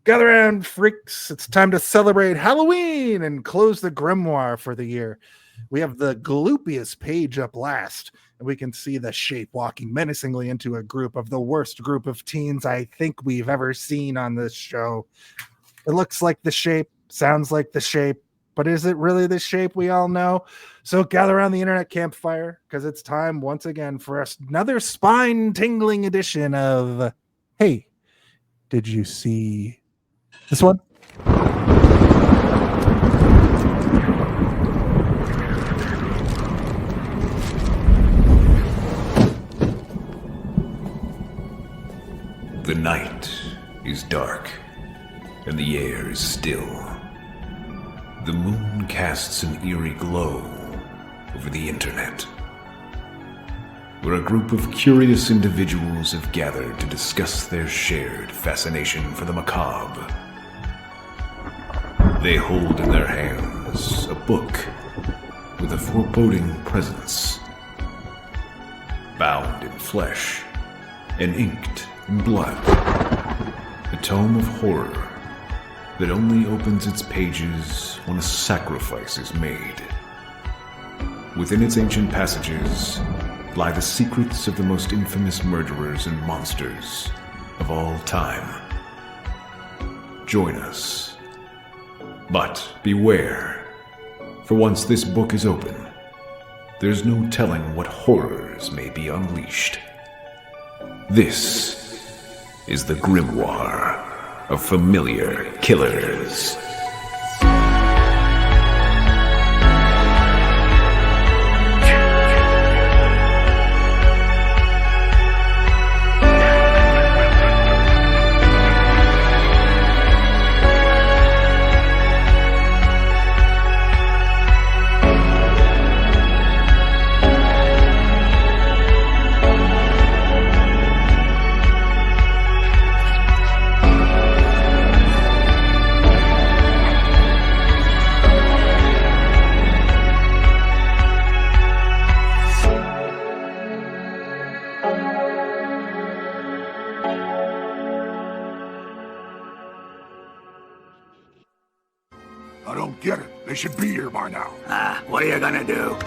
Gather around, freaks. It's time to celebrate Halloween and close the grimoire for the year. We have the gloopiest page up last, and we can see the shape walking menacingly into a group of the worst group of teens I think we've ever seen on this show. It looks like the shape, sounds like the shape, but is it really the shape we all know? So gather around the internet campfire, because it's time once again for us another spine-tingling edition of Hey, did you see this one? The night is dark, and the air is still. The moon casts an eerie glow over the internet, where a group of curious individuals have gathered to discuss their shared fascination for the macabre. They hold in their hands a book with a foreboding presence, bound in flesh and inked in blood. A tome of horror that only opens its pages when a sacrifice is made. Within its ancient passages lie the secrets of the most infamous murderers and monsters of all time. Join us. But beware, for once this book is open, there's no telling what horrors may be unleashed. This is the Grimoire of Familiar Killers. I don't get it. They should be here by now. What are you gonna do?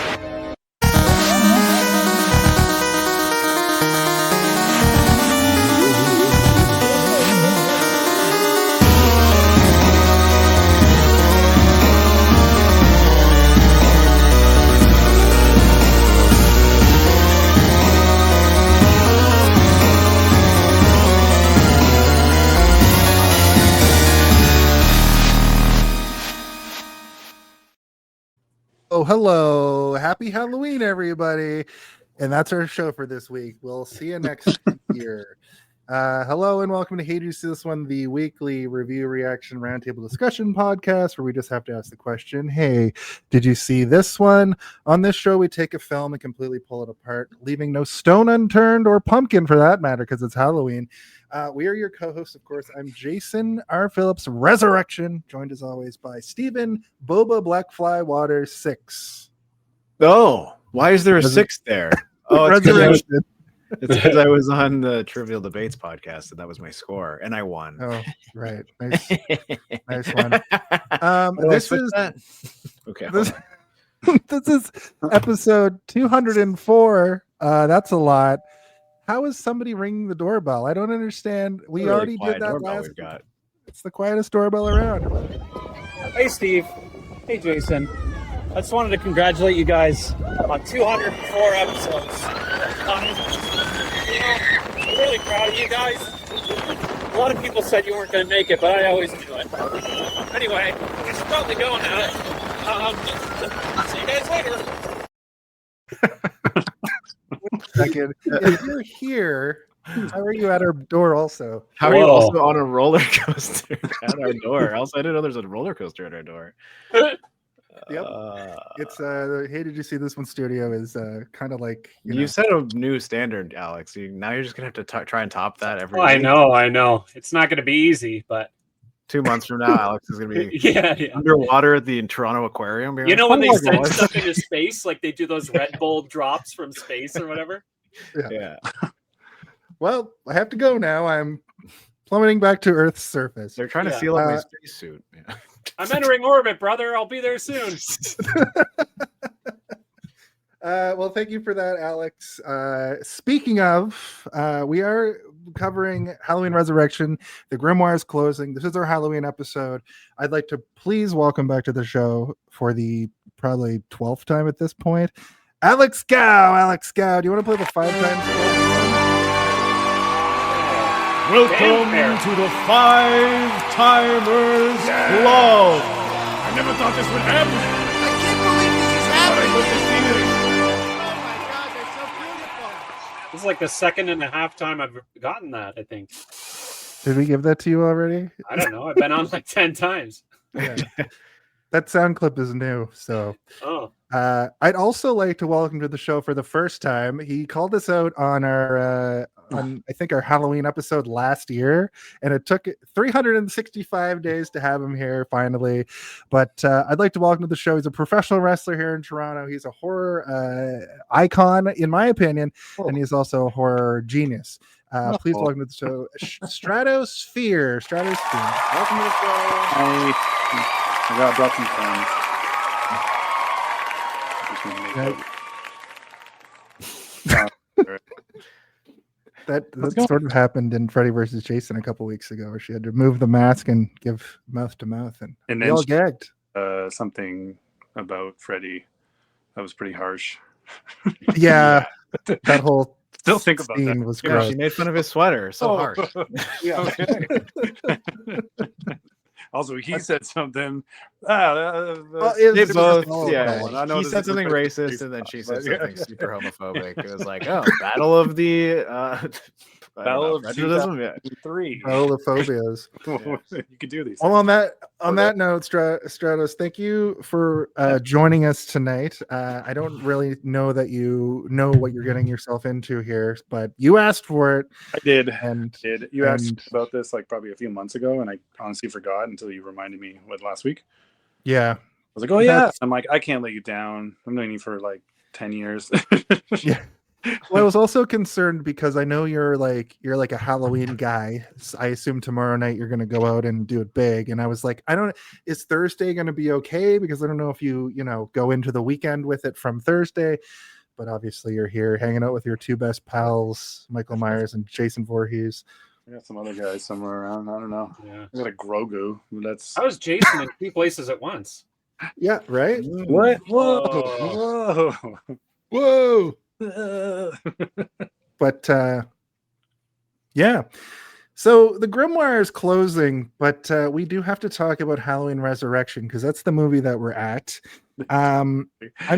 Oh, hello. Happy Halloween, everybody. And that's our show for this week. We'll see you next year. Hello and welcome to Hey, Did You See This One, the weekly review reaction roundtable discussion podcast where we just have to ask the question, hey, did you see this one? On this show, we take a film and completely pull it apart, leaving no stone unturned or pumpkin for that matter, because it's Halloween. We are your co-hosts, of course. I'm Jason R. Phillips, Resurrection, joined as always by Stephen Boba Blackfly Waters 6. Oh, why is there a 6 there? Oh, it's because I was on the Trivial Debates podcast, and that was my score, and I won. Oh, right. Nice, nice one. This is okay. This is episode 204. That's a lot. How is somebody ringing the doorbell? I don't understand. We really already did that last we've got. It's the quietest doorbell around. Hey, Steve. Hey, Jason. I just wanted to congratulate you guys on 204 episodes. I'm really proud of you guys. A lot of people said you weren't going to make it, but I always knew it. Anyway, I should probably go now. See you guys later. Second, if you're here, how are you at our door also? How are you also on a roller coaster at our door? Also, I didn't know there's a roller coaster at our door. Yep. It's Hey, Did You See This One studio is kind of like you set a new standard, Alex. Now you're just gonna have to try and top that every week. I know. It's not going to be easy, but 2 months from now, Alex is gonna be yeah. underwater at the Toronto Aquarium. You know when they send stuff into space, like they do those Red Bull drops from space or whatever? Yeah. Well, I have to go now. I'm plummeting back to Earth's surface. They're trying to Yeah. seal up my spacesuit. Yeah. I'm entering orbit, brother. I'll be there soon. Well, thank you for that, Alex. Speaking of, we are covering Halloween Resurrection. The Grimoire is closing. This is our Halloween episode. I'd like to please welcome back to the show for the probably 12th time at this point, Alex Gow. Alex Gow, do you want to play the 5 times? Welcome to the Five Timers Club. I never thought this would happen. I can't believe this is happening. This is like the second and a half time I've gotten that, I think. Did we give that to you already? I don't know. I've been on like 10 times. Yeah. That sound clip is new. So Oh, I'd also like to welcome to the show for the first time. He called us out on our on I think our Halloween episode last year, and it took 365 days to have him here finally. But I'd like to welcome to the show. He's a professional wrestler here in Toronto. He's a horror icon, in my opinion, and he's also a horror genius. Please welcome to the show, Stratosphere. Stratosphere. Welcome to the show. I brought some friends. That sort of happened in Freddy versus Jason a couple weeks ago, where she had to move the mask and give mouth to mouth, and And we then all gagged. something about Freddy that was pretty harsh. Yeah, that whole Still think about scene that. was Yeah, gross. she made fun of his sweater. So harsh. Okay. Also, he said something. it They was both, all yeah. bad. I know He this said is something the- racist, and then she said Yeah. something super homophobic. It was like, oh, battle of the Battle of prejudicism. Yeah. 3. All the phobias. You could do these. Well, on that note, Stratos, thank you for joining us tonight. I don't really know that you know what you're getting yourself into here, but you asked for it, I did. and You asked and- about this like probably a few months ago, and I honestly forgot until you reminded me last week. yeah, I was like, oh yeah. That's- I'm like, I can't let you down. I'm knowing you for like 10 years. yeah. Well, I was also concerned because I know you're like a Halloween guy. I assume tomorrow night you're going to go out and do it big, and I was like, is Thursday going to be okay? Because I don't know if you go into the weekend with it from Thursday, but obviously you're here hanging out with your two best pals, Michael Myers and Jason Voorhees. I got some other guys somewhere around. I don't know. yeah. I got a Grogu. That's I was Jason in 2 places at once. Yeah, right. what? Oh. Whoa. But yeah. So the Grimoire is closing, but we do have to talk about Halloween Resurrection because that's the movie that we're at. I'm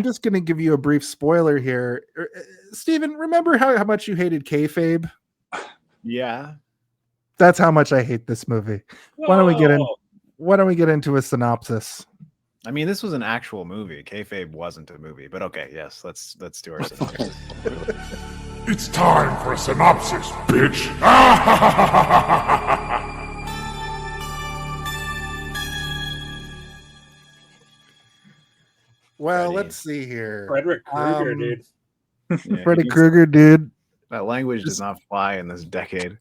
just going to give you a brief spoiler here. Steven, remember how much you hated kayfabe? Yeah. That's how much I hate this movie. Why don't we get in? Whoa. Why don't we get into a synopsis? I mean, this was an actual movie. Kayfabe wasn't a movie, but okay, yes, let's do our synopsis. It's time for a synopsis, bitch. Well, Freddy. let's see here. Frederick Krueger, dude. Yeah, Freddy he's- Krueger, dude. That language does not fly in this decade.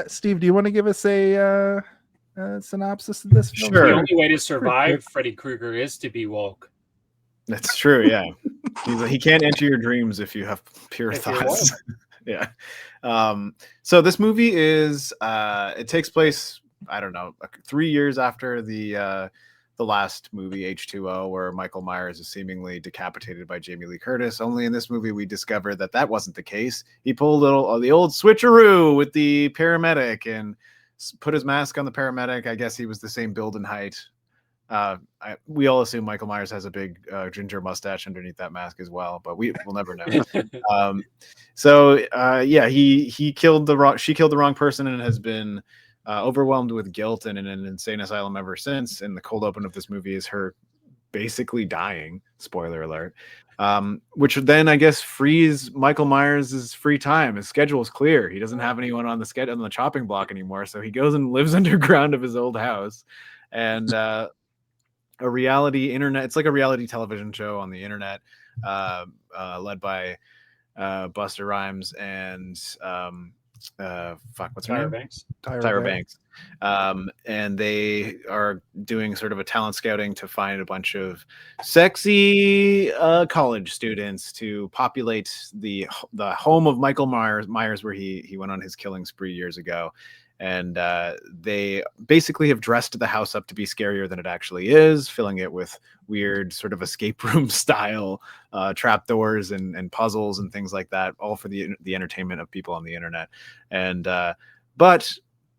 Steve, do you want to give us a synopsis of this film? Sure. The only way to survive Freddy Krueger is to be woke. That's true. Yeah, he can't enter your dreams if you have pure If you're thoughts. Yeah. So this movie is it takes place, I don't know, 3 years after the last movie H2O, where Michael Myers is seemingly decapitated by Jamie Lee Curtis. Only in this movie we discovered that wasn't the case. He pulled the old switcheroo with the paramedic and put his mask on the paramedic. I guess he was the same build and height. We all assume Michael Myers has a big ginger mustache underneath that mask as well, but we'll never know. She killed the wrong person and has been overwhelmed with guilt and in an insane asylum ever since. And the cold open of this movie is her basically dying. Spoiler alert. Which then I guess frees Michael Myers' free time. His schedule is clear. He doesn't have anyone on the chopping block anymore, so he goes and lives underground of his old house. And a reality internet. It's like a reality television show on the internet, led by Buster Rhymes and what's her Tyra name? Banks. Tyra Banks. And they are doing sort of a talent scouting to find a bunch of sexy college students to populate the home of Michael Myers, where he went on his killing spree years ago. And they basically have dressed the house up to be scarier than it actually is, filling it with weird sort of escape room style trapdoors and puzzles and things like that, all for the entertainment of people on the internet. And but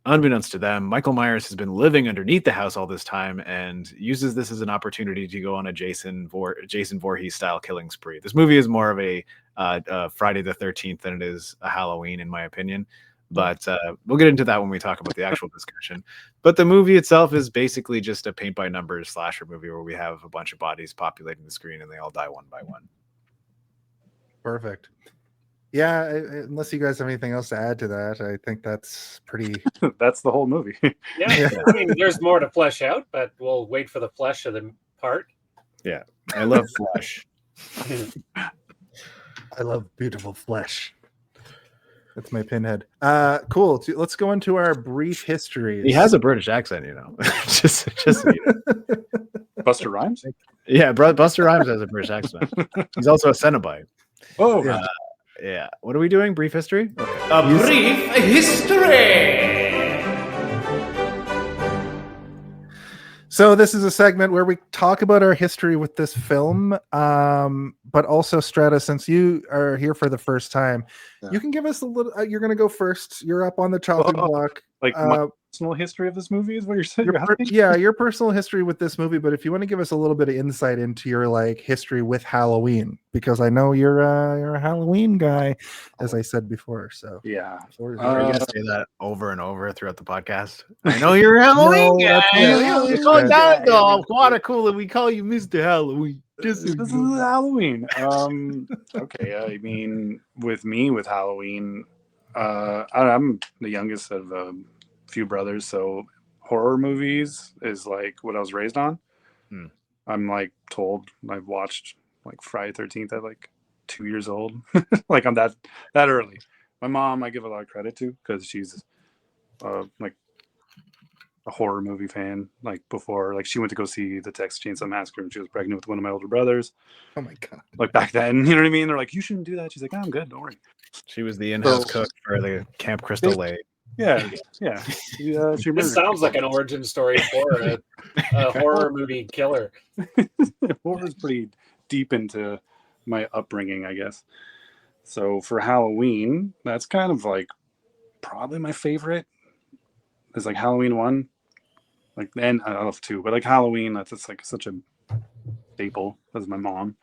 unbeknownst to them, Michael Myers has been living underneath the house all this time and uses this as an opportunity to go on a Jason Voorhees style killing spree. This movie is more of a Friday the 13th than it is a Halloween, in my opinion. But we'll get into that when we talk about the actual discussion. But the movie itself is basically just a paint by numbers slasher movie where we have a bunch of bodies populating the screen and they all die one by one. Perfect. Yeah, unless you guys have anything else to add to that, I think that's pretty. That's the whole movie. Yeah, I mean, there's more to flesh out, but we'll wait for the flesh of the part. Yeah, I love flesh. I love beautiful flesh. That's my pinhead. Cool. Let's go into our brief history. He has a British accent, you know. just so you know. Buster Rhymes? Yeah, Buster Rhymes has a British accent. He's also a Cenobite. Oh, Yeah. Yeah. What are we doing? Brief history? Okay. A brief history. So this is a segment where we talk about our history with this film, but also Strata, since you are here for the first time, you can give us a little. You're going to go first. You're up on the chopping block. like my personal history of this movie is what you're saying? Your personal history with this movie, but if you want to give us a little bit of insight into your like history with Halloween, because I know you're a Halloween guy, as I said before. So Yeah. Are you gonna say that over and over throughout the podcast? I know you're a Halloween guy. We call that water cooler. We call you Mr. Halloween. This is Halloween. Okay, I mean, with Halloween, I'm the youngest of a few brothers, so horror movies is like what I was raised on. I'm like told I've watched like Friday 13th at like 2 years old. Like I'm that early. My mom I give a lot of credit to because she's like a horror movie fan. Like before, like she went to go see the Texas Chainsaw Massacre and she was pregnant with one of my older brothers. Oh my god! Like back then, you know what I mean? They're like, you shouldn't do that. She's like, oh, I'm good, don't worry. She was the in-house cook for the Camp Crystal Lake. Yeah. She This sounds like an origin story for a horror movie killer. Horror is pretty deep into my upbringing, I guess. So for Halloween, that's kind of like probably my favorite. It's like Halloween 1, like then I love 2, but like Halloween, that's like such a staple. That's my mom.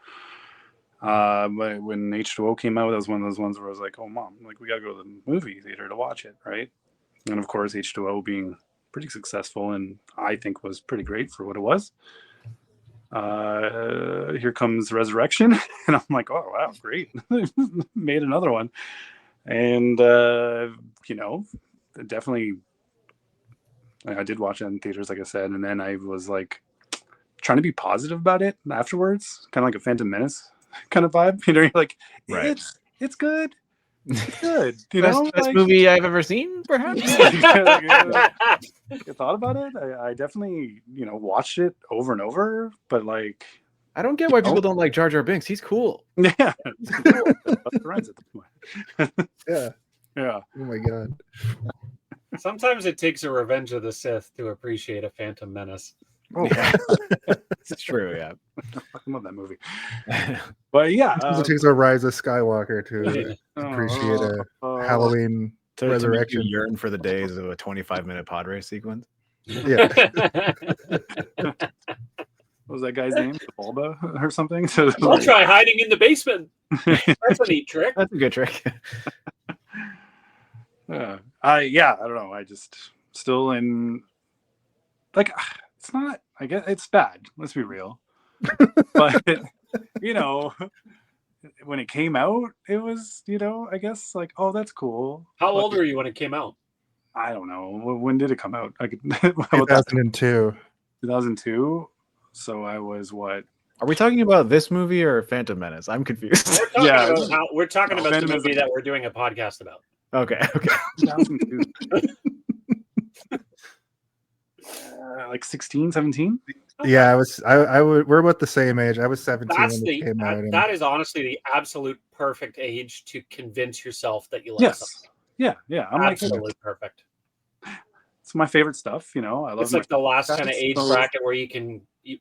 But when H2O came out, that was one of those ones where I was like, "Oh, mom, like we gotta go to the movie theater to watch it, right?" And of course, H2O being pretty successful, and I think was pretty great for what it was. Here comes Resurrection, and I'm like, "Oh wow, great! Made another one." And you know, definitely, I did watch it in theaters, like I said, and then I was like trying to be positive about it afterwards, kind of like a Phantom Menace kind of vibe. You know, you're like, Right. It's good. It's good. You know, Best like, movie I've ever seen, perhaps. I thought about it. I definitely, watched it over and over, but like, I don't get why people don't like Jar Jar Binks. He's cool. yeah, it's cool. Busta Rhymes at the point. Yeah. Yeah. Oh my god. Sometimes it takes a Revenge of the Sith to appreciate a Phantom Menace. Oh, Yeah. It's true, yeah. I love that movie. But yeah, It takes a Rise of Skywalker to uh, appreciate a uh, Halloween To make you Resurrection. yearn for the days of a 25-minute pod race sequence. Yeah. What was that guy's name? Bulba or something? So, I'll try hiding in the basement. That's a neat trick. That's a good trick. I don't know. I just still in like it's not. I guess it's bad. Let's be real. But when it came out, it was I guess like, oh, that's cool. How old were you when it came out? I don't know. When did it come out? 2002. 2002. So I was what, Are we talking about this movie or Phantom Menace? I'm confused. We're talking about the Phantom movie that we're doing a podcast about. Okay. 2002. Like 16, 17? Yeah, we're about the same age. I was 17 That's when it came out. and- that is honestly the absolute perfect age to convince yourself that you like Yes. something. Yeah. I'm like, Absolutely perfect. it's my favorite stuff. You know, I love It's like the last kind of That's age so- bracket where you can you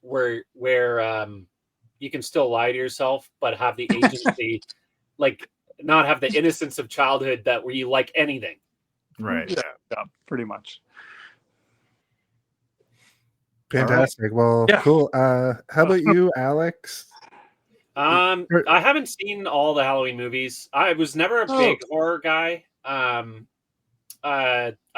can still lie to yourself but have the agency, like not have the innocence of childhood that where you like anything. Right. Yeah, pretty much. Fantastic. Well, Yeah. cool. How about you, Alex? I haven't seen all the Halloween movies. I was never a big horror guy. I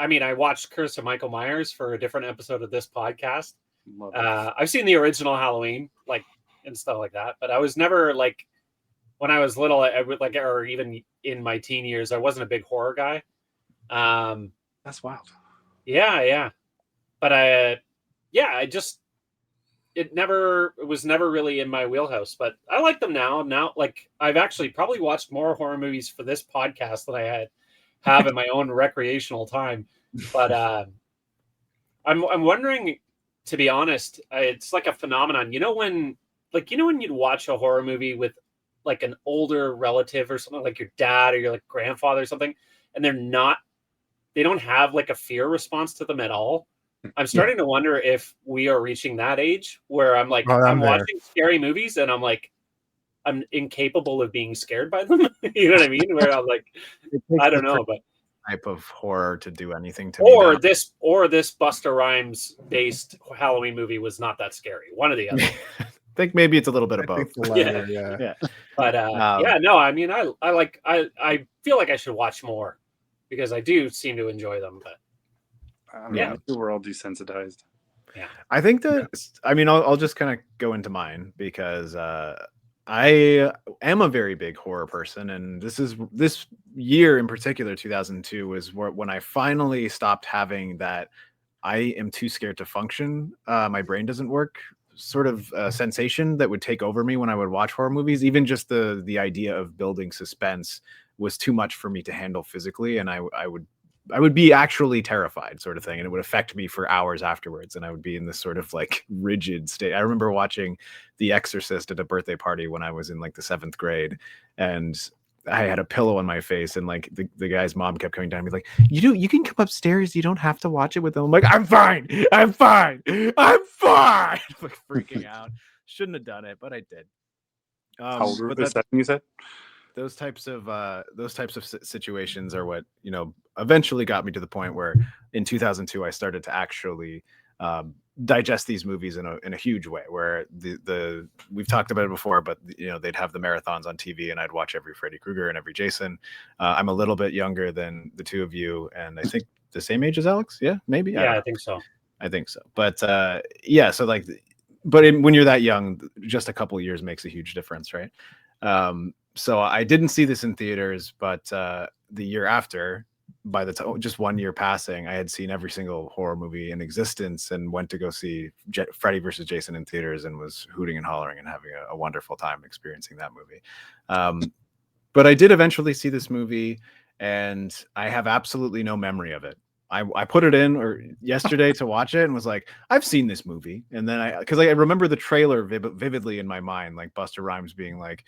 mean, I watched Curse of Michael Myers for a different episode of this podcast. Love it. I've seen the original Halloween, like, and stuff like that, but I was never like, when I was little, I would like, or even in my teen years, I wasn't a big horror guy. That's wild. Yeah. But it was never really in my wheelhouse, but I like them now. Now, like, I've actually probably watched more horror movies for this podcast than I have in my own recreational time. But I'm wondering, to be honest, it's like a phenomenon. You know when you'd watch a horror movie with like an older relative or something, like your dad or your like grandfather or something, and they don't have like a fear response to them at all. I'm starting to wonder if we are reaching that age where I'm like, I'm watching scary movies and I'm like, I'm incapable of being scared by them. You know what I mean? Where I'm like, I don't know, but Type of horror to do anything to me now. this Busta Rhymes based Halloween movie was not that scary. One or the other. I think maybe it's a little bit of I both. think the latter, yeah. But no, I mean, I feel like I should watch more because I do seem to enjoy them. But I don't know, maybe we're all desensitized. I think that, I mean, I'll just kind of go into mine because I am a very big horror person. And this year in particular, 2002, was when I finally stopped having that I am too scared to function. My brain doesn't work sort of sensation that would take over me when I would watch horror movies. Even just the idea of building suspense was too much for me to handle physically. And I would be actually terrified, sort of thing, and it would affect me for hours afterwards, and I would be in this sort of like rigid state. I remember watching The Exorcist at a birthday party when I was in like the 7th grade, and I had a pillow on my face, and like the guy's mom kept coming down and be like, you can come upstairs, you don't have to watch it with them. I'm like, I'm fine, like freaking out. Shouldn't have done it, but I did. How old were you? 7, you said? Those types of situations are what, you know, eventually got me to the point where in 2002 I started to actually digest these movies in a huge way, where we've talked about it before, but you know, they'd have the marathons on TV and I'd watch every Freddy Krueger and every Jason. I'm a little bit younger than the two of you, and I think the same age as Alex. Yeah, maybe. I think so. But so like, when you're that young, just a couple of years makes a huge difference, right? So I didn't see this in theaters, but the year after, by the time just 1 year passing, I had seen every single horror movie in existence and went to go see Freddy vs. Jason in theaters and was hooting and hollering and having a wonderful time experiencing that movie. But I did eventually see this movie, and I have absolutely no memory of it. I put it in yesterday to watch it and was like, I've seen this movie. And then because I remember the trailer vividly in my mind, like Busta Rhymes being like,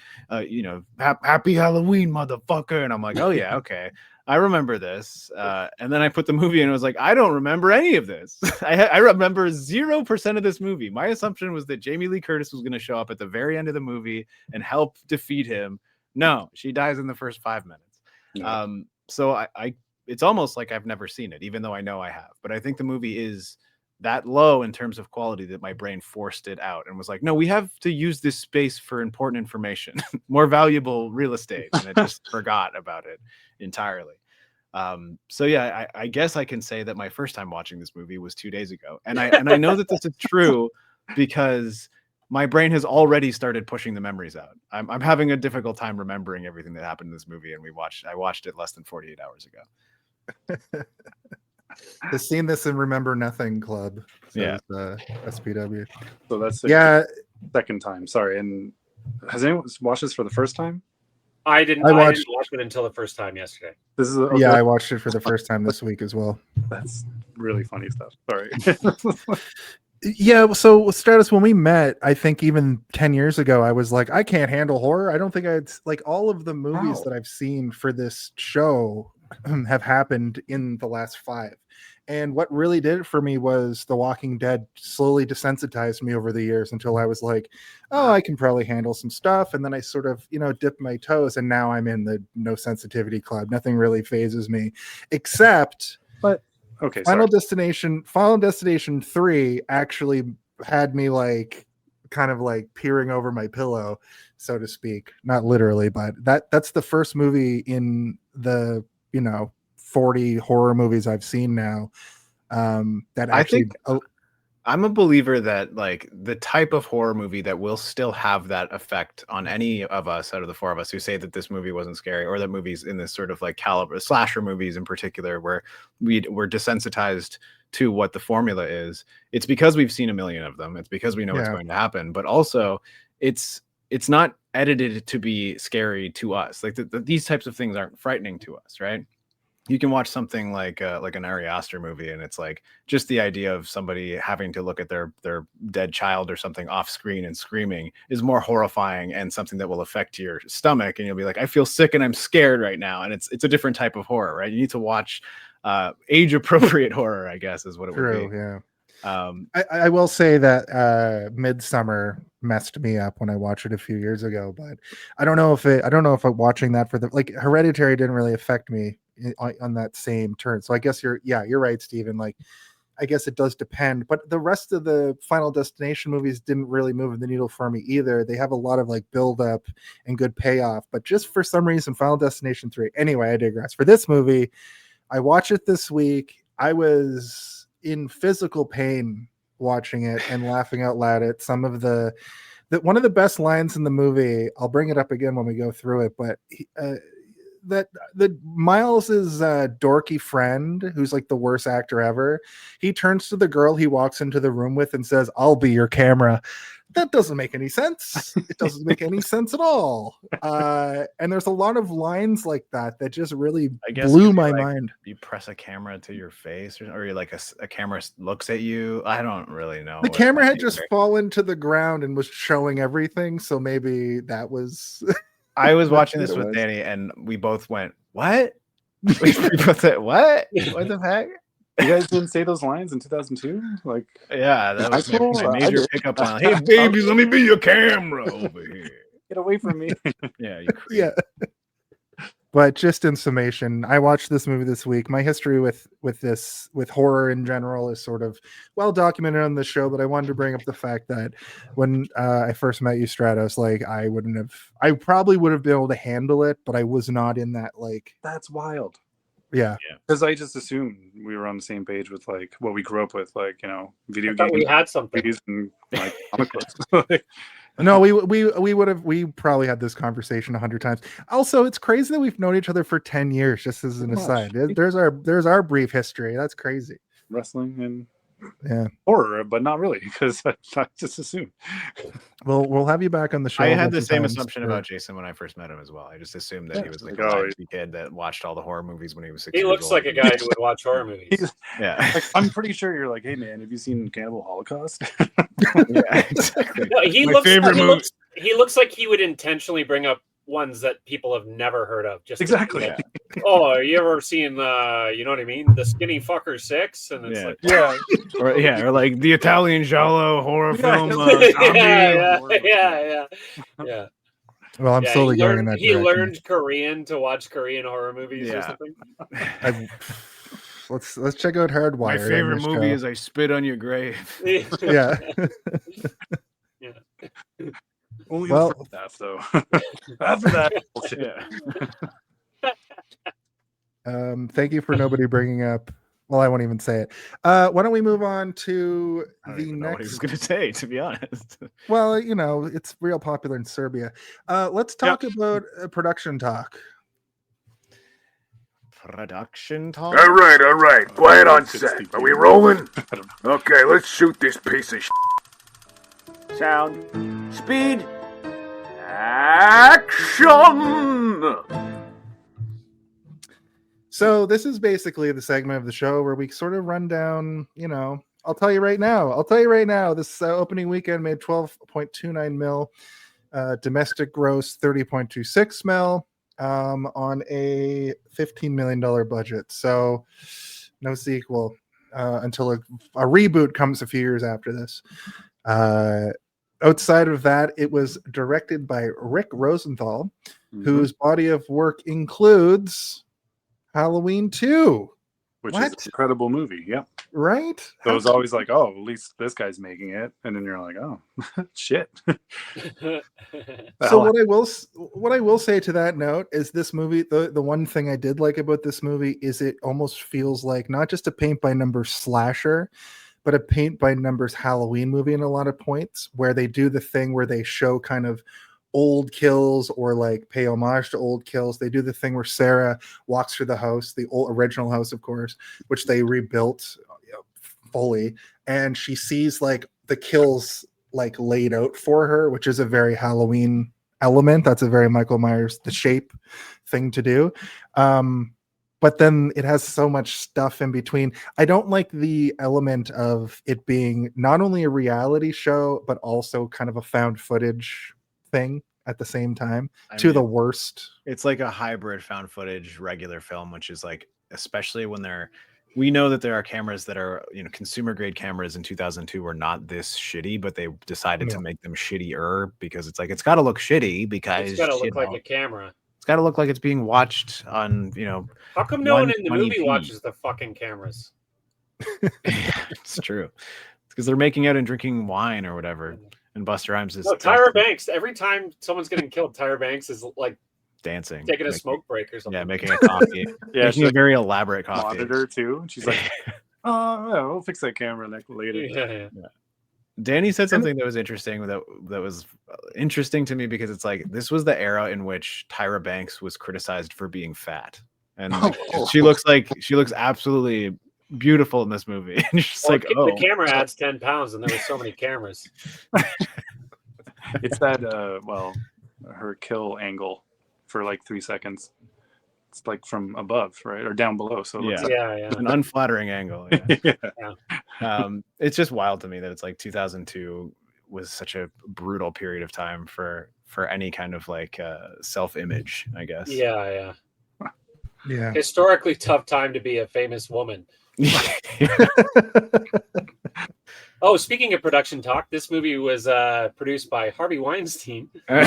you know, happy Halloween, motherfucker. And I'm like, oh yeah, okay. I remember this. And then I put the movie in and I was like, I don't remember any of this. I remember 0% of this movie. My assumption was that Jamie Lee Curtis was going to show up at the very end of the movie and help defeat him. No, she dies in the first 5 minutes. Yeah. So it's almost like I've never seen it, even though I know I have. But I think the movie is that low in terms of quality that my brain forced it out and was like, no, we have to use this space for important information, more valuable real estate. And I just forgot about it entirely. So yeah, I guess I can say that my first time watching this movie was 2 days ago. And I know that this is true because my brain has already started pushing the memories out. I'm having a difficult time remembering everything that happened in this movie. And I watched it less than 48 hours ago. The Seen This and Remember Nothing Club. Yeah. SPW. So that's Yeah, second time. Sorry, and has anyone watched this for the first time? I didn't I watch watched- it until the first time yesterday. This is Yeah, I watched it for the first time this week as well. That's really funny stuff. Sorry. Yeah, so Stratus, when we met, I think even 10 years ago, I was like, I can't handle horror. I don't think I'd like all of the movies Wow. that I've seen for this show have happened in the last 5. And what really did it for me was The Walking Dead slowly desensitized me over the years until I was like, oh, I can probably handle some stuff. And then I sort of, dipped my toes, and now I'm in the no sensitivity club. Nothing really phases me except Okay, Final sorry. Destination 3 actually had me like kind of like peering over my pillow, so to speak. Not literally, but that's the first movie in the 40 horror movies I've seen now that I actually think I'm a believer that like the type of horror movie that will still have that effect on any of us out of the 4 of us who say that this movie wasn't scary, or that movies in this sort of like caliber, slasher movies in particular, where we're desensitized to what the formula is. It's because we've seen a million of them. It's because we know what's Yeah. going to happen, but also it's not edited to be scary to us. Like these types of things aren't frightening to us, right? You can watch something like an Ari Aster movie, and it's like just the idea of somebody having to look at their dead child or something off screen and screaming is more horrifying and something that will affect your stomach, and you'll be like, I feel sick and I'm scared right now. And it's a different type of horror, right? You need to watch age appropriate horror, I guess, is what it would be. yeah. Um, I will say that Midsummer messed me up when I watched it a few years ago, but I don't know if watching that for the like Hereditary didn't really affect me on that same turn. So I guess you're right, Steven. Like, I guess it does depend, but the rest of the Final Destination movies didn't really move the needle for me either. They have a lot of like build up and good payoff, but just for some reason, Final Destination 3. Anyway, I digress. For this movie, I watched it this week. I was in physical pain watching it and laughing out loud at some of the one of the best lines in the movie. I'll bring it up again when we go through it, but that Miles's dorky friend, who's like the worst actor ever, he turns to the girl he walks into the room with and says, "I'll be your camera." That doesn't make any sense. It doesn't make any sense at all. And there's a lot of lines like that just really I guess blew you'd be my like, mind. you press a camera to your face, or you're like a camera looks at you. I don't really know. The what camera that had means. just fallen to the ground and was showing everything, so maybe that was I was watching That's this what it with was. Danny, and we both went, "What?" We both said, "What? What the heck?" You guys didn't say those lines in 2002? Like, Yeah, that was High school? my I major did. pickup line. Hey, baby, let me be your camera over here. get away from me. Yeah, you creep. Yeah. But just in summation, I watched this movie this week. My history with horror in general is sort of well documented on the show, but I wanted to bring up the fact that when I first met you, Stratos, like I probably would have been able to handle it, but I was not in that like, That's wild. yeah. Because I just assumed we were on the same page with like what we grew up with, like video I thought we games, had something. movies, and like comic books. Like, No, we probably had this conversation 100 times. Also, it's crazy that we've known each other for 10 years, just as an Pretty aside. much. There's our brief history. That's crazy. wrestling and Yeah. horror, but not really, because I just assumed. We'll have you back on the show. I a had bunch the of same times assumption for- about Jason when I first met him as well. I just assumed that he was like a Oh, latchkey kid that watched all the horror movies when he was 6 He years looks old. like a guy who would watch horror movies. He's- Yeah, like, I'm pretty sure you're like, hey man, have you seen Cannibal Holocaust? yeah, exactly. No, he My looks. favorite He movie. looks. He looks like he would intentionally bring up ones that people have never heard of. Just to be Exactly. like, oh, you ever seen you know what I mean? The Skinny Fucker 6? And it's Yeah. like, Yeah, or like the Italian giallo horror film. yeah, zombie. yeah. Well, I'm Yeah, slowly he going in learned, that he direction. learned Korean to watch Korean horror movies or Yeah. something. Let's check out Hardwired. My on favorite this movie show. is I Spit on Your Grave. Yeah. only Well- the first half though. After that, bullshit. Yeah. Thank you for nobody bringing up. Well, I won't even say it. Why don't we move on to I don't the even know what he was next? going to say, to be honest. Well, it's real popular in Serbia. Let's talk about production talk. Production talk. All right. Quiet on Good set. speak. Are we rolling? I don't know. Okay, let's shoot this piece of shit. Sound. Speed. Action! So this is basically the segment of the show where we sort of run down, I'll tell you right now, this opening weekend made 12.29 mil, domestic gross 30.26 mil, on a $15 million budget. So no sequel until a reboot comes a few years after this. Outside of that, it was directed by Rick Rosenthal, whose body of work includes Halloween 2. Which is an incredible movie. Yep. Right? So it was always like, oh, at least this guy's making it. And then you're like, oh, shit. So what I will say to that note is this movie, the one thing I did like about this movie is it almost feels like not just a paint by numbers slasher, but a paint by numbers Halloween movie in a lot of points, where they do the thing where they show kind of old kills or like pay homage to old kills. They do the thing where Sarah walks through the house, the old original house, of course, which they rebuilt fully, and she sees like the kills like laid out for her, which is a very Halloween element. That's a very Michael Myers the Shape thing to do. But then it has so much stuff in between. I don't like the element of it being not only a reality show, but also kind of a found footage thing at the same time. The worst. It's like a hybrid found footage regular film, which is like, especially when we know that there are cameras that are, consumer grade cameras in 2002 were not this shitty, but they decided to make them shittier because it's like, it's got to look shitty because it's got to look like a camera. It's got to look like it's being watched on, How come no one in the movie watches the fucking cameras? It's true. It's because they're making out and drinking wine or whatever. And Buster Rhymes is... No, Tyra Banks. Every time someone's getting killed, Tyra Banks is like dancing. Taking a smoke break or something. Yeah, making a coffee. Making a very elaborate coffee. Monitor too. And she's like, oh, yeah, we'll fix that camera later. Yeah. Danny said something that was interesting. That was interesting to me because it's like this was the era in which Tyra Banks was criticized for being fat, and she looks absolutely beautiful in this movie. And she's the camera adds 10 pounds, and there were so many cameras. It's that her kill angle for like 3 seconds. It's like from above, right, or down below. So yeah, an unflattering angle. It's just wild to me that it's like 2002 was such a brutal period of time for any kind of like self-image, I guess. Yeah. Yeah. Historically tough time to be a famous woman. Oh, speaking of production talk, this movie was produced by Harvey Weinstein. I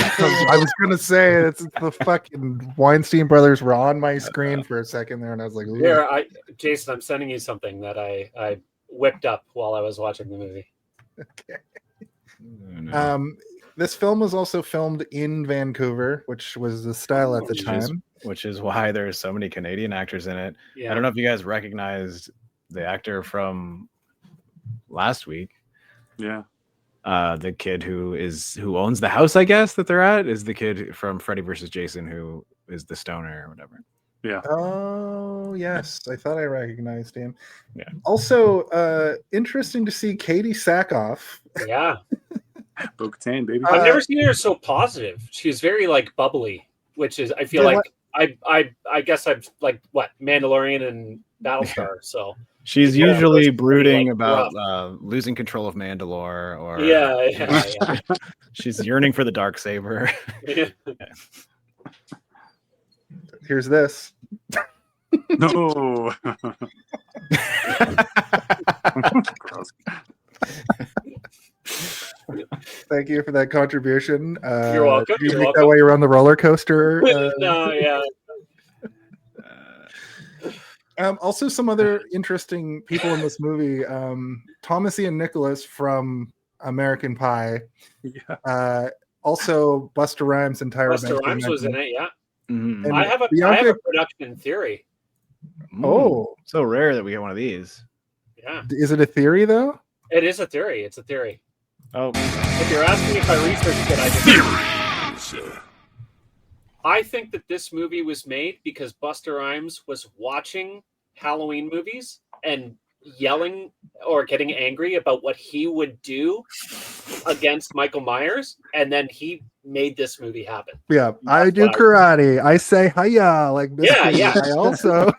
was gonna say it's the fucking Weinstein brothers were on my screen for a second there, and I was like, "Here, Jason, I'm sending you something that I whipped up while I was watching the movie." Okay. This film was also filmed in Vancouver, which was the style at the time. Which is why there's so many Canadian actors in it. Yeah. I don't know if you guys recognized the actor from last week. Yeah. The kid who owns the house, I guess, that they're at is the kid from Freddy vs. Jason who is the stoner or whatever. Yeah. Oh, yes. I thought I recognized him. Yeah. Also, interesting to see Katie Sackhoff. Yeah. Bo-Katan, baby. I've never seen her so positive. She's very like bubbly, which is I feel like I guess I've like Mandalorian and Battlestar. So she's usually brooding about losing control of Mandalore, or yeah. She's yearning for the Darksaber. Yeah. Here's this. No. Thank you for that contribution. You're welcome. Did you make that while you were on the roller coaster? No, yeah. Also, some other interesting people in this movie. Thomas Ian Nicholas from American Pie. Yeah. Also, Buster Rhymes and Tyra Banks. Buster Rhymes was in it, yeah. Mm-hmm. And I have a production theory. Oh, so rare that we get one of these. Yeah. Is it a theory though? It is a theory. It's a theory. Oh, if you're asking if I researched it, I think that this movie was made because Buster Rhymes was watching Halloween movies and yelling or getting angry about what he would do against Michael Myers, and then he made this movie happen. Yeah, I That's do what karate. I say hiya like Miss Yeah, Piggy. yeah. I also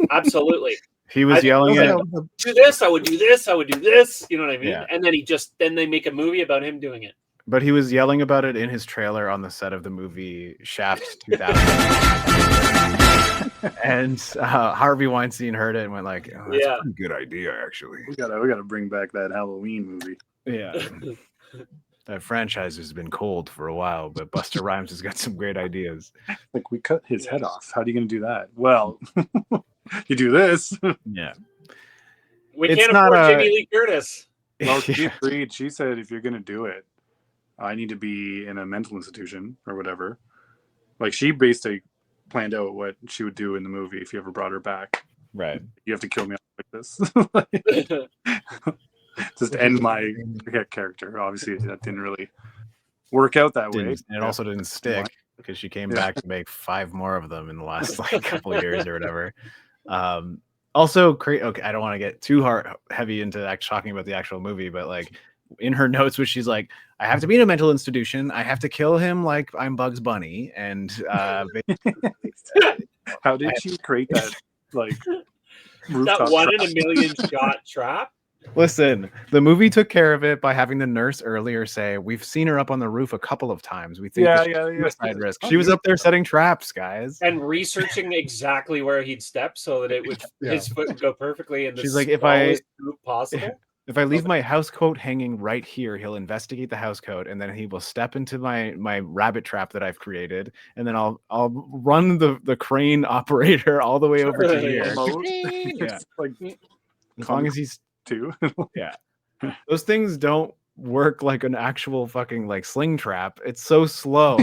Absolutely. He was I yelling think at. also- Do this, I would do this, I would do this. You know what I mean? Yeah. And then then they make a movie about him doing it. But he was yelling about it in his trailer on the set of the movie Shaft 2000. And Harvey Weinstein heard it and went like, "Oh, that's Yeah. a pretty good idea, actually." We gotta bring back that Halloween movie. Yeah. That franchise has been cold for a while, but Buster Rhymes has got some great ideas. Like, we cut his head off. How are you gonna do that? Well, you do this. Yeah. We It's can't not afford a- Jamie Lee Curtis. Well, she agreed. She said, if you're gonna do it, I need to be in a mental institution or whatever. Like, she basically planned out what she would do in the movie if you ever brought her back. Right. You have to kill me like this. Just end my character. Obviously, that didn't really work out that way. And it also didn't stick because she came back to make 5 more of them in the last like couple of years or whatever. Also, okay, I don't want to get too heavy into talking about the actual movie, but like in her notes, which she's like, I have to be in a mental institution. I have to kill him like I'm Bugs Bunny. And how did she create that? Like, That rooftop 1 in trap? a million shot trap. listen, the movie took care of it by having the nurse earlier say, we've seen her up on the roof a couple of times. We think Yeah, this is yeah, a yeah. suicide risk. She was up there setting traps, guys. And researching exactly where he'd step so that it would his foot would go perfectly in the She's like, if smallest loop possible. If I leave my house coat hanging right here, he'll investigate the house coat, and then he will step into my rabbit trap that I've created, and then I'll run the crane operator all the way over to here. Remote. Yeah. It's like As long as he's two. those things don't work like an actual fucking like sling trap. It's so slow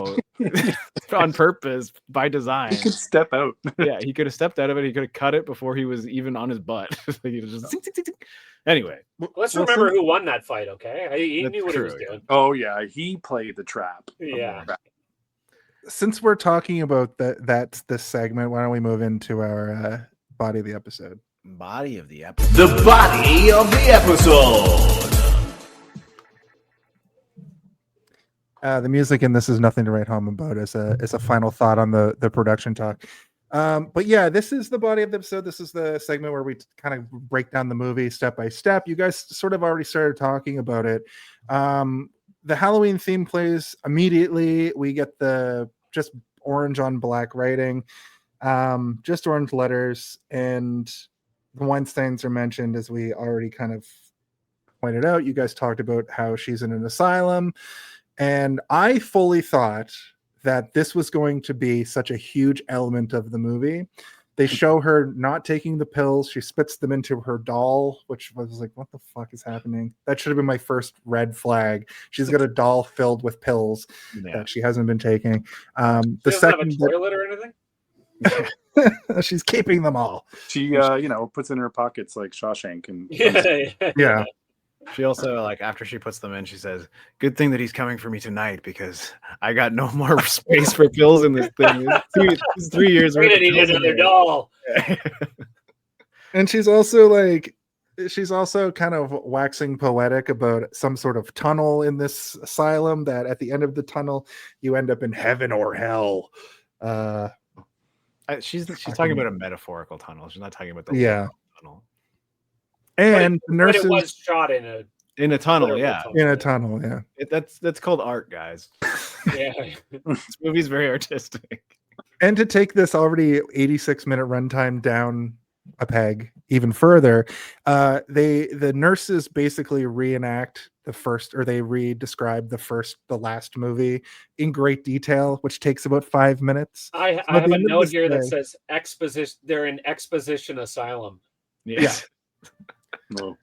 on purpose by design. He could step out. Yeah, he could have stepped out of it. He could have cut it before he was even on his butt. Like, he was just zing, zing, zing, zing. Anyway, Let's remember who won that fight, okay? He That's knew what he was true, yeah. doing. Oh yeah, he played the trap. Yeah. since we're talking about that's this segment, why don't we move into our body of the episode? body of the episode. The body of the episode. The music in this is nothing to write home about as a final thought on the production talk. But yeah, this is the body of the episode. This is the segment where we kind of break down the movie step by step. You guys sort of already started talking about it. The Halloween theme plays immediately. We get the just orange on black writing, just orange letters, and the Weinsteins are mentioned, as we already kind of pointed out. You guys talked about how she's in an asylum, and I fully thought that this was going to be such a huge element of the movie. They show her not taking the pills. She spits them into her doll, which was like, what the fuck is happening? That should have been my first red flag. She's got a doll filled with pills that she hasn't been taking. The She doesn't have a second toilet or anything? she's keeping them all. She puts in her pockets like Shawshank and Yeah. She also, like, after she puts them in, she says, good thing that he's coming for me tonight because I got no more space for pills in this thing. It's 3 years We're worth gonna of need pills in another there. doll. And she's also kind of waxing poetic about some sort of tunnel in this asylum, that at the end of the tunnel you end up in heaven or hell. She's talking about a metaphorical tunnel. She's not talking about the Yeah. literal tunnel. And the But nurses it was shot in a In a tunnel, literal yeah. tunnel. in a tunnel, yeah. That's called art, guys. Yeah. This movie's very artistic. And to take this already 86-minute runtime down a peg even further, the nurses basically reenact describe the last movie in great detail, which takes about 5 minutes. I At have the a end of note this here that day- says exposition. They're in exposition asylum. Yes. Well,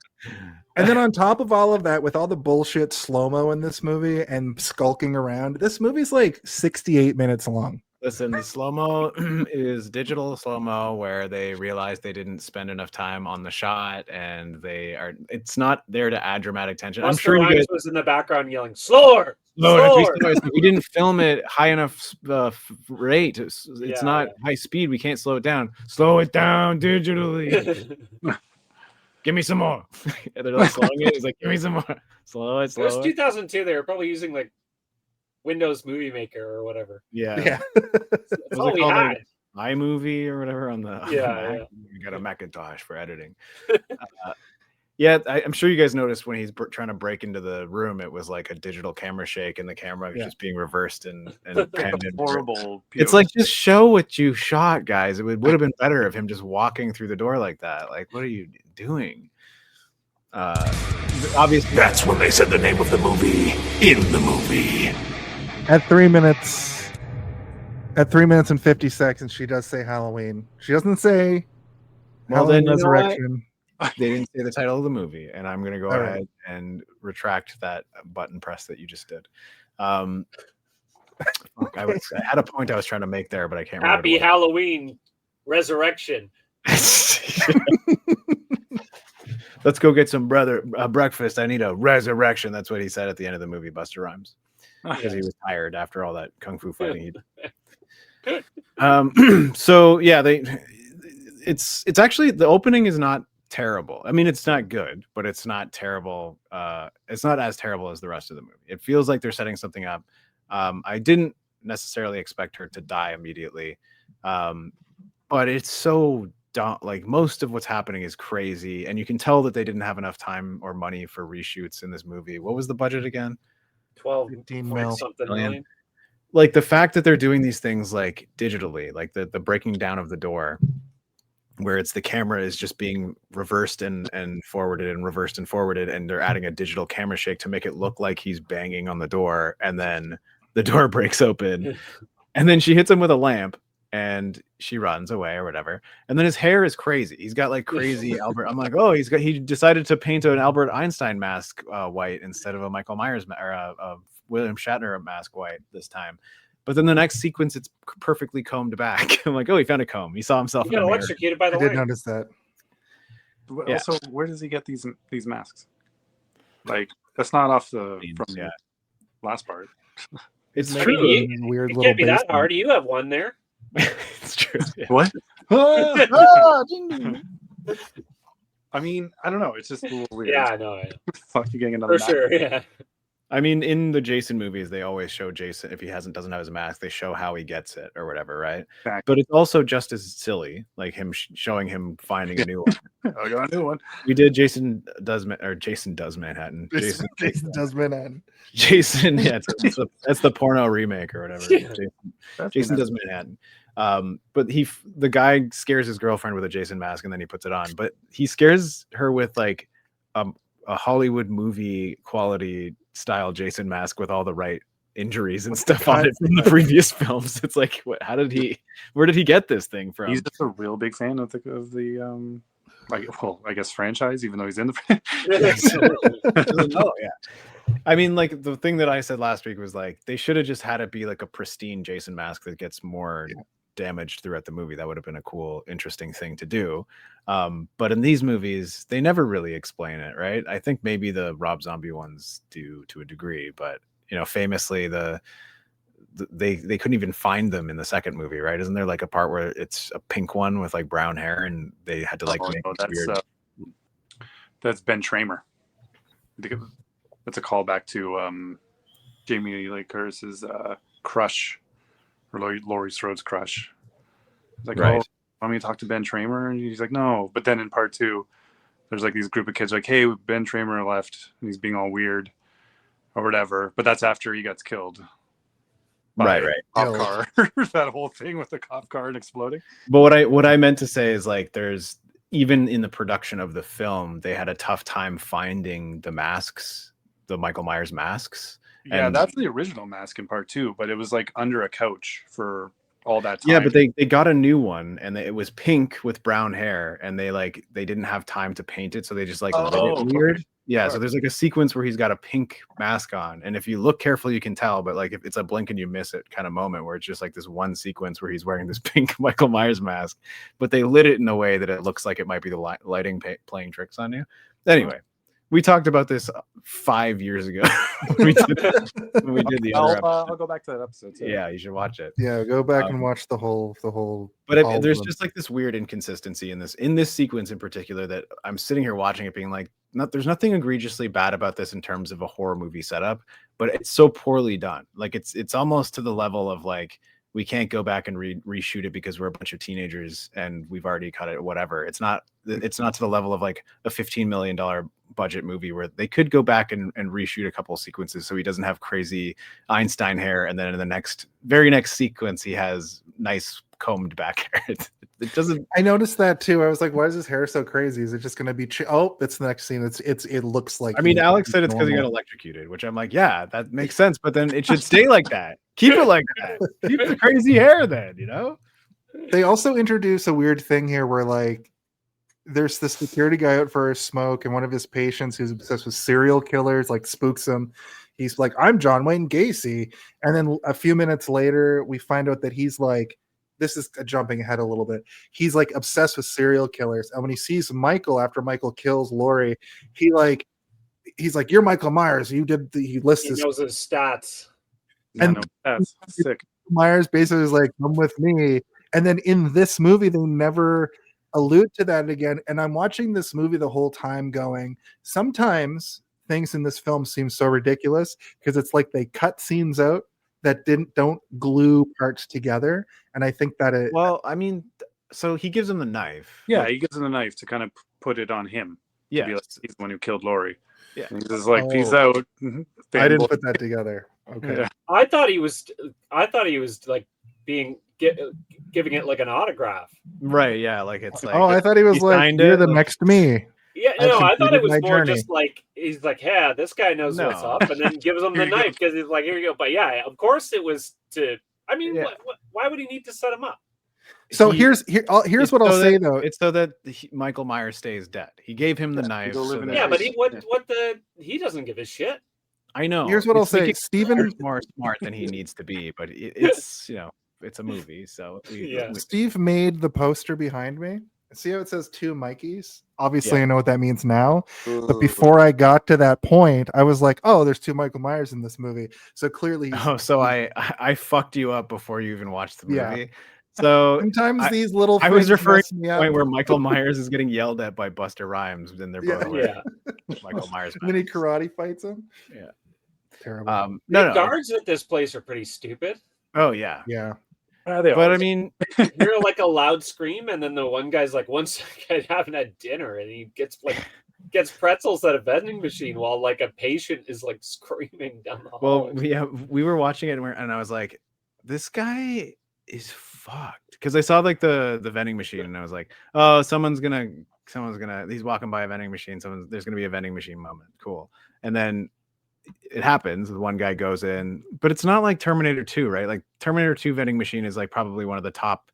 And then on top of all of that, with all the bullshit slow-mo in this movie and skulking around, this movie's like 68 minutes long. Listen, the slow-mo is digital slow-mo where they realize they didn't spend enough time on the shot and it's not there to add dramatic tension. I'm Buster sure you Rhymes guys was in the background yelling, "Slower, slower!" we didn't film it high enough rate. It's Yeah, not yeah. high speed. We can't slow it down. Slow it down digitally. give me some more. And they're like slowing it. He's like, give me some more. Slow it, It was slow it. 2002. They were probably using like Windows Movie Maker or whatever. Yeah. Yeah. That's Was all it we called, had. like, iMovie or whatever on the Yeah, Mac? yeah. You got a Macintosh for editing. Yeah, I'm sure you guys noticed when he's trying to break into the room, it was like a digital camera shake, and the camera was just being reversed and panned in. Horrible. It's like, just show what you shot, guys. It would have been better if him just walking through the door like that. Like, what are you doing? Obviously, That's when they said the name of the movie in the movie. At 3 minutes and 50 seconds, she does say Halloween. She doesn't say Well, then, Halloween you know what? Resurrection. they didn't say the title of the movie, and I'm gonna go All ahead right. and retract that button press that you just did. Fuck, I had a point I was trying to make there, but I can't remember. Happy Halloween Resurrection. Let's go get some breakfast. I need a resurrection. That's what he said at the end of the movie, Buster Rhymes, because he was tired after all that kung fu fighting he did. So yeah, it's actually, the opening is not terrible. I mean, it's not good, but it's not terrible. It's not as terrible as the rest of the movie. It feels like they're setting something up. I didn't necessarily expect her to die immediately, but it's so like, most of what's happening is crazy, and you can tell that they didn't have enough time or money for reshoots in this movie. What was the budget again? 12 15 point mil. something Million. million. Like, the fact that they're doing these things like digitally, like the breaking down of the door, where it's the camera is just being reversed and forwarded and reversed and forwarded, and they're adding a digital camera shake to make it look like he's banging on the door, and then the door breaks open, and then she hits him with a lamp, and she runs away or whatever. And then his hair is crazy. He's got like crazy Albert. I'm like, oh, he decided to paint an Albert Einstein mask white instead of a Michael Myers or a William Shatner mask white this time. But then the next sequence, it's perfectly combed back. I'm like, oh, he found a comb. He saw himself He in got a mirror. electrocuted by I the did light. notice that. Yeah. Also, where does he get these masks? Like, that's not off the from Yeah. the last part. It's I true. mean, Weird It little can't be that basement. hard. You have one there. It's true. Yeah. What? Ah, ding, ding. I mean, I don't know. It's just a little weird. Yeah, I know. Fuck, you getting another For mask? sure. Yeah. I mean, in the Jason movies, they always show Jason, if he doesn't have his mask, they show how he gets it or whatever, right? Exactly. But it's also just as silly, like him showing him finding a new one. I got a new one. We did Jason Does Manhattan. Jason does Manhattan. Jason, yeah, that's the porno remake or whatever. That's Jason nice. Does Manhattan. But the guy scares his girlfriend with a Jason mask, and then he puts it on. But he scares her with like a Hollywood movie quality style Jason mask with all the right injuries and stuff on it from the previous films. It's like, where did he get this thing from? He's just a real big fan of the like, well, I guess franchise, even though he's in the Oh yeah. I mean, like, the thing that I said last week was like, they should have just had it be like a pristine Jason mask that gets more damaged throughout the movie. That would have been a cool, interesting thing to do. But in these movies, they never really explain it, right? I think maybe the Rob Zombie ones do to a degree, but famously they couldn't even find them in the second movie, right? Isn't there like a part where it's a pink one with like brown hair, and they had to like make this weird... that's Ben Tramer. I think that's a callback to Jamie Lee Curtis's crush, or Laurie Strode's crush. It's like, Right. oh, want me to talk to Ben Tramer? And he's like, no. But then in part 2, there's like these group of kids like, hey, Ben Tramer left, and he's being all weird or whatever. But that's after he gets killed. Right. Cop car. That whole thing with the cop car and exploding. But what I meant to say is, like, there's, even in the production of the film, they had a tough time finding the masks, the Michael Myers masks. Yeah, And- that's the original mask in part 2, but it was like under a couch for all that time. Yeah, but they got a new one, and it was pink with brown hair, and they didn't have time to paint it, so they just like lit it weird. Yeah, so there's like a sequence where he's got a pink mask on, and if you look carefully, you can tell. But like, if it's a blink and you miss it kind of moment, where it's just like this one sequence where he's wearing this pink Michael Myers mask, but they lit it in a way that it looks like it might be the lighting playing tricks on you. Anyway, We talked about this 5 years ago. when we did the other episode. I'll go back to that episode too. Yeah, you should watch it. Yeah, go back and watch the whole. But all of there's them. just like this weird inconsistency in this sequence in particular that I'm sitting here watching it being like, there's nothing egregiously bad about this in terms of a horror movie setup, but it's so poorly done. Like it's almost to the level of like, we can't go back and reshoot it because we're a bunch of teenagers and we've already cut it, whatever. It's not to the level of like a $15 million budget movie where they could go back and reshoot a couple of sequences so he doesn't have crazy Einstein hair, and then in the very next sequence he has nice combed back hair. It doesn't. I noticed that too. I was like, why is his hair so crazy? Is it just going to be it's the next scene. It looks like. I mean, Alex said it's because he got electrocuted, which I'm like, yeah, that makes sense, but then it should stay like that. Keep it like that. Keep the crazy hair then, you know? They also introduce a weird thing here where like there's this security guy out for a smoke, and one of his patients who's obsessed with serial killers like spooks him. He's like, I'm John Wayne Gacy. And then a few minutes later, we find out that he's like, this is jumping ahead a little bit. He's like obsessed with serial killers. And when he sees Michael after Michael kills Laurie, he's like, you're Michael Myers. He lists He knows his stats. And that's sick. Myers basically is like, come with me. And then in this movie, they never allude to that again. And I'm watching this movie the whole time going, sometimes things in this film seem so ridiculous because it's like they cut scenes out that don't glue parts together. And I think that I mean, so he gives him the knife. Yeah, like, he gives him the knife to kind of put it on him. Yeah, like, he's the one who killed Laurie. Yeah, and he's just like, peace out. I didn't put that together. Okay. Yeah. I thought he was like giving it like an autograph. Right, yeah, like it's like, I thought he was like, you're the next me. Yeah, I thought it was more just like, he's like, yeah, this guy knows what's No. up, and then gives him the knife because he's like, here you go. But yeah, of course it was to. I mean, Yeah. why would he need to set him up? So here's it's what I'll so say that- though. It's so that Michael Myers stays dead. He gave him the knife. go live so in that- Yeah, but Yeah. he doesn't give a shit. I know. Here's what I'll It's like say. he's Steven more smart than he needs to be, but it's it's a movie, so Yeah. Steve made the poster behind me. See how it says 2 Mikeys? Obviously, Yeah. I know what that means now. But before I got to that point, I was like, oh, there's 2 Michael Myers in this movie. So clearly, Oh, so I fucked you up before you even watched the movie. Yeah. So sometimes these little I was things referring mess to me the up. point where Michael Myers is getting yelled at by Buster Rhymes, and they're both wearing Yeah. Michael Myers. And then he masks. karate fights him. Yeah. Terrible. No, The no. guards at this place are pretty stupid. Oh yeah. Yeah. But I mean, Hear like a loud scream, and then the one guy's like, one second having had dinner, and he gets pretzels at a vending machine while like a patient is like screaming down the hall. well, we were watching it, and I was like, this guy is fucked, because I saw like the vending machine, and I was like, oh, someone's gonna he's walking by a vending machine, there's gonna be a vending machine moment, cool. And then it happens, the one guy goes in, but it's not like Terminator 2, right? Like Terminator 2 vending machine is like probably one of the top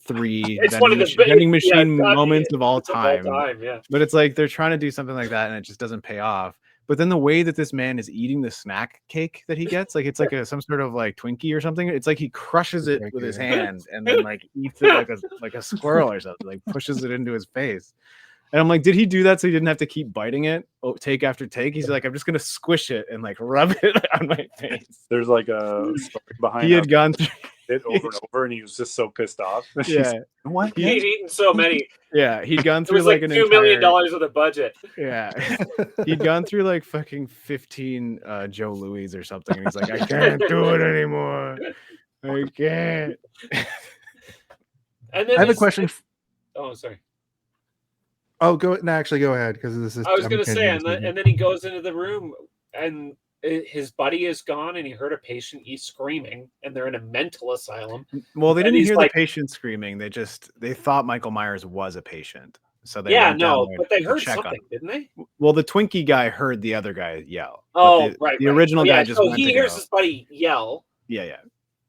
3 It's one of the vending big- yeah, machine it's gotta be moments of all Of all time. time, yeah. But it's like they're trying to do something like that and it just doesn't pay off. But then the way that this man is eating the snack cake that he gets, like it's like some sort of like Twinkie or something. It's like he crushes it with his hand and then like eats it like a squirrel or something, like pushes it into his face. And I'm like, did he do that so he didn't have to keep biting it take after take? He's like, I'm just gonna squish it and like rub it on my face. There's like a story behind He had gone through, it over and over, and he was just so pissed off. yeah, What? He'd eaten so many. yeah, he'd gone It through was like an $2 million entire, of the budget. yeah, he'd gone through like fucking 15 Joe Louis or something, and he's like, I can't do it anymore. I can't. And then I have a there's- question. Oh, sorry. Oh, go ahead because this is. I was I'm going to say, continuing. and then he goes into the room, and his buddy is gone, and he heard a patient screaming, and they're in a mental asylum. Well, they And didn't he's hear like- the patient screaming. They thought Michael Myers was a patient. So they Yeah, went down no, there but they to heard check on something, him. didn't they? Well, the Twinkie guy heard the other guy yell. but Oh, the, right. The right. original Oh, guy yeah, just so went he to hears go. his buddy yell, Yeah.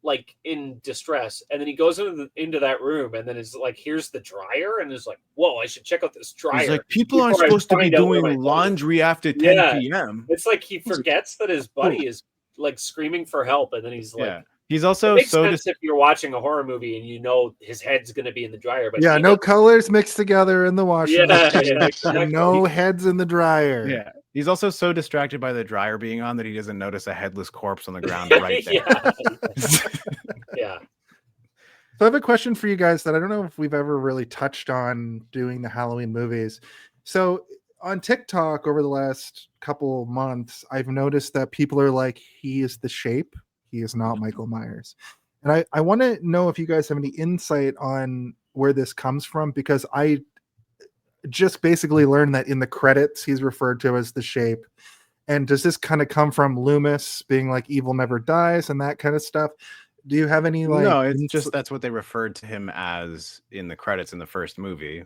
like in distress, and then he goes into that room, and then it's like, here's the dryer, and it's like, whoa, I should check out this dryer. He's like, people aren't before I supposed to be find out where my doing buddy is." laundry after 10 Yeah. p.m. It's like he forgets that his buddy is like screaming for help, and then he's like, Yeah. He's It also makes so sense if you're watching a horror movie and you know his head's going to be in the dryer. But Yeah, he no doesn't- colors mixed together in the washing Yeah, machine, yeah, exactly. and no heads in the dryer. yeah. He's also so distracted by the dryer being on that he doesn't notice a headless corpse on the ground right there. Yeah. So I have a question for you guys that I don't know if we've ever really touched on doing the Halloween movies. So on TikTok over the last couple months, I've noticed that people are like, he is the Shape. He is not Michael Myers. And I want to know if you guys have any insight on where this comes from, because I just basically learned that in the credits, he's referred to as the Shape. And does this kind of come from Loomis being like evil never dies and that kind of stuff? Do you have any like? No, it's just that's what they referred to him as in the credits in the first movie,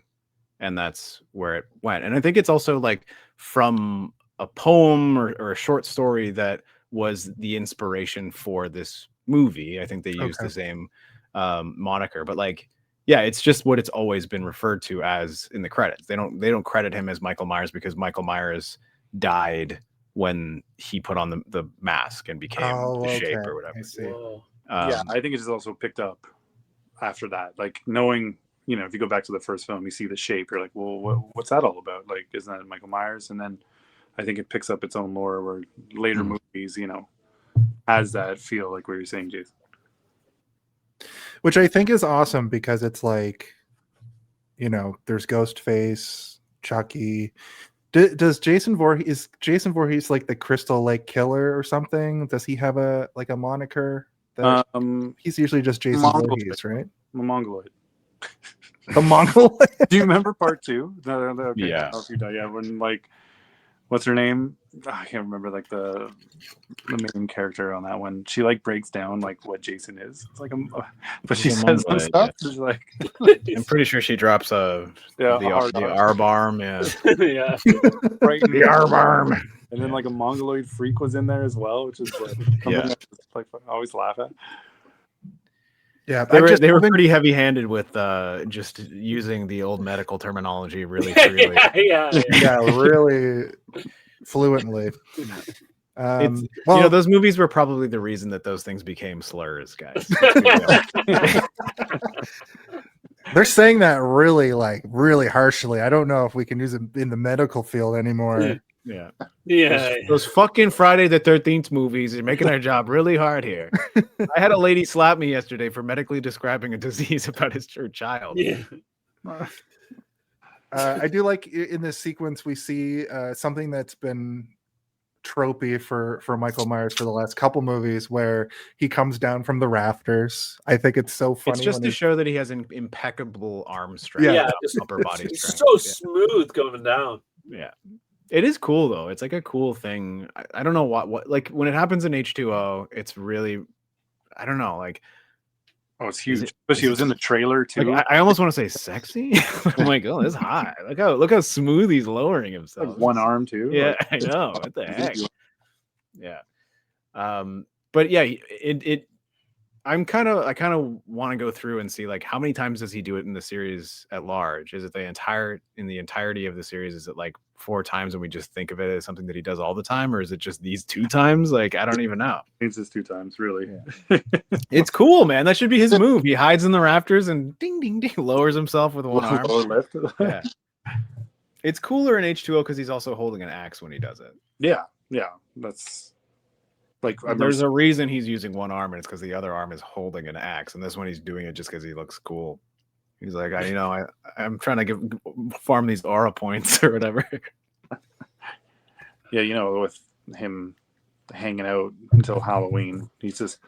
and that's where it went. And I think it's also like from a poem or a short story that was the inspiration for this movie. I think they used the same moniker, but like, yeah, it's just what it's always been referred to as in the credits. They don't credit him as Michael Myers because Michael Myers died when he put on the mask and became the Shape or whatever. I see. Whoa. Yeah, I think it's also picked up after that. Like knowing, you know, if you go back to the first film, you see the Shape, you're like, well, what's that all about? Like, isn't that Michael Myers? And then I think it picks up its own lore where later movies, you know, has that feel like what you're saying, Jason. Which I think is awesome because it's like, you know, there's Ghostface, Chucky. Does Jason Voorhees like the Crystal Lake Killer or something? Does he have a moniker? He's usually just Jason Voorhees, right? The Mongoloid. The Mongoloid. Do you remember part 2? No, okay. Yeah. Yeah, when like, what's her name? I can't remember like the main character on that one. She like breaks down like what Jason is. It's like but she says some stuff. She's like, I'm pretty sure she drops the arb arm. Yeah, Yeah. right. The arm arm. And then like a Mongoloid freak was in there as well, which is like something I just, like I always laugh at. Yeah, they were pretty heavy-handed with just using the old medical terminology really freely. Yeah. really fluently. You know, those movies were probably the reason that those things became slurs, guys. They're saying that really harshly. I don't know if we can use it in the medical field anymore. Yeah. Yeah. Those fucking Friday the 13th movies are making our job really hard here. I had a lady slap me yesterday for medically describing a disease about her child. Yeah. I do like in this sequence we see something that's been tropey for Michael Myers for the last couple movies, where he comes down from the rafters. I think it's so funny. It's just to show that he has an impeccable arm strength, Yeah, upper body It's strength. so smooth going down. Yeah. It is cool though. It's like a cool thing. I don't know what like when it happens in H2O, it's really, I don't know, like, oh, it's huge. Especially it was in the trailer too. like I almost want to say sexy. I'm like, oh, it's hot. Look how smooth he's lowering himself. Like one arm too. Yeah, Like, I know. What the heck? Yeah. But yeah, I kind of want to go through and see like how many times does he do it in the series at large? Is it in the entirety of the series? Is it like 4 times and we just think of it as something that he does all the time, or is it just these 2 times? Like I don't even know. It's just 2 times, really. Yeah. It's cool, man. That should be his move. He hides in the rafters and ding ding ding lowers himself with one arm. Lift. Yeah. It's cooler in H2O because he's also holding an axe when he does it. Yeah. That's like There's a reason he's using one arm, and it's because the other arm is holding an axe. And this one he's doing it just because he looks cool. He's like, I'm trying to farm these aura points or whatever. Yeah, you know, with him hanging out until Halloween, he's just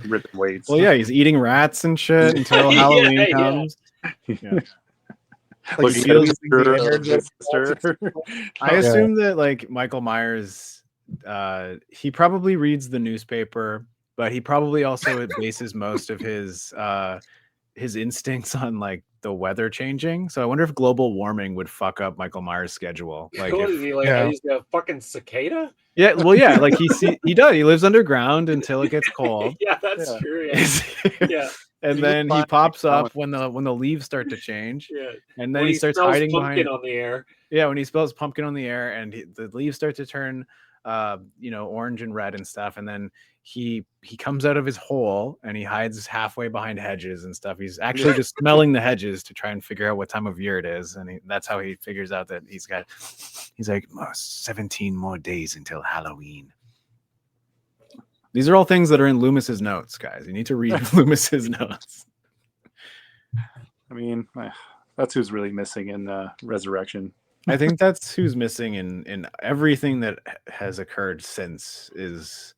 ripping weights. Well, yeah, he's eating rats and shit until Halloween comes. Yeah. Like he feels feels the sister. I assume that like Michael Myers, he probably reads the newspaper, but he probably also bases most of his instincts on like the weather changing. So I wonder if global warming would fuck up Michael Myers' schedule. Like, What is he like? He's a fucking cicada? yeah, well, yeah, like he does. He lives underground until it gets cold. Yeah, that's true. Yeah. Yeah. And then he pops up when the leaves start to change. Yeah. And then When he starts smells hiding pumpkin behind on the air. Yeah, when he spells pumpkin on the air and the leaves start to turn orange and red and stuff, and then he comes out of his hole and he hides halfway behind hedges and stuff. He's actually just smelling the hedges to try and figure out what time of year it is, and that's how he figures out that he's like 17 more days until Halloween. These are all things that are in Loomis's notes, guys. You need to read Loomis's notes. I mean, that's who's really missing in Resurrection. I think that's who's missing in everything that has occurred since is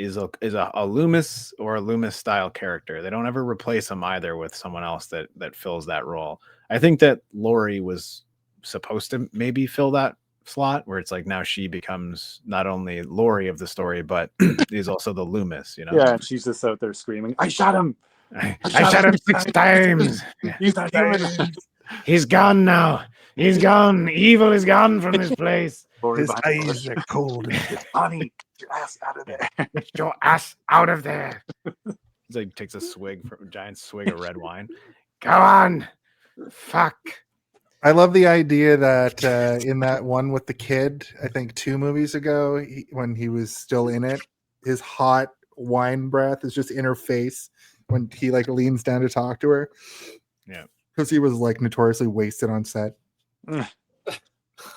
a Loomis or a Loomis style character. They don't ever replace him either with someone else that fills that role. I think that Laurie was supposed to maybe fill that slot where it's like now she becomes not only Laurie of the story, but is also the Loomis, Yeah, and she's just out there screaming, I shot him! I shot him 6 times! He's not human! He's gone now! He's gone! Evil is gone from this place! His eyes are cold. Honey, get your ass out of there! Get your ass out of there! He's like takes a giant swig of red wine. Go on! Fuck! I love the idea that in that one with the kid, I think 2 movies ago, when he was still in it, his hot wine breath is just in her face when he like leans down to talk to her. Yeah, because he was like notoriously wasted on set.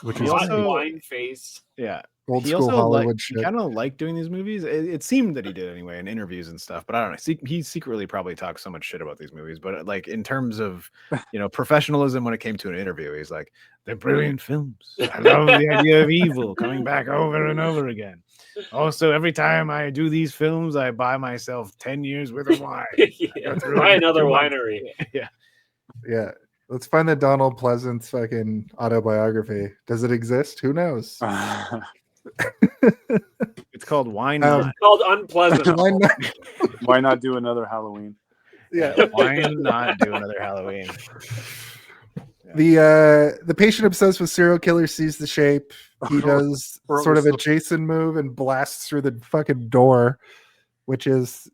Which is wine face. Yeah. Old he school also Hollywood he shit. kind of liked doing these movies. It seemed that he did anyway in interviews and stuff, but I don't know. He secretly probably talks so much shit about these movies, but like in terms of professionalism when it came to an interview, he's like, they're brilliant films. I love the idea of evil coming back over and over again. Also, every time I do these films, I buy myself 10 years worth of wine. Buy another winery. Yeah. Let's find the Donald Pleasance fucking autobiography. Does it exist? Who knows? It's called Wine Um, Not. It's called Unpleasant. Why not? Why not do another Halloween? Yeah. Why not do another Halloween? The patient obsessed with serial killer sees the shape. He does Or sort of a also- Jason move and blasts through the fucking door, which is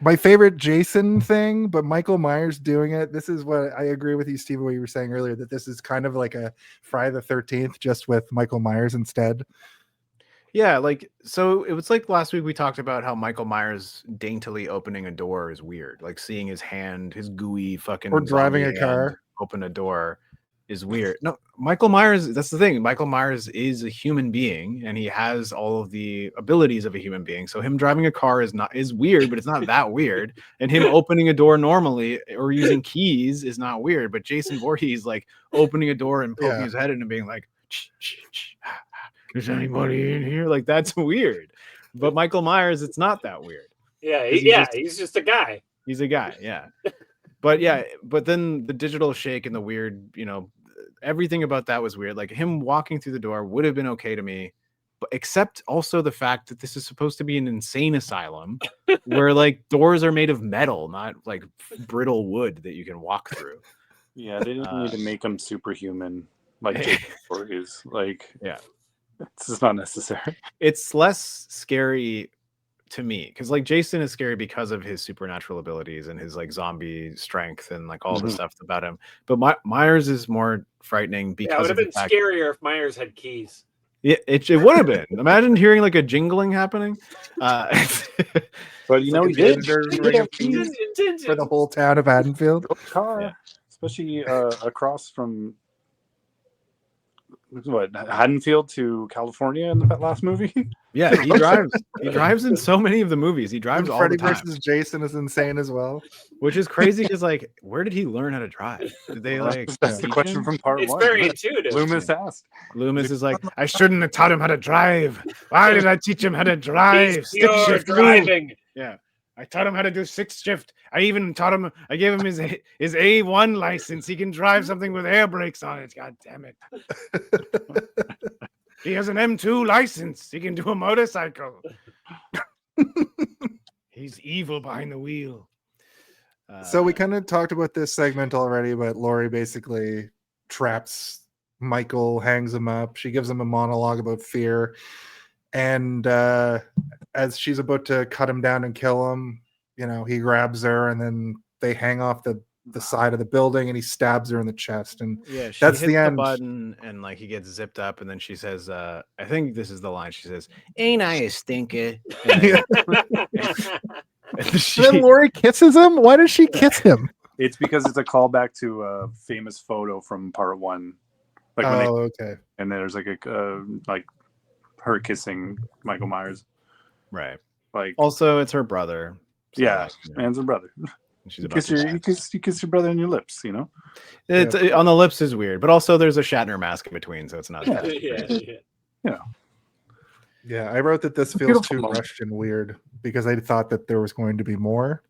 my favorite Jason thing, but Michael Myers doing it. This is what I agree with you, Steve, what you were saying earlier, that this is kind of like a Friday the 13th, just with Michael Myers instead. Yeah, like so it was like last week we talked about how Michael Myers daintily opening a door is weird. Like seeing his hand, his gooey fucking Or driving zombie a car. hand open a door is weird. No, Michael Myers, that's the thing. Michael Myers is a human being and he has all of the abilities of a human being. So him driving a car is weird, but it's not that weird. And him opening a door normally or using keys is not weird. But Jason Voorhees like opening a door and poking his head in and being like, is anybody in here? Like that's weird. But Michael Myers, it's not that weird. Yeah, he's just a guy. He's a guy, yeah. But then the digital shake and the weird, everything about that was weird. Like him walking through the door would have been okay to me, but except also the fact that this is supposed to be an insane asylum where like doors are made of metal, not like brittle wood that you can walk through. Yeah, they didn't need to make him superhuman like Jason Voorhees. Like, yeah, it's just not necessary. It's less scary to me because like Jason is scary because of his supernatural abilities and his like zombie strength and like all the stuff about him. But Myers is more frightening because it would have of been the fact- scarier if Myers had keys. Yeah, it would have been. Imagine hearing like a jingling happening. But he Like did. vendors He did ring have of keys keys. for the whole town of Haddonfield. Car, Yeah. especially across from Haddonfield to California in the last movie. Yeah, he drives. He drives in so many of the movies. He drives And all Freddy the time, versus Jason is insane as well. which is crazy because like, where did he learn how to drive? Did they like? That's the teach question him? from part It's one. very intuitive. Loomis asked. Loomis is like, I shouldn't have taught him how to drive. Why did I teach him how to drive? He's Stick pure shift move. driving. Yeah. I taught him how to do 6 shift. I even taught him. I gave him his A1 license. He can drive something with air brakes on it. God damn it! He has an M2 license. He can do a motorcycle. He's evil behind the wheel. So we kind of talked about this segment already, but Laurie basically traps Michael, hangs him up. She gives him a monologue about fear. And as she's about to cut him down and kill him, he grabs her and then they hang off the the side of the building, and he stabs her in the chest. And Yeah, she that's hits the end. button and like he gets zipped up, and then she says, I think this is the line. She says, "Ain't I a stinker?" And then, and And she- then Lori kisses him. Why does she kiss him? It's because it's a callback to a famous photo from part 1. Like when Oh, okay. and there's like a like her kissing Michael Myers. right. Like Also, it's her brother. so, yeah, you know, man's a brother. she's You about kiss, to your, die. you kiss your brother on your lips, you know? It's on the lips is weird, but also there's a Shatner mask in between, so it's not. Yeah. yeah. Yeah, I wrote that this feels Beautiful too moment. rushed and weird because I thought that there was going to be more.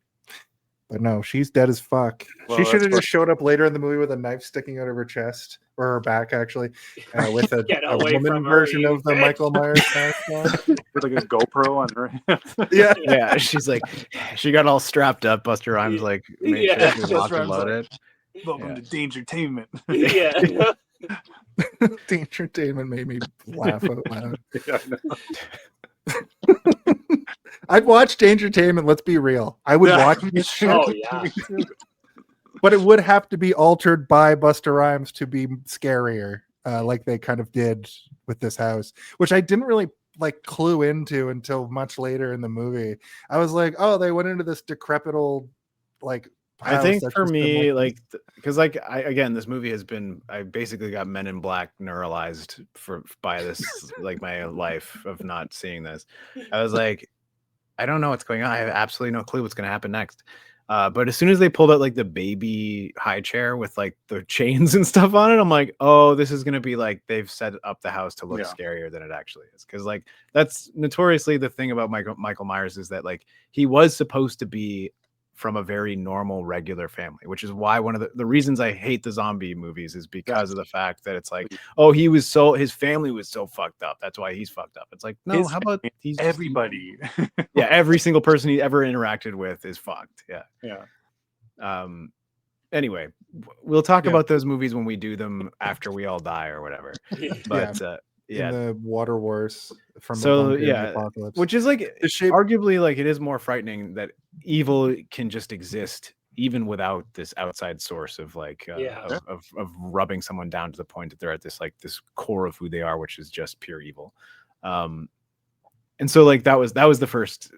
But no, she's dead as fuck. Well, She should have that's just showed up later in the movie with a knife sticking out of her chest or her back, actually, with a, Get a away woman from her, version you of the bitch. Michael Myers mask on. With like a GoPro on her hand. Yeah, Yeah, she's like, she got all strapped up. Buster Rhymes like made Yeah, sure she was Busta locked and Rhymes like- loaded. Welcome Yeah. to Dangertainment. Yeah. the entertainment made me laugh out loud. Yeah, I know. I'd watch Dangertainment. Let's be real. I would Yeah. watch this shit, Oh yeah. but it would have to be altered by Busta Rhymes to be scarier, like they kind of did with this house, which I didn't really like clue into until much later in the movie. I was like, oh, they went into this decrepit old like. I house think that's for just been, me, like, because like again, this movie has been, I basically got Men in Black neuralized by this like my life of not seeing this. I was like, I don't know what's going on. I have absolutely no clue what's going to happen next. But as soon as they pulled out like the baby high chair with like the chains and stuff on it, I'm like, oh, this is going to be like they've set up the house to look Yeah. scarier than it actually is. Because like that's notoriously the thing about Michael Myers is that like he was supposed to be from a very normal, regular family, which is why one of the reasons I hate the zombie movies is because of the fact that it's like, oh, his family was so fucked up. That's why he's fucked up. It's like, no, His how about he's just- Everybody. yeah, every single person he ever interacted with is fucked. Yeah. Yeah. Anyway, we'll talk Yeah. about those movies when we do them after we all die or whatever. But yeah, in the Water Wars from the So, bunker in the yeah, apocalypse. which is like The shape- arguably like it is more frightening that evil can just exist even without this outside source of like Yeah. of rubbing someone down to the point that they're at this like this core of who they are, which is just pure evil. And so like that was the first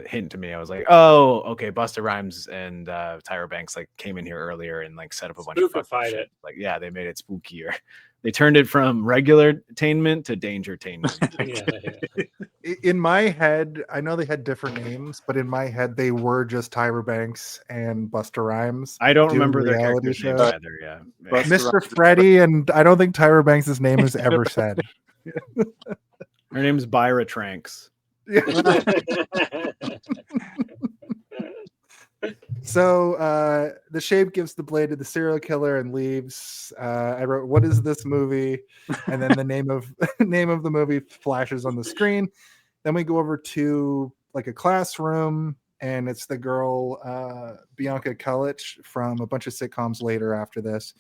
hint to me. I was like, oh, okay, Busta Rhymes and Tyra Banks like came in here earlier and like set up a bunch of fucked up Spookified shit. it. Like, yeah, they made it spookier. They turned it from regular tainment to dangertainment. In my head, I know they had different names, but in my head, they were just Tyra Banks and Busta Rhymes. I don't Do remember their reality characters' names show. either. Yeah, Busta Mr. Rhymes. Freddy, and I don't think Tyra Banks' name is ever said. her name's Byra Tranks. So the shape gives the blade to the serial killer and leaves. I wrote, "What is this movie?" And then the name of the movie flashes on the screen. Then we go over to like a classroom, and it's the girl Bianca Kulich from a bunch of sitcoms later after this.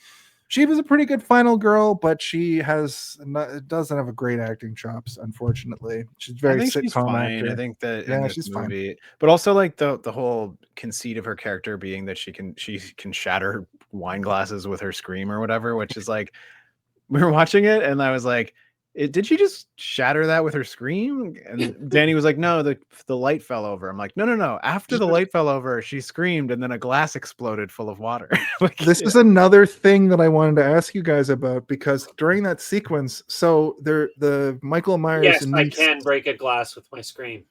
She was a pretty good final girl, but she doesn't have a great acting chops, unfortunately. She's very I think sitcom she's fine. actor. I think that Yeah, in this she's fine. movie, but also like the whole conceit of her character being that she can shatter wine glasses with her scream or whatever, which is like we were watching it and I was like, did she just shatter that with her scream? And Danny was like, no, the light fell over. I'm like, no. After the light fell over, she screamed and then a glass exploded full of water. Like, This is another thing that I wanted to ask you guys about, because during that sequence, so the Michael Myers Yes, I niece, can break a glass with my scream.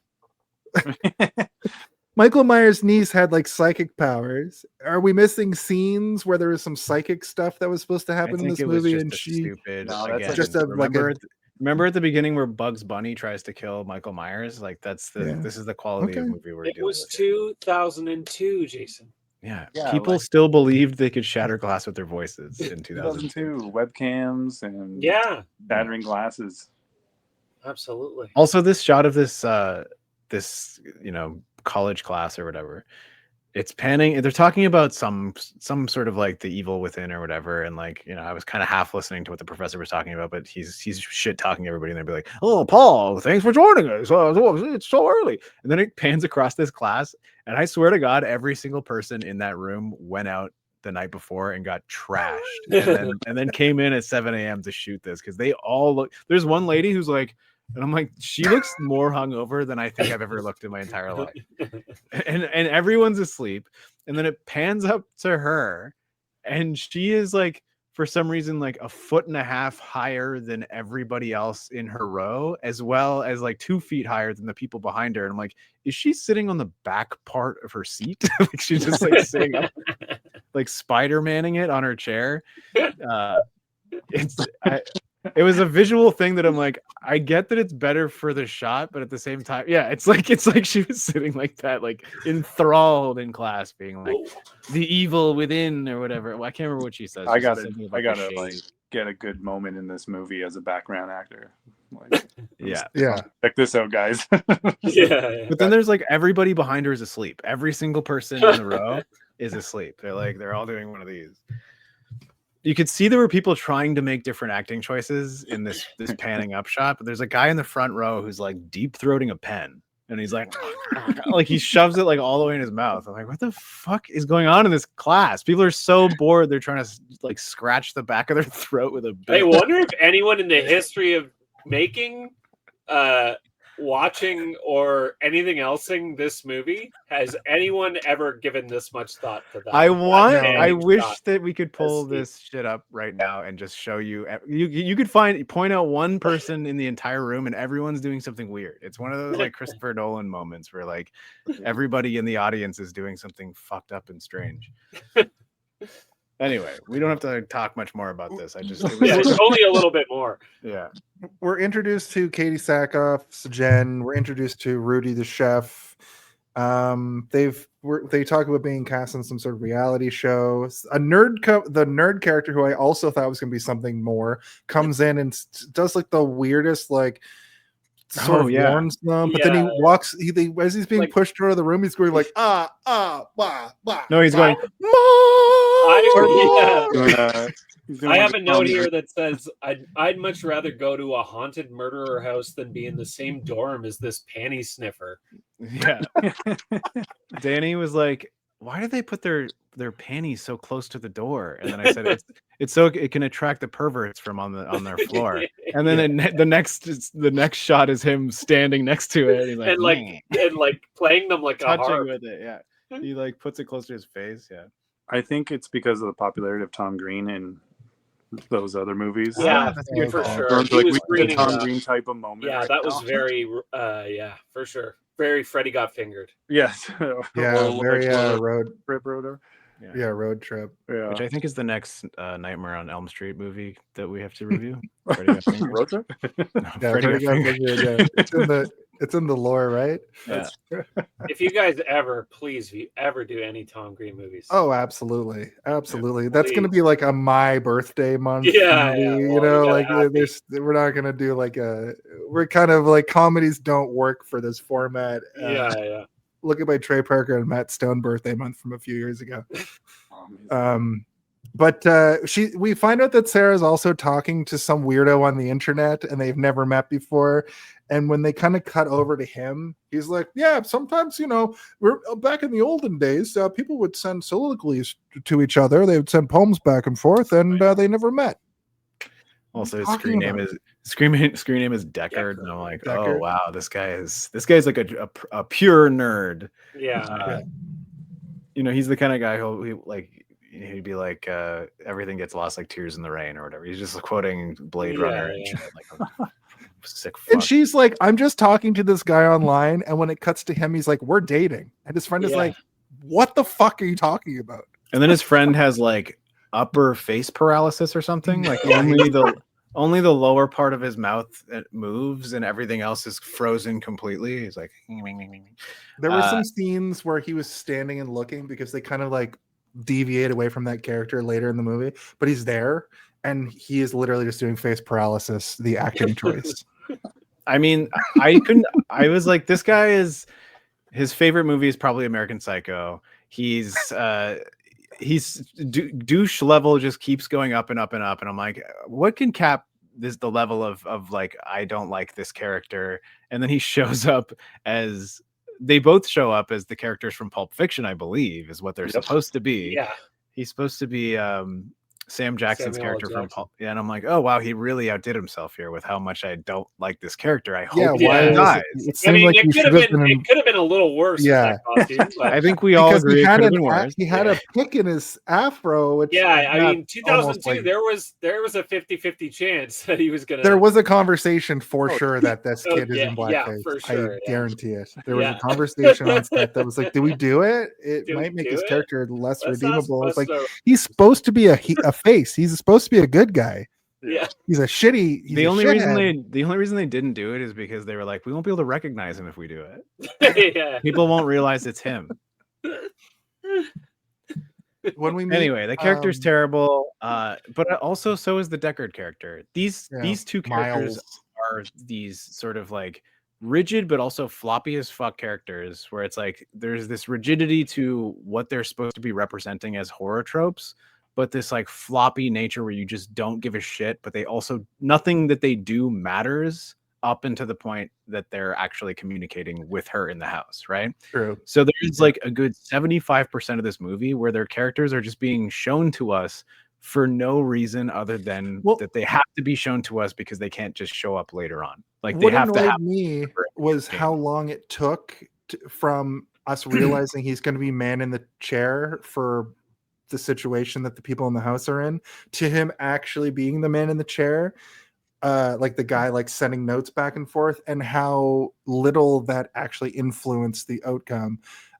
Michael Myers' niece had like psychic powers. Are we missing scenes where there was some psychic stuff that was supposed to I happen in think this it was movie? just And a she, stupid. No, that's Again, just a- like a- remember at the beginning where Bugs Bunny tries to kill Michael Myers? Like that's Yeah. this is the quality of Okay. movie we're It dealing was with. here. 2002, Jason. Yeah, Yeah, people like- still believed they could shatter glass with their voices in 2002. 2002 webcams and Yeah, shattering glasses. absolutely. Also, this shot of this college class or whatever, it's panning. They're talking about some sort of like the evil within or whatever, and like I was kind of half listening to what the professor was talking about, but he's shit talking everybody, and they'd be like, "Oh, Paul, thanks for joining us. It's so early," and then it pans across this class, and I swear to God, every single person in that room went out the night before and got trashed, and then came in at 7 a.m. to shoot this because they all look. There's one lady who's like, and I'm like, she looks more hungover than I think I've ever looked in my entire life, and everyone's asleep, and then it pans up to her, and she is like, for some reason, like 1.5 feet higher than everybody else in her row, as well as like 2 feet higher than the people behind her. And I'm like, is she sitting on the back part of her seat? Like she's just like sitting up, like Spider-Manning it on her chair. It was a visual thing that I'm like, I get that it's better for the shot, but at the same time, yeah, it's like she was sitting like that, like enthralled in class, being like the evil within or whatever. Well, I can't remember what she says. I gotta like get a good moment in this movie as a background actor. Like, Yeah. check this out, guys. Yeah. But then there's like everybody behind her is asleep. Every single person in the row is asleep. They're all doing one of these. You could see there were people trying to make different acting choices in this panning up shot, but there's a guy in the front row who's like deep throating a pen, and he's like he shoves it like all the way in his mouth. I'm like, what the fuck is going on in this class? People are so bored, they're trying to like scratch the back of their throat with a bit. I wonder if anyone in the history of making, watching, or anything else in this movie has anyone ever given this much thought to that. I wish that we could pull this shit up right now and just show you. You could point out one person in the entire room and everyone's doing something weird. It's one of those like Christopher Nolan moments where like everybody in the audience is doing something fucked up and strange. Anyway, we don't have to talk much more about this. Just only a little bit more. Yeah. We're introduced to Katie Sackhoff's Jen. We're introduced to Rudy the chef. They talk about being cast in some sort of reality show. The nerd character, who I also thought was going to be something more, comes in and does like the weirdest like sort of warns them, but then he walks. As he's being pushed out of the room, he's going like bah, bah. No, he's going. I have a note here that says I'd much rather go to a haunted murderer house than be in the same dorm as this panty sniffer. Yeah. Danny was like, why do they put their panties so close to the door? And then I said it's so it can attract the perverts from on their floor. And then the next shot is him standing next to it. He's like, and playing them like touching a harp with it. Yeah. He like puts it close to his face. Yeah. I think it's because of the popularity of Tom Green and those other movies. Yeah, for sure. Like we did a Tom Green type of moment. Yeah, that was very for sure. Very Freddy Got Fingered. Yes. Yeah, very road trip. Yeah, road trip. Yeah. Which I think is the next Nightmare on Elm Street movie that we have to review. Freddy Got Fingered. Road trip? No, Yeah, Freddy Got Fingered. It's in the lore, right? Yeah. If you guys if you ever do any Tom Green movies. Oh, absolutely. Absolutely. Yeah, that's going to be like a my birthday month. Yeah, movie, yeah. you know, like we're not going to do like we're kind of like comedies don't work for this format. Yeah. Look at my Trey Parker and Matt Stone birthday month from a few years ago. But we find out that Sarah's also talking to some weirdo on the internet and they've never met before. And when they kind of cut over to him, he's like, yeah, sometimes, we're back in the olden days, people would send soliloquies to each other. They would send poems back and forth, and they never met. Also, his screen name is Deckard, and I'm like, Deckard. Oh wow, this guy's like a pure nerd. Yeah. He's the kind of guy he'd be like, everything gets lost like tears in the rain or whatever. He's just quoting Blade Runner and shit. Like, sick fuck. And she's like, I'm just talking to this guy online. And when it cuts to him, he's like, we're dating. And his friend is like, what the fuck are you talking about? And then his friend has like upper face paralysis or something. Like only the lower part of his mouth moves and everything else is frozen completely. He's like, there were some scenes where he was standing and looking because they kind of like deviate away from that character later in the movie, but he's there and he is literally just doing face paralysis, the acting choice. I mean, I was like, this guy his favorite movie is probably American Psycho. He's douche level just keeps going up and up and up. And I'm like, what can cap the level of like, I don't like this character. And then he shows up they both show up as the characters from Pulp Fiction, I believe, is what they're supposed to be. Yeah. He's supposed to be Sam Jackson's Samuel L. character from Jackson. Pulp. Yeah, and I'm like, oh wow, he really outdid himself here with how much I don't like this character. I hope Yeah, he why Yeah. was dies. it I seemed mean, like it he could should have have been. been It could have been a little worse. Yeah. With that costume, but I think we all because agree he it had could have an been worse. he had a pick in his afro, which yeah, I not mean, almost 2002, like- there was a 50-50 chance that he was gonna. there was a conversation for Oh, sure that this oh, kid is yeah, in yeah, blackface. for sure, I yeah. guarantee it. There was Yeah. a conversation on set that was like, "Do we do it? It Do we might make do his it? character less That's not redeemable." It's supposed like to- he's supposed to be a face. He's supposed to be a good guy. yeah. He's a shitty. He's the a only shithead. reason they didn't do it is because they were like, we won't be able to recognize him if we do it. yeah. People won't realize it's him. When we meet, Anyway, the character's um, terrible, but also so is the Deckard character. These two characters Miles. are these sort of like rigid but also floppy as fuck characters where it's like there's this rigidity to what they're supposed to be representing as horror tropes, but this like floppy nature where you just don't give a shit, but they also nothing that they do matters up until the point that they're actually communicating with her in the house, right? True. So there's like a good 75% of this movie where their characters are just being shown to us for no reason other than Well- that they have to be shown to us because they can't just show up later on. Like they What have to annoyed have me for every was game. how long it took from us realizing he's going to be man in the chair for the situation that the people in the house are in to him actually being the man in the chair. Like the guy like sending notes back and forth, and how little that actually influenced the outcome,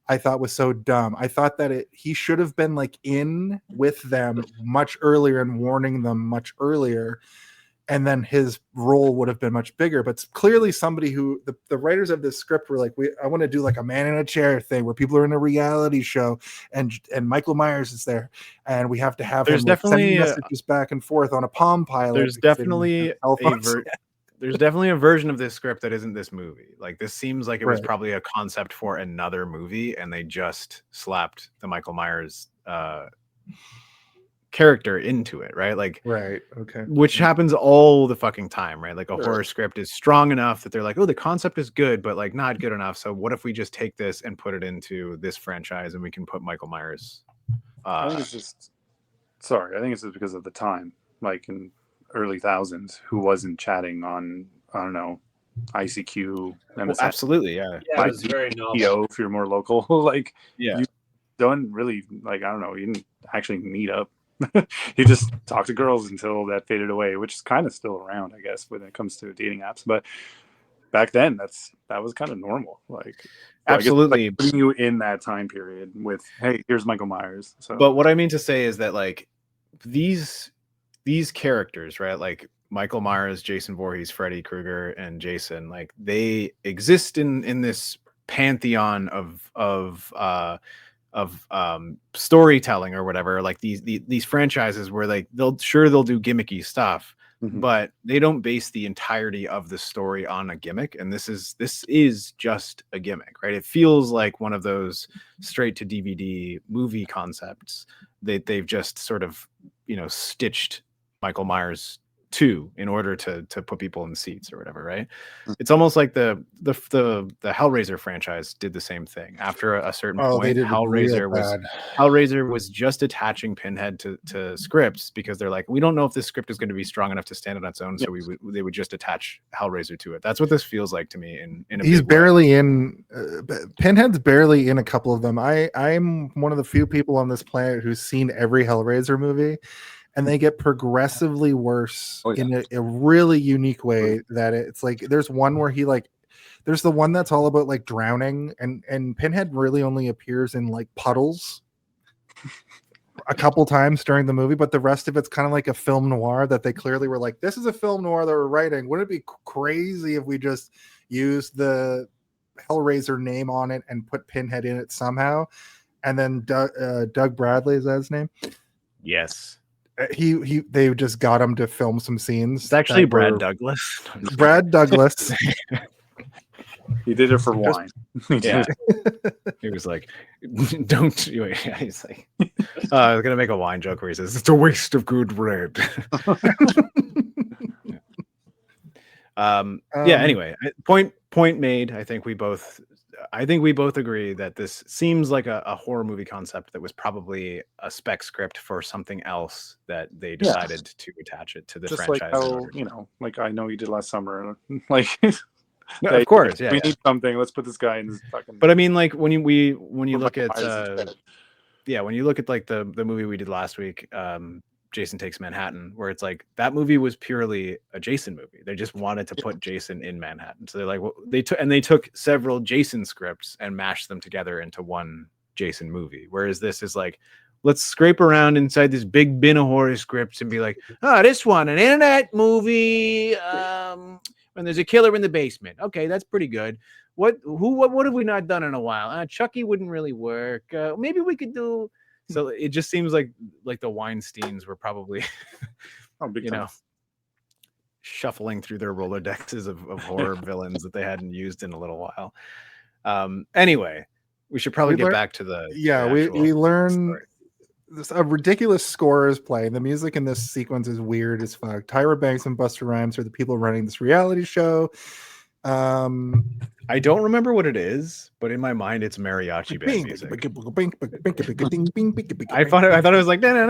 I thought was so dumb. I thought that he should have been like in with them much earlier and warning them much earlier, and then his role would have been much bigger. But clearly somebody who the writers of this script were like, I want to do like a man in a chair thing where people are in a reality show and Michael Myers is there and we have to have There's him like, sending definitely messages back and forth on a Palm Pilot. There's because they didn't definitely have cell phones. there's definitely a version of this script that isn't this movie. Like this seems like it was Right. probably a concept for another movie and they just slapped the Michael Myers character into it, right? Like Right. Okay. which happens all the fucking time, right? Like a Sure. horror script is strong enough that they're like, oh, the concept is good, but like not good enough. So what if we just take this and put it into this franchise and we can put Michael Myers? I think it's just sorry. I think it's just because of the time, like in early thousands, who wasn't chatting on I don't know ICQ, Well, MSN, absolutely, yeah, Yeah, it was very novel. PO if you're more local. Like yeah. You don't really like I don't know. You didn't actually meet up. You just talked to girls until that faded away, which is kind of still around, I guess, when it comes to dating apps. But back then, that was kind of normal. Like so I guess, Absolutely. like, putting you in that time period with, hey, here's Michael Myers. So But what I mean to say is that like these characters, right? Like Michael Myers, Jason Voorhees, Freddy Krueger, and Jason, like they exist in this pantheon of storytelling or whatever. Like these franchises where like they'll do gimmicky stuff, Mhm. but they don't base the entirety of the story on a gimmick. And this is just a gimmick, right? It feels like one of those straight to DVD movie concepts that they've just sort of, stitched Michael Myers to in order to put people in seats or whatever, right? It's almost like the Hellraiser franchise did the same thing. After a certain Oh, they point, did Hellraiser was just attaching Pinhead to scripts because they're like, we don't know if this script is going to be strong enough to stand on its own, so they would just attach Hellraiser to it. That's what this feels like to me. In a He's big way. barely in. Pinhead's barely in a couple of them. I'm one of the few people on this planet who's seen every Hellraiser movie, and they get progressively worse Oh, yeah. in a really unique way. That it's like there's one where there's the one that's all about like drowning, and Pinhead really only appears in like puddles a couple times during the movie, but the rest of it's kind of like a film noir that they clearly were like, this is a film noir that we're writing. Wouldn't it be crazy if we just used the Hellraiser name on it and put Pinhead in it somehow? And then Doug Bradley, is that his name? Yes, They just got him to film some scenes. it's actually that Brad were- Douglas. Brad Douglas. he did it for wine. He did Yeah. it. He was like, don't he's like, I was gonna make a wine joke where he says it's a waste of good bread. Anyway, point made. I think we both I think we both agree that this seems like a horror movie concept that was probably a spec script for something else that they decided to attach it to the Just franchise. like how, like I Know You Did Last summer. Like, No, of course, we need something. Let's put this guy in this fucking. But I mean, like when you look at when you look at like the movie we did last week, Jason Takes Manhattan, where it's like that movie was purely a Jason movie. They just wanted to put Jason in Manhattan, so they're like, well, they took several Jason scripts and mashed them together into one Jason movie. Whereas this is like, let's scrape around inside this big bin of horror scripts and be like, oh, this one, an internet movie, when there's a killer in the basement. Okay, that's pretty good. What have we not done in a while? Chucky wouldn't really work. Maybe we could do. So it just seems like the Weinsteins were probably, shuffling through their Rolodexes of horror villains that they hadn't used in a little while. Anyway, we should probably get back to the we learn a ridiculous score is playing. The music in this sequence is weird as fuck. Tyra Banks and Busta Rhymes are the people running this reality show. I don't remember what it is, but in my mind it's mariachi band music. I thought it was like Happy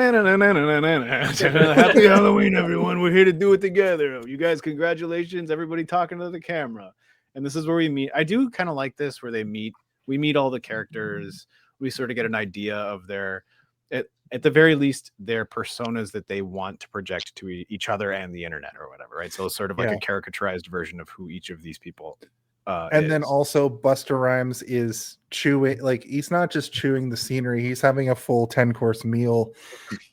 Halloween, everyone. We're here to do it together. You guys, congratulations. Everybody talking to the camera. And this is where we meet. I do kind of like this where we meet all the characters. We sort of get an idea of their at the very least their personas that they want to project to each other and the internet or whatever, right? So it's sort of like a caricaturized version of who each of these people and then also Busta Rhymes is chewing, like he's not just chewing the scenery, he's having a full 10-course meal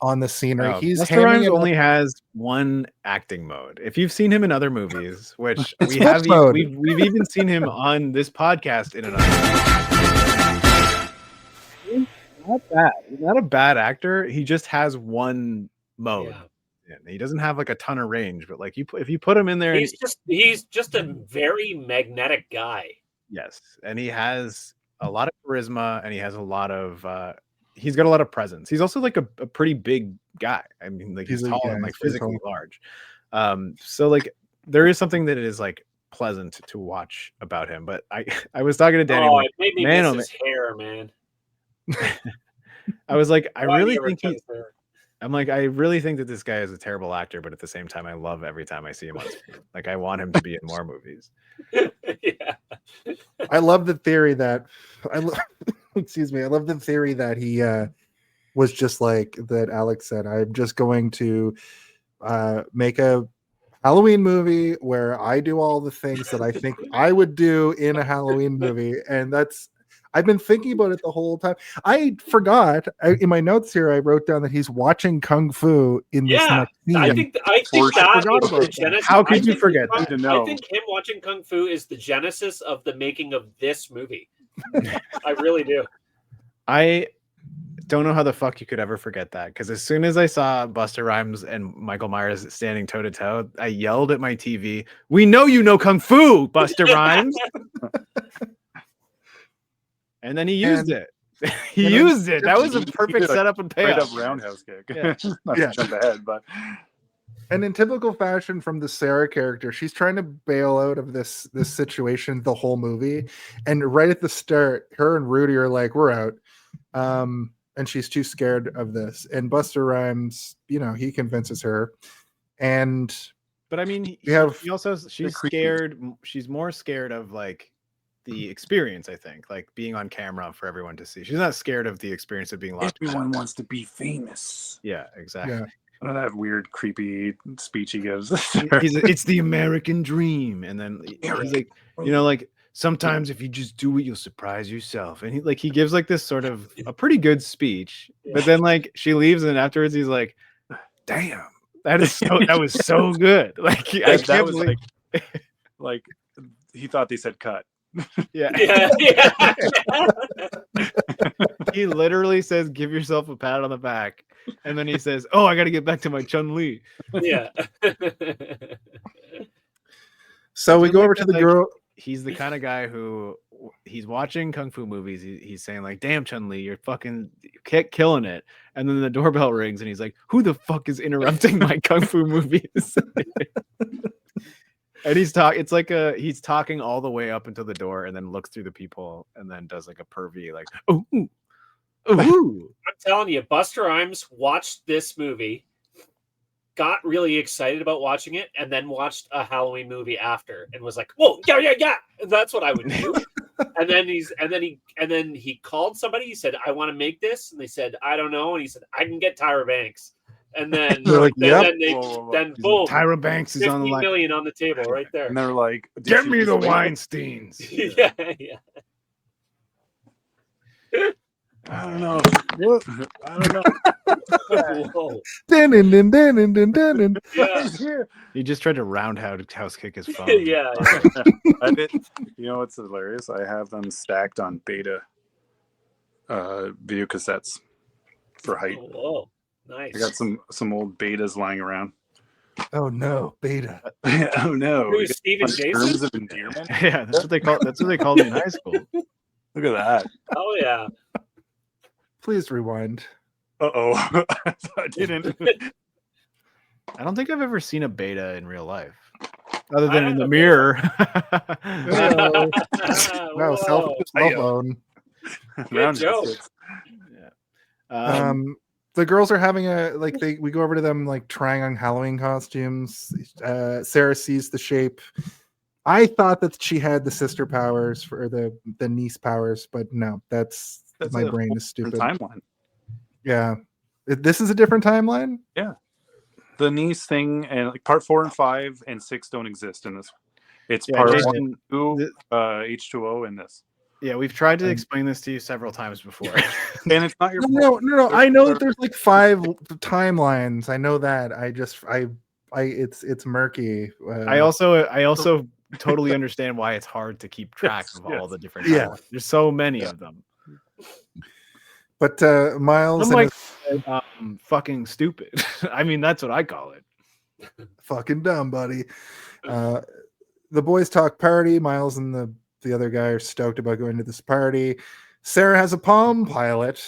on the scenery. Busta Rhymes only has one acting mode. If you've seen him in other movies, which we've even seen him on this podcast in another not bad. He's not a bad actor. He just has one mode. Yeah. He doesn't have like a ton of range, but like if you put him in there, he's just a very magnetic guy. Yes, and he has a lot of charisma, and he has a lot of he's got a lot of presence. He's also like a pretty big guy. I mean, like he's tall and like physically large. So like there is something that is like pleasant to watch about him. But I was talking to Danny. Oh, it made me miss his hair, man. I was like, I really think that this guy is a terrible actor, but at the same time, I love every time I see him on screen. Like, I want him to be in more movies. Yeah. I love the theory that excuse me. I love the theory that he was just like that. Alex said, I'm just going to make a Halloween movie where I do all the things that I think I would do in a Halloween movie, and I've been thinking about it the whole time. I forgot in my notes here. I wrote down that he's watching Kung Fu in this next scene. I think that is the genesis. How could you forget? I think him watching Kung Fu is the genesis of the making of this movie. I really do. I don't know how the fuck you could ever forget that, because as soon as I saw Busta Rhymes and Michael Myers standing toe to toe, I yelled at my TV, "We know you know Kung Fu, Busta Rhymes!" And then he used it. He used it. That was a perfect setup and payoff. Straight up roundhouse kick. Yeah. Not to jump ahead, but and in typical fashion from the Sarah character, she's trying to bail out of this situation the whole movie. And right at the start, her and Rudy are like, "We're out." And she's too scared of this. And Busta Rhymes, he convinces her. But I mean, she's scared. She's more scared of like the experience, I think, like being on camera for everyone to see. She's not scared of the experience of being locked. Everyone wants to be famous. Yeah, exactly. Yeah. I don't know that weird, creepy speech he gives. It's the American dream, and then he's like, like sometimes if you just do it, you'll surprise yourself. And he gives like this sort of a pretty good speech, but then like she leaves, and afterwards he's like, "Damn, that was so good." Like I can't believe, like he thought they said cut. Yeah. He literally says, "Give yourself a pat on the back," and then he says, "Oh, I got to get back to my Chun-Li." Yeah. So we go over to the girl. He's the kind of guy who he's watching Kung Fu movies. He's saying like, "Damn, Chun-Li, you're fucking killing it." And then the doorbell rings, and he's like, "Who the fuck is interrupting my Kung Fu movies?" And he's talking. It's like he's talking all the way up until the door, and then looks through the peephole, and then does like a pervy, like, ooh, ooh. I'm telling you, Buster Rhymes watched this movie, got really excited about watching it, and then watched a Halloween movie after, and was like, "Whoa, yeah!" And that's what I would do. and then he called somebody. He said, "I want to make this," and they said, "I don't know." And he said, "I can get Tyra Banks." And then, They're like, "Yep." then boom, Tyra Banks is on the 50 line. million on the table right there. And they're like, "Did Get you me the just make it?" Weinsteins. yeah. I don't know. What? I don't know. Whoa. Dun-dun-dun-dun-dun-dun-dun. Yeah. He just tried to roundhouse kick his phone. Yeah. I did. You know what's hilarious? I have them stacked on beta video cassettes for height. Whoa. Nice. I got some old betas lying around. Oh no, beta. Oh no! Who's Steve and On Jason? Terms of endearment. Yeah, that's what they call. That's what they called me in high school. Look at that. Oh yeah. Please rewind. Uh-oh. I didn't. I don't think I've ever seen a beta in real life, other than in the haven't. mirror. No, cell phone. Round joke. cassettes. The girls are having we go over to them like trying on Halloween costumes. Sarah sees the shape. I thought that she had the sister powers for the niece powers, but no, that's my a brain whole is different stupid. timeline. Yeah, this is a different timeline. The niece thing and like part 4 and 5 and 6 don't exist in this. It's Yeah, part Jason, 1, 2, H2O in this. Yeah, we've tried to explain this to you several times before. And it's not your No. fault. I know that there's like 5 timelines. I know that. It's murky. I also totally understand why it's hard to keep track of all the different. Yeah. timelines. There's so many of them. But Miles I'm and like fucking stupid. I mean, that's what I call it. fucking dumb, buddy. The boys talk party. Miles and the other guy are stoked about going to this party. Sarah has a Palm Pilot.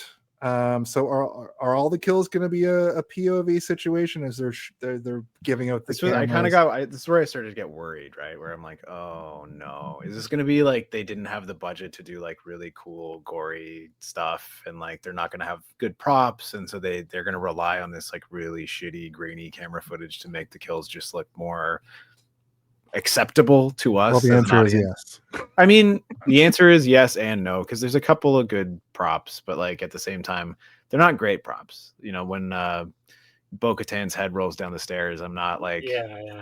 So are all the kills going to be a POV situation? As they're giving out the I kind of cameras? this is where I started to get worried, right? Where I'm like, oh no, is this going to be like they didn't have the budget to do like really cool, gory stuff, and like they're not going to have good props, and so they're going to rely on this like really shitty, grainy camera footage to make the kills just look more acceptable to us? Well, the as an answer is audience? yes. I mean, the answer is yes and no, because there's a couple of good props, but like at the same time, they're not great props. You know, when Bo-Katan's head rolls down the stairs, I'm not like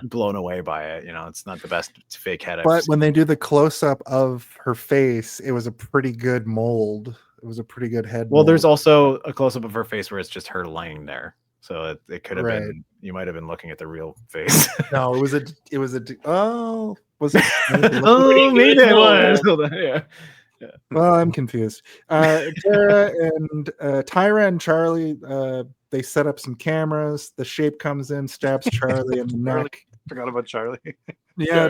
blown away by it. You know, it's not the best fake head. But when they do the close up of her face, it was a pretty good mold. It was a pretty good head. Well, there's mold. also a close up of her face where it's just her laying there. So it could have Right. been, you might have been looking at the real face. No, it was a was it? Oh, maybe I mold. was. Hold on, yeah. Well, I'm confused. Tara and Tyra and Charlie, they set up some cameras. The shape comes in, stabs Charlie in the neck. Forgot about Charlie. Yeah,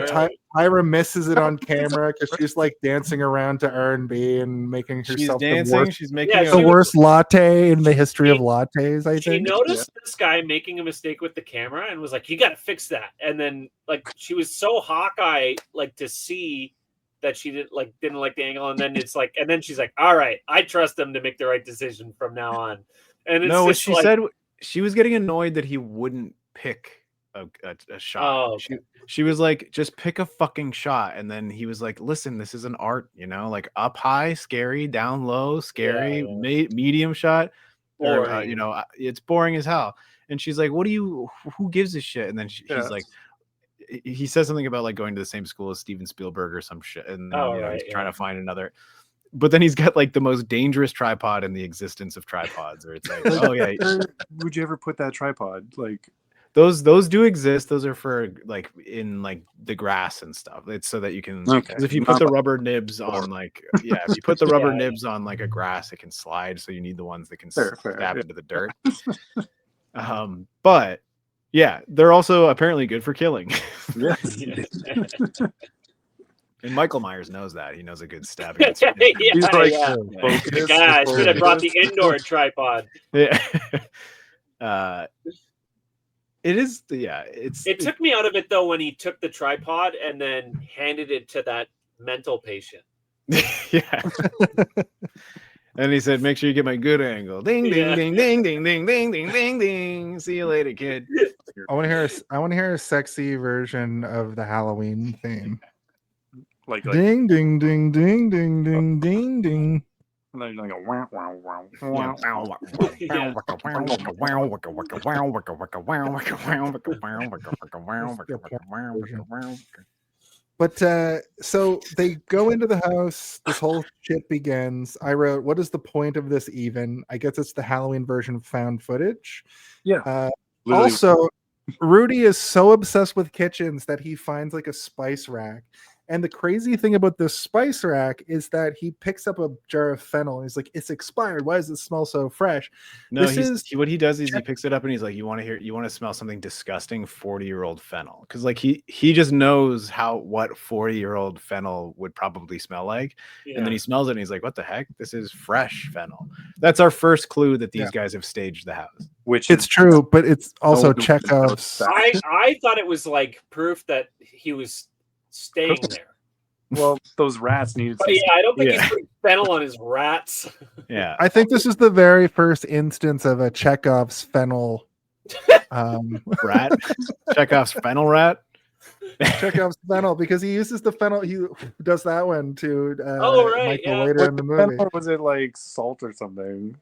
Tyra misses it on camera because she's like dancing around to R&B and making She's herself dancing. She's making Yeah, a- the she was- worst latte in the history of lattes. I She think. noticed this guy making a mistake with the camera and was like, "You got to fix that." And then, like, she was so Hawkeye, like, to see that she didn't like the angle. And then it's like, and then she's like, "All right, I trust them to make the right decision from now on." And it's No, what just she like, said, she was getting annoyed that he wouldn't pick a shot. Oh, okay. She was like, just pick a fucking shot. And then he was like, listen, this is an art, you know, like up high, scary, down low, scary, Yeah. medium shot. Or, Boring. you know, it's boring as hell. And she's like, who gives a shit? And then he's like, he says something about like going to the same school as Steven Spielberg or some shit. And then, you know, he's trying to find another. But then he's got like the most dangerous tripod in the existence of tripods, where it's like, oh yeah, Would you ever put that tripod? Like, those do exist. Those are for like in like the grass and stuff. It's so that you can, 'cause if you put the rubber nibs on like, if you put the rubber nibs on like a grass, it can slide. So you need the ones that can stab into the dirt. But yeah, they're also apparently good for killing. yes. And Michael Myers knows that. He knows a good stabbing. He's like, The guy should have brought the indoor tripod. Yeah. It is, yeah. It's It took me out of it though when he took the tripod and then handed it to that mental patient. yeah. And he said, "Make sure you get my good angle." Ding, ding, Yeah. ding, ding, ding, ding, ding, ding, ding, ding. See you later, kid. I want to hear a sexy version of the Halloween theme. Like Ding ding ding ding ding ding ding ding. like a wow wow wow Yeah. Yeah. But so they go into the house. This whole shit begins. I wrote, "What is the point of this even?" I guess it's the Halloween version of found footage. Yeah. Literally, Also, Rudy is so obsessed with kitchens that he finds like a spice rack. And the crazy thing about this spice rack is that he picks up a jar of fennel. And he's like, "It's expired. Why does it smell so fresh?" No, This what he does is he picks it up and he's like, you want to smell something disgusting? 40-year-old fennel. Because like he just knows what 40-year-old fennel would probably smell like. And then he smells it and he's like, what the heck? This is fresh fennel. That's our first clue that these guys have staged the house. which It's is true, but it's also No one knows Chekhov's. that. I thought it was like proof that he was staying there. well, those rats needed. But yeah, I don't think Yeah. he's putting fennel on his rats. Yeah. I think this is the very first instance of a Chekhov's fennel. Rat. Chekhov's fennel rat. Chekhov's fennel, because he uses the fennel. He does that one to Oh, right, Michael yeah. later in the movie. Or was it like salt or something?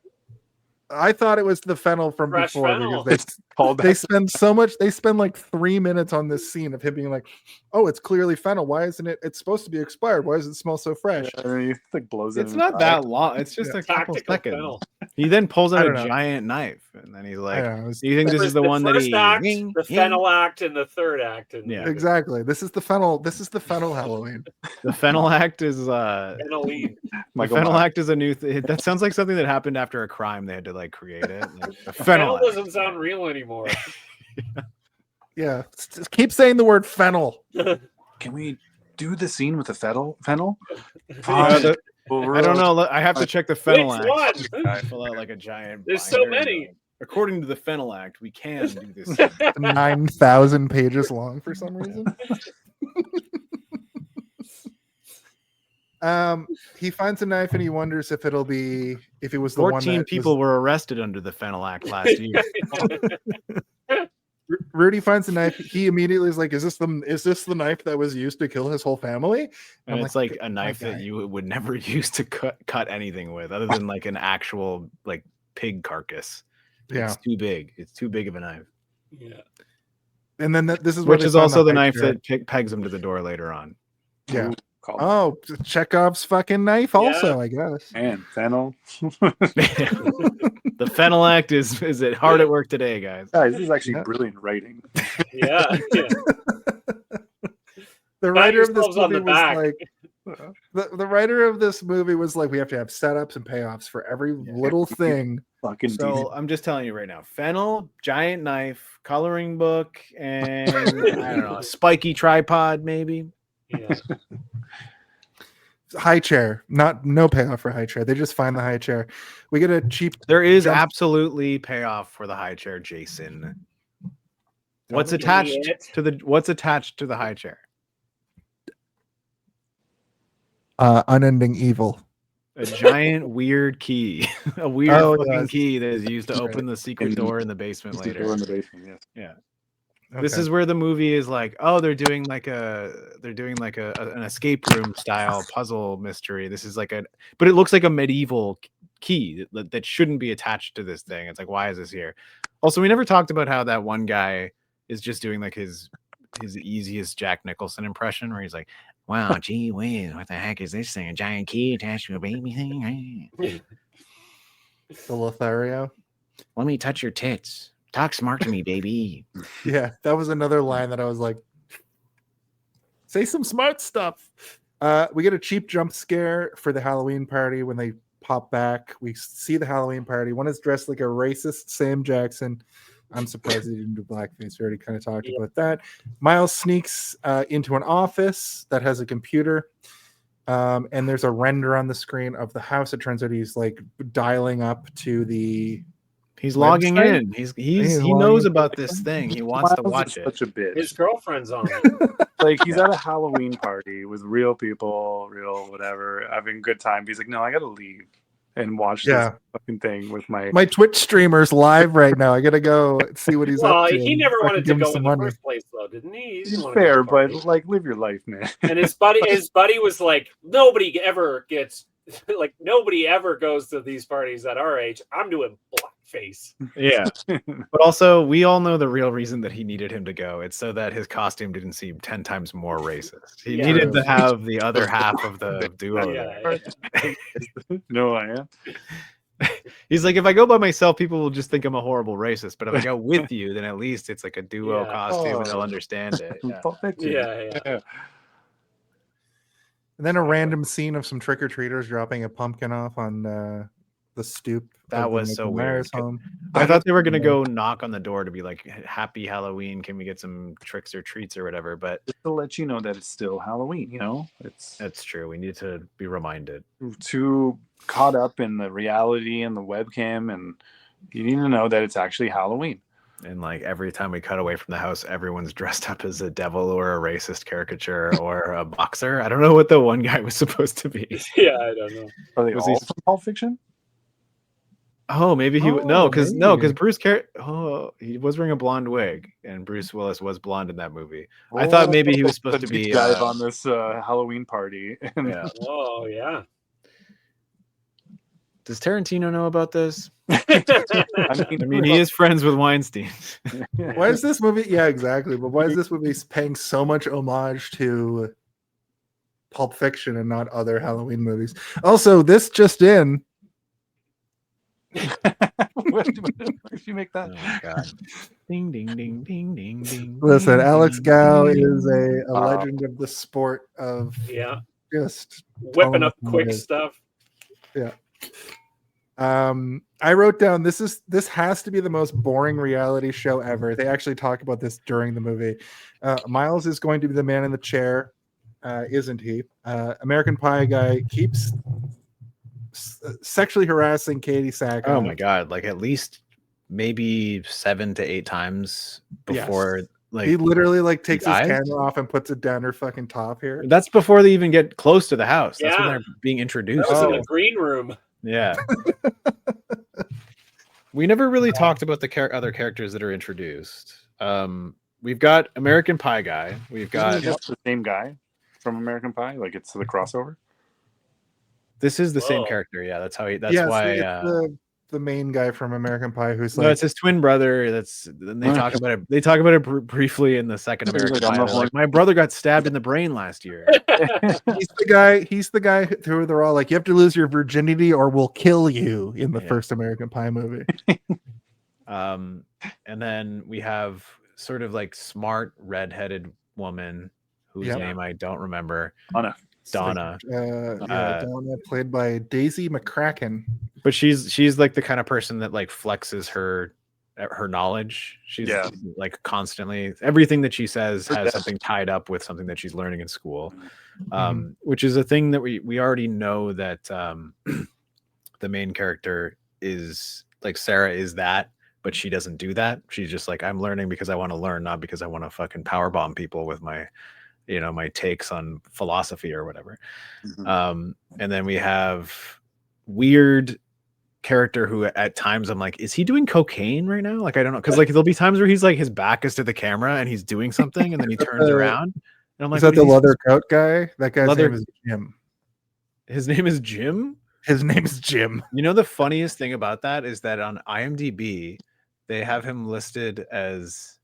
I thought it was the fennel from Fresh before fennel. because Called they spend so much. They spend like 3 minutes on this scene of him being like, "Oh, it's clearly fennel. Why isn't it? It's supposed to be expired. Why does it smell so fresh?" he like blows it. It's in not his that eye. long. It's just a couple Tactical seconds. fennel. He then pulls I out don't a know. giant knife, and then he's I like, don't know, "Do you think this is the one that first he?" act, Ring, the ring. fennel act, and the third act. And Yeah. exactly. This is the fennel. This is the fennel Halloween. The fennel act is Fenneline. the Michael fennel Myers. act is a new thing. That sounds like something that happened after a crime. They had to like create it. Like, the Fennel act. doesn't sound real anymore. Yeah, just keep saying the word fennel. Can we do the scene with the fennel? I don't know. I have to check the fennel Which act. one? I fill out like a giant. There's so binder. many. According to the fennel act, we can do this. 9,000 pages long for some reason. He finds a knife and he wonders if it was the one 14 that people were arrested under the fennel act last year. Rudy finds a knife. He immediately is like, "Is this the knife that was used to kill his whole family?" And I'm it's like a "Oh my knife that God." you would never use to cut anything with, other than like an actual like pig carcass. Yeah, It's too big. It's too big of a knife. Yeah. and then this is where Which they is find also the high knife chair. that pegs him to the door later on. Yeah. Call Oh, Chekhov's fucking knife. Also, I guess. and fennel. The fennel act is it hard at work today, guys. Guys, this is actually Yeah. brilliant writing. Yeah. The Pat writer of this yourselves on movie the was back. like, the writer of this movie was like, we have to have setups and payoffs for every little thing. Fucking So I'm just telling you right now: fennel, giant knife, coloring book, and I don't know, a spiky tripod, maybe. Yeah. High chair, no payoff for high chair. They just find the high chair. We get a cheap. There is Jump- absolutely payoff for the high chair, Jason. What's me. attached Idiot. to the high chair? Unending evil. A giant weird key, a weird Oh, fucking yes. key that is used to That's right. open the secret In- door in the basement Door later. in the basement, yes. This Okay. is where the movie is like, oh, they're doing like an escape room style puzzle mystery. This is but it looks like a medieval key that shouldn't be attached to this thing. It's like, why is this here? Also, we never talked about how that one guy is just doing like his easiest Jack Nicholson impression, where he's like, "Wow, gee whiz, what the heck is this thing? A giant key attached to a baby thing? The Lothario. Let me touch your tits. Talk smart to me, baby." Yeah, that was another line that I was like, say some smart stuff. We get a cheap jump scare for the Halloween party when they pop back. We see the Halloween party. One is dressed like a racist Sam Jackson. I'm surprised he didn't do blackface. We already kind of talked about that. Miles sneaks into an office that has a computer. And there's a render on the screen of the house. It turns out he's like dialing up to the He's logging Website? in. He logging knows in. about this thing. He wants to Miles watch is it. such a bitch. His girlfriend's on it. Like he's at a Halloween party with real people, real whatever, having a good time. He's like, no, I gotta leave and watch Yeah. this fucking thing with my. My Twitch streamer's live right now. I gotta go see what he's Well, up to. he never so I can wanted to give him go some in the money. first place, though, didn't he? He didn't He's wanna go to fair, the party. but like, live your life, man. And his buddy was like, nobody ever gets, like, nobody ever goes to these parties at our age. I'm doing blackface. Yeah. But also, we all know the real reason that he needed him to go. It's so that his costume didn't seem 10 times more racist. He Yeah. needed to have the other half of the duo there. Yeah. No, I am. He's like, if I go by myself, people will just think I'm a horrible racist. But if I go with you, then at least it's like a duo Yeah. costume and they'll Oh. understand it. Yeah. Pulp Fiction. Yeah. And then a random scene of some trick or treaters dropping a pumpkin off on the stoop. That of the was so Michael weird. Myers home. I thought they were gonna go knock on the door to be like, "Happy Halloween! Can we get some tricks or treats or whatever?" But Just to let you know that it's still Halloween. You know, it's that's true. We need to be reminded. too caught up in the reality and the webcam, and you need to know that it's actually Halloween. And like every time we cut away from the house, everyone's dressed up as a devil or a racist caricature or a boxer. I don't know what the one guy was supposed to be. Yeah, I don't know. Are they Was all he- from Pulp Fiction? Oh, maybe he Oh, no, because maybe. Bruce he was wearing a blonde wig, and Bruce Willis was blonde in that movie. I thought maybe he was supposed The to deep be dive on this Halloween party. And Yeah. Oh, yeah. Does Tarantino know about this? I I mean, he is friends with Weinstein. Why is this movie? Yeah, exactly. But why is this movie paying so much homage to Pulp Fiction and not other Halloween movies? Also, this just in. Where did you make that? Oh my god! Ding ding ding ding ding ding. Listen, ding, Alex ding, Gow ding, is ding. a legend of the sport of Yeah. just Whipping up what quick it is. stuff. I wrote down this has to be the most boring reality show ever. They actually talk about this during the movie. Miles is going to be the man in the chair, isn't he? American Pie guy keeps sexually harassing Katie Sackhoff. Oh my god! Like at least maybe 7 to 8 times Yes. before. Like He literally like takes his dies? camera off and puts it down her fucking top here. that's before they even get close to the house. That's when Yeah. they're being introduced. That was to in it. the green room. Yeah. We never really talked about the other characters that are introduced. We've got American Pie guy. We've got Isn't it the same guy from American Pie? Like it's the crossover. this is the same Whoa. character. Yeah, that's how he. That's Yes, why. it's the main guy from American Pie who's No, like, it's his twin brother. Then they talk about it. They talk about it briefly in the second He's American like, I'm Pie. a They're like, my brother got stabbed in the brain last year. he's the guy who they're all like, you have to lose your virginity or we'll kill you in the Yeah. first American Pie movie. And then we have sort of like smart redheaded woman whose Yeah. name I don't remember. Anna. Donna. Donna, played by Daisy McCracken. But she's like the kind of person that like flexes her knowledge. She's Yeah. like constantly everything that she says Her has death. something tied up with something that she's learning in school. Mhm. Which is a thing that we already know that the main character is like Sarah is that, but she doesn't do that. She's just like, I'm learning because I want to learn, not because I want to fucking powerbomb people with my my takes on philosophy or whatever. Mhm. And then we have weird character who at times I'm like, is he doing cocaine right now? Like I don't know, because like there'll be times where he's like his back is to the camera and he's doing something and then he turns around and I'm like, Is that what the is he leather supposed- coat guy? That guy's Leather- name is Jim. His name is Jim. His name is Jim. You know the funniest thing about that is that on IMDb they have him listed as.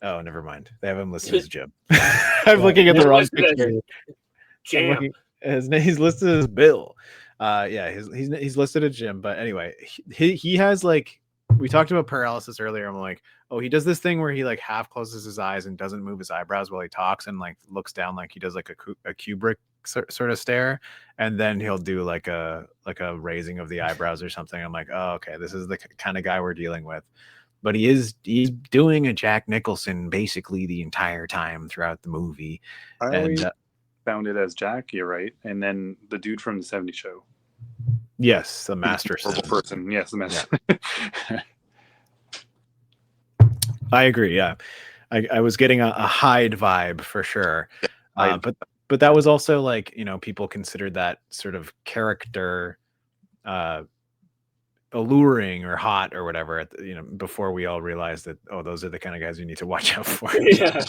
Oh, never mind. They have him listed as Jim. I'm looking at the They're wrong listed as picture. I'm Jam. looking- he's listed as Bill. Yeah, he's listed as Jim. But anyway, he has like we talked about paralysis earlier. I'm like, oh, he does this thing where he like half closes his eyes and doesn't move his eyebrows while he talks and like looks down like he does like a Kubrick sort of stare, and then he'll do like a raising of the eyebrows or something. I'm like, oh, okay, this is the kind of guy we're dealing with. But he's doing a Jack Nicholson basically the entire time throughout the movie. I And always found it as Jack. You're right, and then the dude from the '70s Show. Yes, the master. Horrible person. Yes, the master. I agree. Yeah, I was getting a Hyde vibe for sure. Hyde. But that was also like, people considered that sort of character alluring or hot or whatever before we all realized that, oh, those are the kind of guys you need to watch out for. Yeah.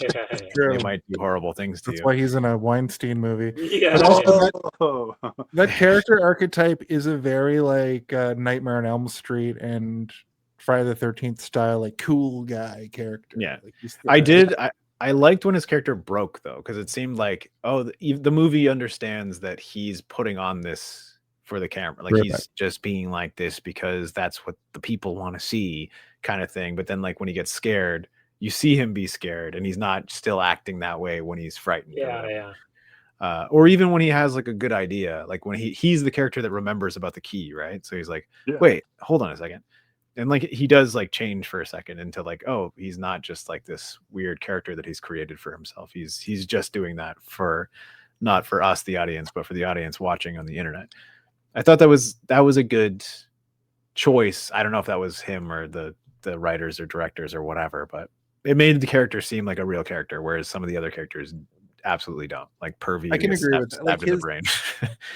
They might do horrible things to That's you. why he's in a Weinstein movie. Yeah. But also Oh. that character archetype is a very like Nightmare on Elm Street and Friday the 13th style, like cool guy character. Yeah. Like, he's I liked when his character broke though, because it seemed like, oh, the movie understands that he's putting on this for the camera, like he's just being like this because that's what the people want to see, kind of thing. But then like when he gets scared, you see him be scared, and he's not still acting that way when he's frightened. Yeah. Or even when he has like a good idea, like when he's the character that remembers about the key, right? So he's like, Yeah. wait, hold on a second. And like he does like change for a second into like, oh, he's not just like this weird character that he's created for himself. He's just doing that for not for us, the audience, but for the audience watching on the internet. I thought that was a good choice. I don't know if that was him or the writers or directors or whatever, but it made the character seem like a real character, whereas some of the other characters absolutely don't. Like Pervy, I can agree with that. Like in the brain.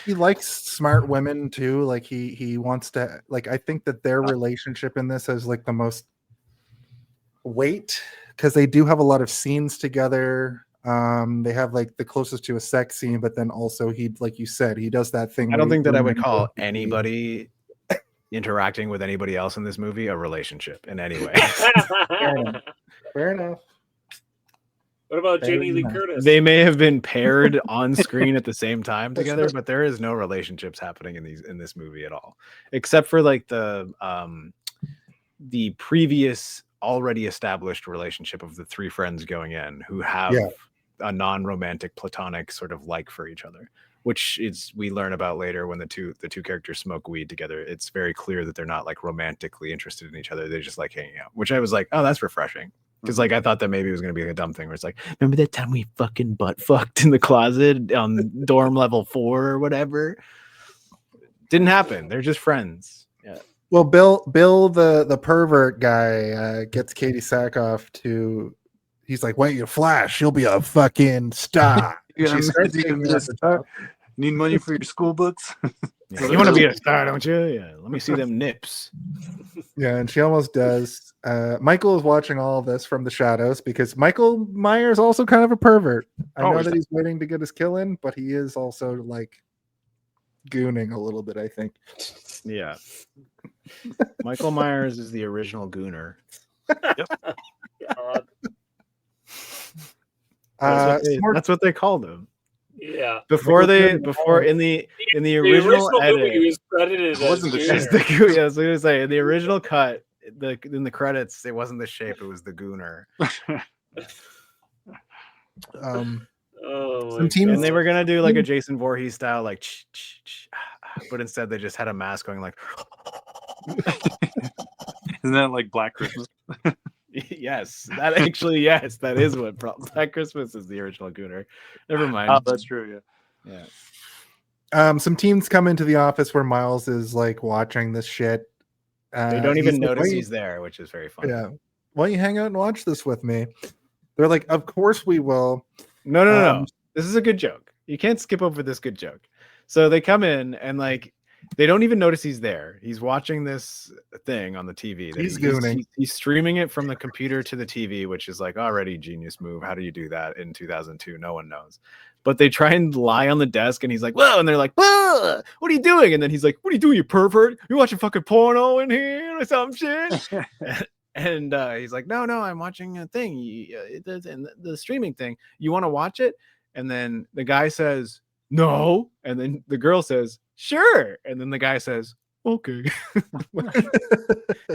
he likes smart women too. Like he wants to, like, I think that their relationship in this has like the most weight because they do have a lot of scenes together. They have like the closest to a sex scene, but then also he, like you said, he does that thing. I don't think that I would call anybody interacting with anybody else in this movie a relationship in any way. Fair enough. What about Fair Jamie Lee enough. Curtis? They may have been paired on screen at the same time together, but there is no relationships happening in this movie at all, except for like the previous already established relationship of the three friends going in who have a non-romantic platonic sort of like for each other, which is we learn about later when the two characters smoke weed together. It's very clear that they're not like romantically interested in each other. They're just like hanging out, which I was like, oh, that's refreshing. Because like I thought that maybe it was gonna be like a dumb thing where it's like, remember that time we fucking butt fucked in the closet on dorm level 4 or whatever? Didn't happen. They're just friends. Yeah. Well, Bill, the pervert guy gets Katie Sackhoff to. He's like, "Wait, you flash? She'll be a fucking star." She starts taking this stuff. Need money for your school books? Yeah, you want to be a star, don't you? Yeah. Let me see them nips. Yeah, and she almost does. Michael is watching all of this from the shadows because Michael Myers also kind of a pervert. I know that he's waiting to get his kill in, but he is also like gooning a little bit, I think. Yeah. Michael Myers is the original gooner. That's what they called him. Yeah. Before in the original edit, movie, he was credited wasn't as the Gooner. yeah, I was gonna say in the original cut, in the credits, it wasn't the shape, it was the gooner. Oh, Some teams, And they were gonna do like a Jason Voorhees style, like, but instead they just had a mask going like. Isn't that like Black Christmas? Yes, that is what Black Christmas is. The original gooner. Never mind. Oh, that's true. Yeah. some teens come into the office where Miles is like watching this shit. They don't even he's like, notice he's there, which is very funny. Yeah. Why don't you hang out and watch this with me? They're like, of course we will. No. This is a good joke. You can't skip over this good joke. So they come in and like they don't even notice he's there. He's watching this thing on the TV. He's gooning. He's streaming it from the computer to the TV, which is like already genius move. How do you do that in 2002? No one knows. But they try and lie on the desk, and he's like, "Whoa!" And they're like, "Whoa! What are you doing?" And then he's like, "What are you doing, you pervert? You watching fucking porno in here or some shit?" And he's like, "No, I'm watching a thing, the streaming thing. You want to watch it?" And then the guy says, "No," and then the girl says, "Sure," and then the guy says, "Okay."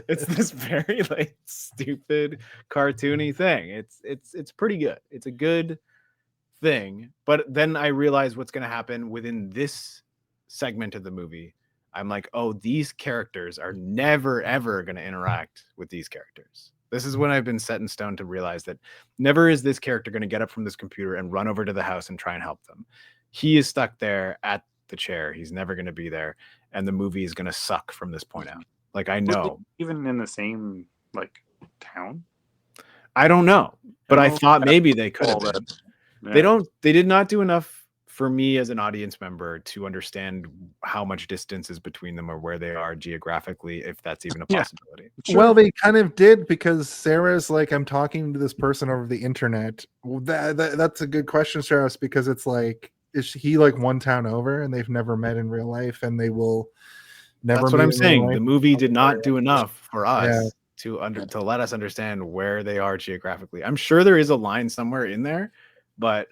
It's this very like stupid cartoony thing. It's pretty good. It's a good thing, but then I realize what's going to happen within this segment of the movie. I'm like, oh, these characters are never ever going to interact with these characters. This is when I've been set in stone to realize that never is this character going to get up from this computer and run over to the house and try and help them. He is stuck there at the chair. He's never going to be there. and the movie is going to suck from this point out. Like, I know. Even in the same like town. I don't know, but I Oh, thought maybe they could have all been. that. They did not do enough for me as an audience member to understand how much distance is between them or where they are geographically, if that's even a Yeah. possibility. Well, they kind of did, because Sarah's like, I'm talking to this person over the internet. Well, that's a good question, Strauss, because it's like, is he like one town over and they've never met in real life, and they will never That's what meet I'm in real saying. life? The movie did not do enough for us Yeah. to let us understand where they are geographically. I'm sure there is a line somewhere in there, but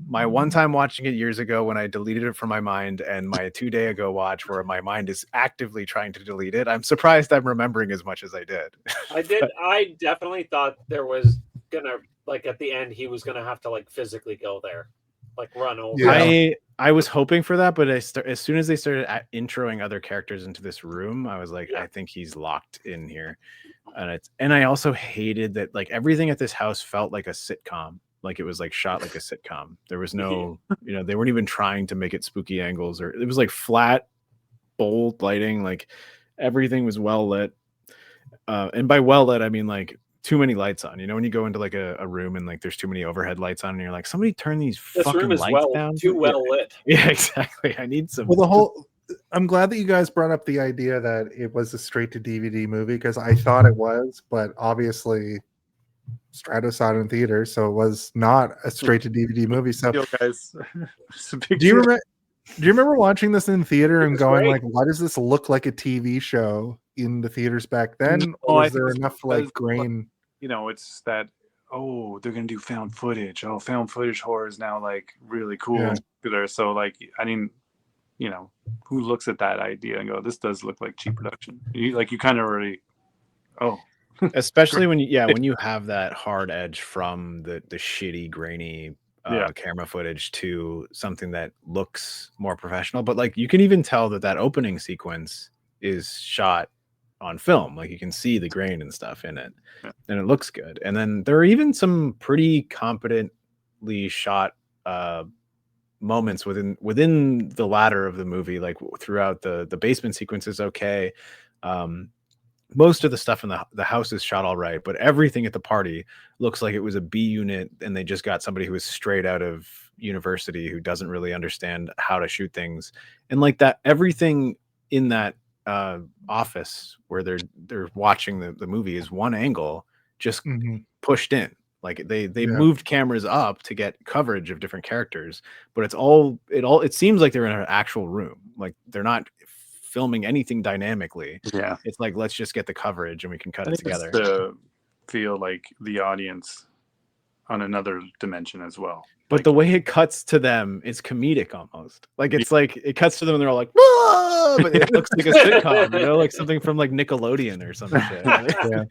my one time watching it years ago, when I deleted it from my mind, and my 2 day ago watch where my mind is actively trying to delete it, I'm surprised I'm remembering as much as I did. I definitely thought there was gonna, like, at the end he was gonna have to like physically go there, like run over. Yeah. I was hoping for that, but as soon as they started introing other characters into this room, I was like, Yeah. I think he's locked in here. And I also hated that, like, everything at this house felt like a sitcom. Like, it was like shot like a sitcom. There was no, they weren't even trying to make it spooky angles, or it was like flat, bold lighting. Like, everything was well lit. And by well lit, I mean like too many lights on. When you go into like a room and like there's too many overhead lights on, and you're like, somebody turn these This fucking room is lights down. too well lit. Yeah, exactly. I need some. Well, I'm glad that you guys brought up the idea that it was a straight to DVD movie, because I thought it was, but obviously Strato saw it in theater, so it was not a straight to DVD movie. So Yo, guys, it's a big do you deal. remember watching this in theater and was going great. like, why does this look like a TV show in the theaters back then? No, Or I was think there it's enough because, like grain? It's that, oh, they're gonna do found footage. Oh, found footage horror is now like really cool Yeah. and popular. So like, I mean, who looks at that idea and go, this does look like cheap production? You kind of already, oh, Especially when you have that hard edge from the shitty, grainy Yeah. camera footage to something that looks more professional. But like, you can even tell that opening sequence is shot on film. Like, you can see the grain and stuff in it, and it looks good. And then there are even some pretty competently shot moments within the latter of the movie, like throughout the basement sequence is okay. Most of the stuff in the house is shot all right, but everything at the party looks like it was a B unit, and they just got somebody who was straight out of university who doesn't really understand how to shoot things. And like that, everything in that office where they're watching the movie is one angle, just pushed in. Like, they moved cameras up to get coverage of different characters, but it seems like they're in an actual room. Like, they're not filming anything dynamically. yeah. It's like, let's just get the coverage and we can cut I it think it's together. to feel like the audience on another dimension as well. But Like, the way it cuts to them is comedic almost. Like, it's like it cuts to them and they're all like, "Whoa!" But it looks like a sitcom, like something from like Nickelodeon or some shit. Yeah.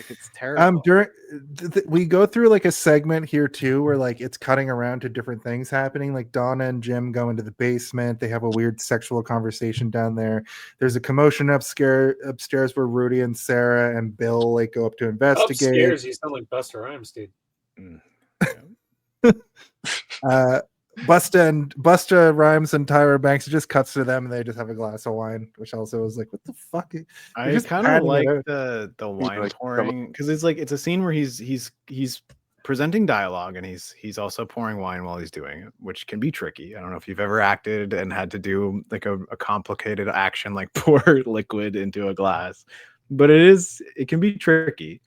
It's terrible. We go through like a segment here too where like it's cutting around to different things happening. Like Donna and Jim go into the basement, they have a weird sexual conversation down there. There's a commotion upstairs where Rudy and Sarah and Bill like go up to investigate. Upstairs, you sound like Buster Rhymes, dude. Busta Rhymes and Tyra Banks, it just cuts to them and they just have a glass of wine, which also was like, what the fuck? I just kind of adding it like out. the wine like, pouring, because it's a scene where he's presenting dialogue and he's also pouring wine while he's doing it, which can be tricky. I don't know if you've ever acted and had to do like a complicated action like pour liquid into a glass, but it can be tricky.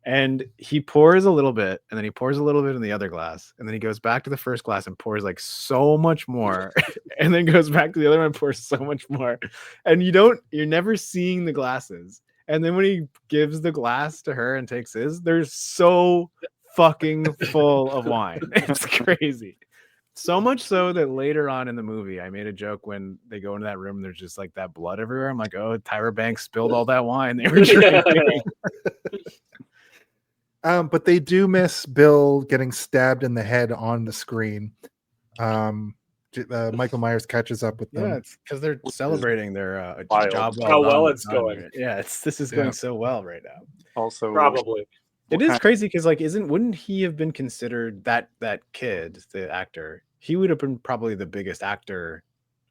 And he pours a little bit, and then he pours a little bit in the other glass, and then he goes back to the first glass and pours like so much more, and then goes back to the other one and pours so much more. And you're never seeing the glasses. And then when he gives the glass to her and takes his, they're so fucking full of wine. It's crazy. So much so that later on in the movie, I made a joke when they go into that room and there's just like that blood everywhere. I'm like, oh, Tyra Banks spilled all that wine they were drinking. But they do miss Bill getting stabbed in the head on the screen. Michael Myers catches up with them. Yeah, it's because they're celebrating their Wild. job. How well done. it's going. Yeah, this is going so well right now. also, Probably. It is crazy because like, wouldn't he have been considered that kid, the actor? He would have been probably the biggest actor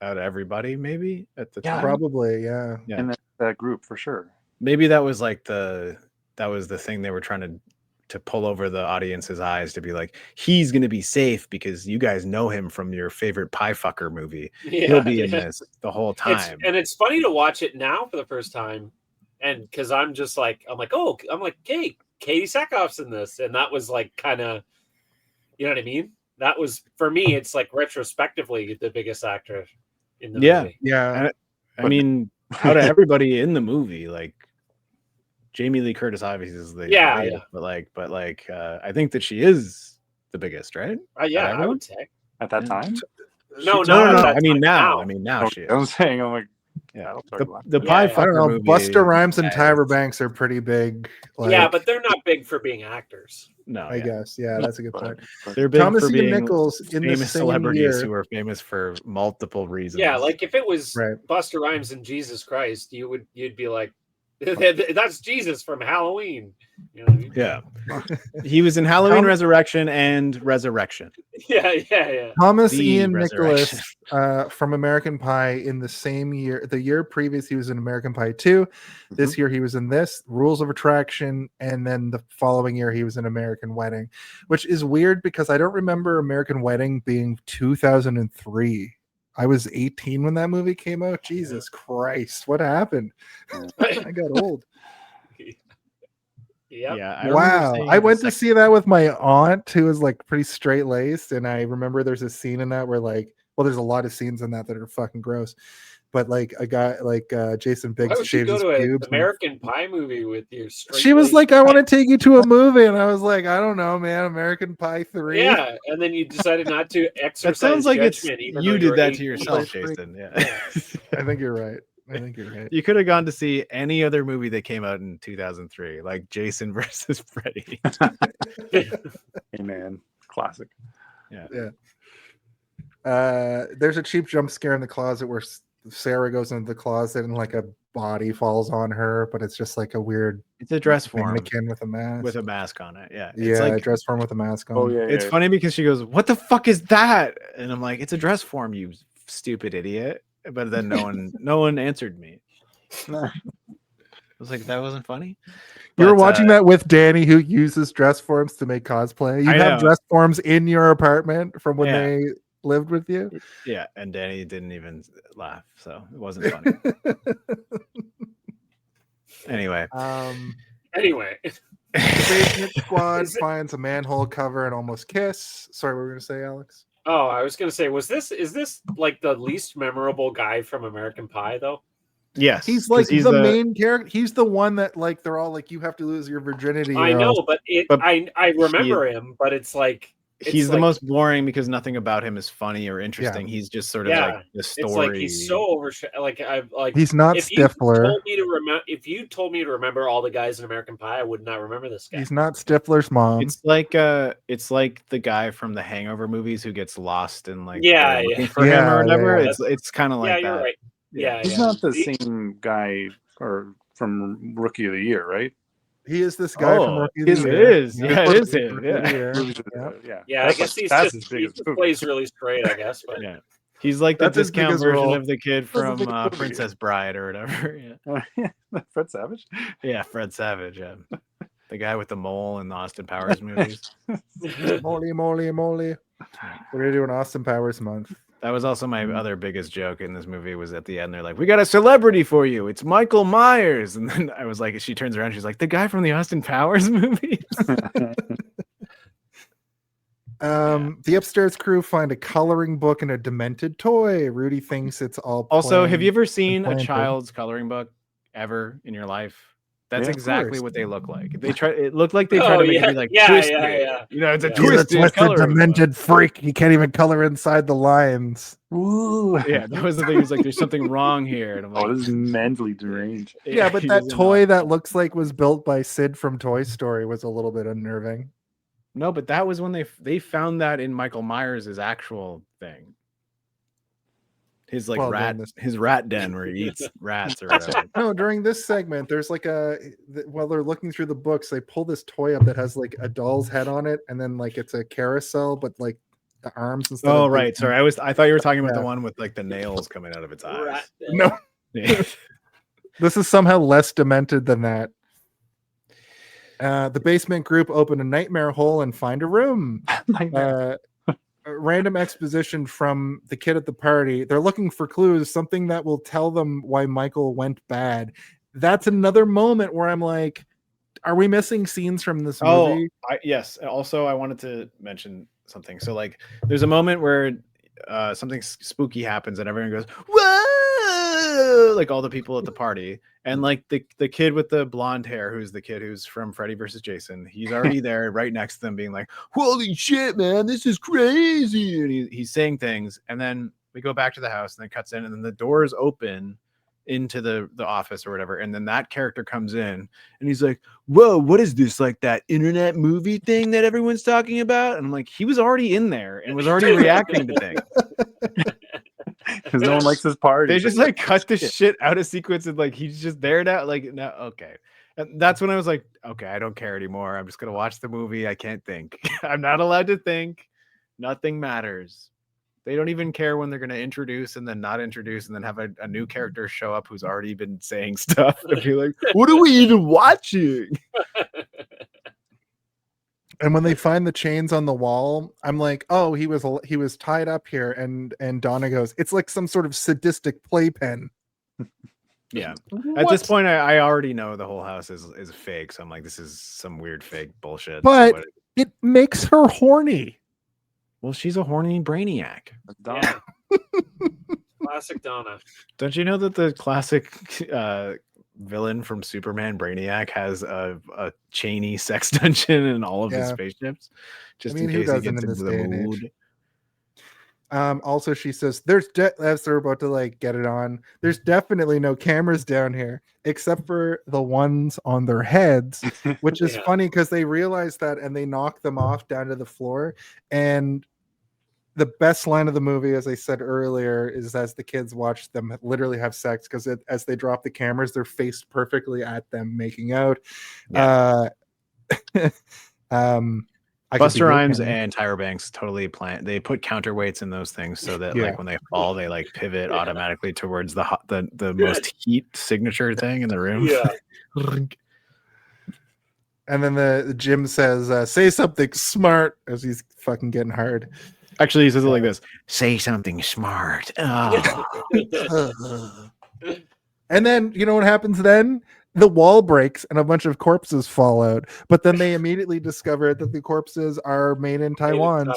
out of everybody, maybe at the Yeah. time. Probably, yeah. Yeah. in that group for sure. Maybe that was like the thing they were trying to pull over the audience's eyes to be like, he's gonna be safe because you guys know him from your favorite pie fucker movie. He'll be in this the whole time. It's funny to watch it now for the first time, and because I'm like, hey, Katie Sackhoff's in this, and that was like kind of, you know what I mean? That was for me. It's like retrospectively the biggest actor in the movie. Yeah. I mean, out of everybody in the movie, like Jamie Lee Curtis obviously is the biggest, but I think that she is the biggest, right? Yeah, I would say At that time, no. I mean now she is. I was saying, I'm like, Yeah, I'll talk about the Yeah, pie I I don't fucker know. movie. Buster Rhymes and yeah, Tyra Banks are pretty big. Like, yeah, but they're not big for being actors. no, I guess. Yeah, that's a good point. they're big Thomas for Ian being Nichols in the famous same celebrities year. who are famous for multiple reasons. Yeah, like if it was Right. Buster Rhymes and Jesus Christ, you'd be like, that's Jesus from Halloween. You know what I mean? yeah, he was in Halloween Resurrection and Resurrection. Yeah. Thomas The Ian Resurrection. Nicholas from American Pie in the same year. The year previous, he was in American Pie 2. This year, he was in this, Rules of Attraction. And then the following year, he was in American Wedding, which is weird because I don't remember American Wedding being 2003. I was 18 when that movie came out. Jesus Christ. What happened? I got old. Yeah. I remember Wow. seeing I the went to second- see that with my aunt who was like pretty straight laced. And I remember there's a scene in that where there's a lot of scenes in that are fucking gross. But like a guy like Jason Why Biggs would you shaves go his to an pubes. American Pie movie with your straight? She was like, I want to take you to a movie. And I was like, I don't know, man. American Pie 3. Yeah, and then you decided not to exercise. That sounds like it's judgment, even you though did were that to 18. yourself, Freak. Jason. Yeah. I think you're right. I think you're right. You could have gone to see any other movie that came out in 2003, like Jason versus Freddy. Hey man, classic. There's a cheap jump scare in the closet where Sarah goes into the closet and like a body falls on her, but it's just like a weird It's a dress form mannequin with a mask. with a mask on it. Yeah. yeah, It's like, a dress form with a mask on. Oh yeah, it's yeah. funny because she goes, "What the fuck is that?" And I'm like, "It's a dress form, you stupid idiot." But then no one answered me. I was like, that wasn't funny. You were But, watching that with Danny, who uses dress forms to make cosplay. You I have know. dress forms in your apartment from when Yeah. they lived with you. Yeah, and Danny didn't even laugh, so it wasn't funny. Anyway, Anyway, The Basement Squad Is it- finds a manhole cover and almost kiss. Sorry, what were we gonna say, Alex? oh, I was gonna say, is this like the least memorable guy from American Pie though? yes, He's 'cause like the main character. He's the one that like they're all like, you have to lose your virginity. I or know, else- but I remember him, but it's like He's the like- most boring because nothing about him is funny or interesting. He's just sort of Yeah, like the story. it's like he's so overshadowed. Like I've like he's not if you Stifler. told me to remember, if you told me to remember all the guys in American Pie, I would not remember this guy. He's not Stifler's mom. It's like the guy from the Hangover movies who gets lost in like Yeah, they're looking yeah. for him Yeah, or whatever. yeah. It's kind of like Yeah, that. you're right. Yeah, He's yeah. not the He- same guy or from Rookie of the Year, right? He is this guy from Oh, Rookie of the it Year. is. Yeah, it is him. Rookie of the Yeah. Year. Yeah. Yeah, I That's guess like- that's his he biggest just movie. plays really straight, I guess. But Yeah. He's like the That's his discount biggest version role. of the kid That's his from biggest movie. Princess Bride or whatever. Yeah. Fred Savage. Yeah, Fred Savage. Yeah. The guy with the mole in the Austin Powers movies. Moly, moly, moly. We're gonna do an Austin Powers month. That was also my other biggest joke in this movie was at the end. They're like, "We got a celebrity for you. It's Michael Myers." And then I was like, she turns around. She's like, "The guy from the Austin Powers movie." The upstairs crew find a coloring book and a demented toy. Rudy thinks it's all. Also, have planned. you ever seen a planted. child's coloring book ever in your life? That's Yeah, of exactly course. what they look like. It looked like they tried Oh, to make yeah. it be like Yeah, twisted. yeah. You know, it's a Yeah. He's a twisted, twisted, coloring book. demented freak. He can't even color inside the lines. Ooh. Yeah, that was the thing. He's like, "There's something wrong here," and I'm like, Oh, this is mentally deranged. Yeah, but he that doesn't toy know. that looks like was built by Sid from Toy Story was a little bit unnerving. No, but that was when they found that in Michael Myers' actual thing. His like Well, rat, during this- his rat den where he eats rats or whatever. No, during this segment, there's like while they're looking through the books, they pull this toy up that has like a doll's head on it, and then like it's a carousel, but like arms instead. Oh of right, the- sorry. I thought you were talking about Yeah. the one with like the nails coming out of its eyes. Rat Den. No, Yeah. this is somehow less demented than that. The basement group open a nightmare hole and find a room. A random exposition from the kid at the party. They're looking for clues, something that will tell them why Michael went bad. That's another moment where I'm like, are we missing scenes from this movie? Yes. Also, I wanted to mention something. So, like, there's a moment where something spooky happens, and everyone goes, "Whoa!" Like all the people at the party, and like the kid with the blonde hair, who's the kid who's from Freddy versus Jason, he's already there, right next to them, being like, "Holy shit, man, this is crazy!" And he's saying things, and then we go back to the house, and then cuts in, and then the doors open into the office or whatever, and then that character comes in and he's like, "Whoa, what is this, like that internet movie thing that everyone's talking about?" And I'm like, he was already in there and was already reacting to things. Because no one likes this party. They just like cut the shit out of sequence, and like he's just there now. Like, no, okay. And that's when I was like, okay, I don't care anymore. I'm just gonna watch the movie. I can't think. I'm not allowed to think. Nothing matters. They don't even care when they're going to introduce and then not introduce and then have a new character show up who's already been saying stuff and be like, what are we even watching? And when they find the chains on the wall, I'm like, oh, he was tied up here. And Donna goes, it's like some sort of sadistic playpen. Yeah. At this point, I already know the whole house is fake. So I'm like, this is some weird fake bullshit. But it makes her horny. Well, she's a horny brainiac. Yeah. Classic Donna. Don't you know that the classic villain from Superman, Brainiac, has a chainy sex dungeon in all of his spaceships? Just in case he gets into the mood. Also, she says, as they're about to like get it on, there's definitely no cameras down here except for the ones on their heads, which is funny because they realize that and they knock them off down to the floor. And the best line of the movie, as I said earlier, is as the kids watch them literally have sex, because as they drop the cameras, they're faced perfectly at them making out. Yeah. Busta Rhymes and Tyra Banks totally they put counterweights in those things so that like when they fall, they like pivot automatically towards the most heat signature thing in the room. Yeah. And then the Jim says, say something smart, as he's fucking getting hard. Actually, he says it like this: say something smart. Oh. And then you know what happens then? The wall breaks and a bunch of corpses fall out. But then they immediately discover that the corpses are made in Taiwan.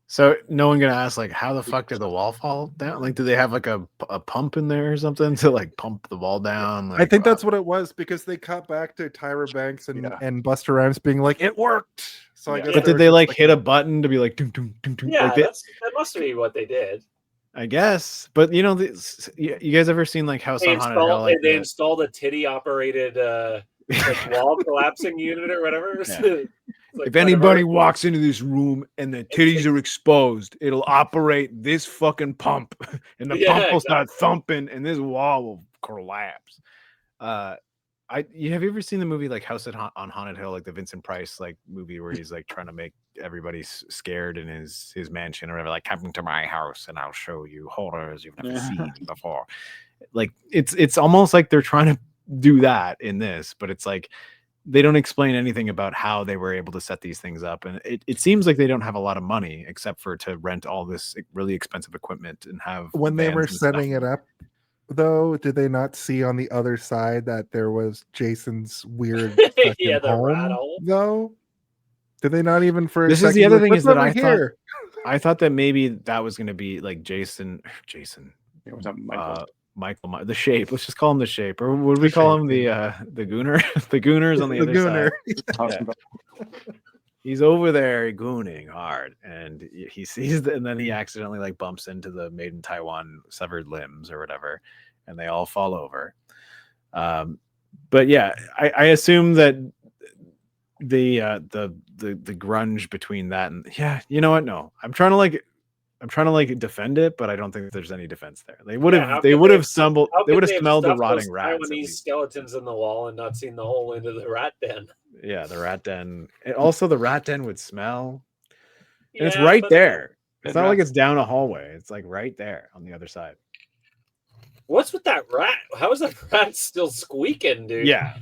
So no one gonna ask like, how the fuck did the wall fall down? Like, do they have like a pump in there or something to like pump the wall down? Like, I think that's what it was, because they cut back to Tyra Banks and Busta Rhymes being like, it worked. So I guess. But did they like hit a button to be like, dun, dun, dun, dun, yeah, like that must be what they did. I guess. But you know, you guys ever seen like House on Haunted Hill? Like they installed a titty operated like wall collapsing unit or whatever. Yeah. Like, if anybody walks into this room and the titties are exposed, it'll operate this fucking pump, and the pump will start thumping, and this wall will collapse. Have you ever seen the movie like House on Haunted Hill, like the Vincent Price like movie where he's like trying to make everybody scared in his mansion or whatever, like, come to my house and I'll show you horrors you've never seen before. Like it's almost like they're trying to do that in this, but it's like they don't explain anything about how they were able to set these things up, and it seems like they don't have a lot of money except for to rent all this really expensive equipment and have. When they were setting it up, though, did they not see on the other side that there was Jason's weird home, though? Did they not even for this is the other thing is that I thought that maybe that was going to be like Jason. It was Michael, the Shape. Let's just call him the Shape, or would we call him the Gooner? The Gooner's on the other side. He's over there gooning hard, and he sees and then he accidentally like bumps into the Made in Taiwan severed limbs or whatever, and they all fall over. But yeah, I assume that the grunge between that and you know what? No, I'm trying to defend it, but I don't think there's any defense there. They would have smelled the rotting rats. Taiwanese skeletons in the wall and not seen the hole into the rat den. Yeah, the rat den. And also, the rat den would smell. And it's Yeah, right but there. It's That not like rat- it's down a hallway. It's like right there on the other side. What's with that rat? How is that rat still squeaking, dude? Yeah.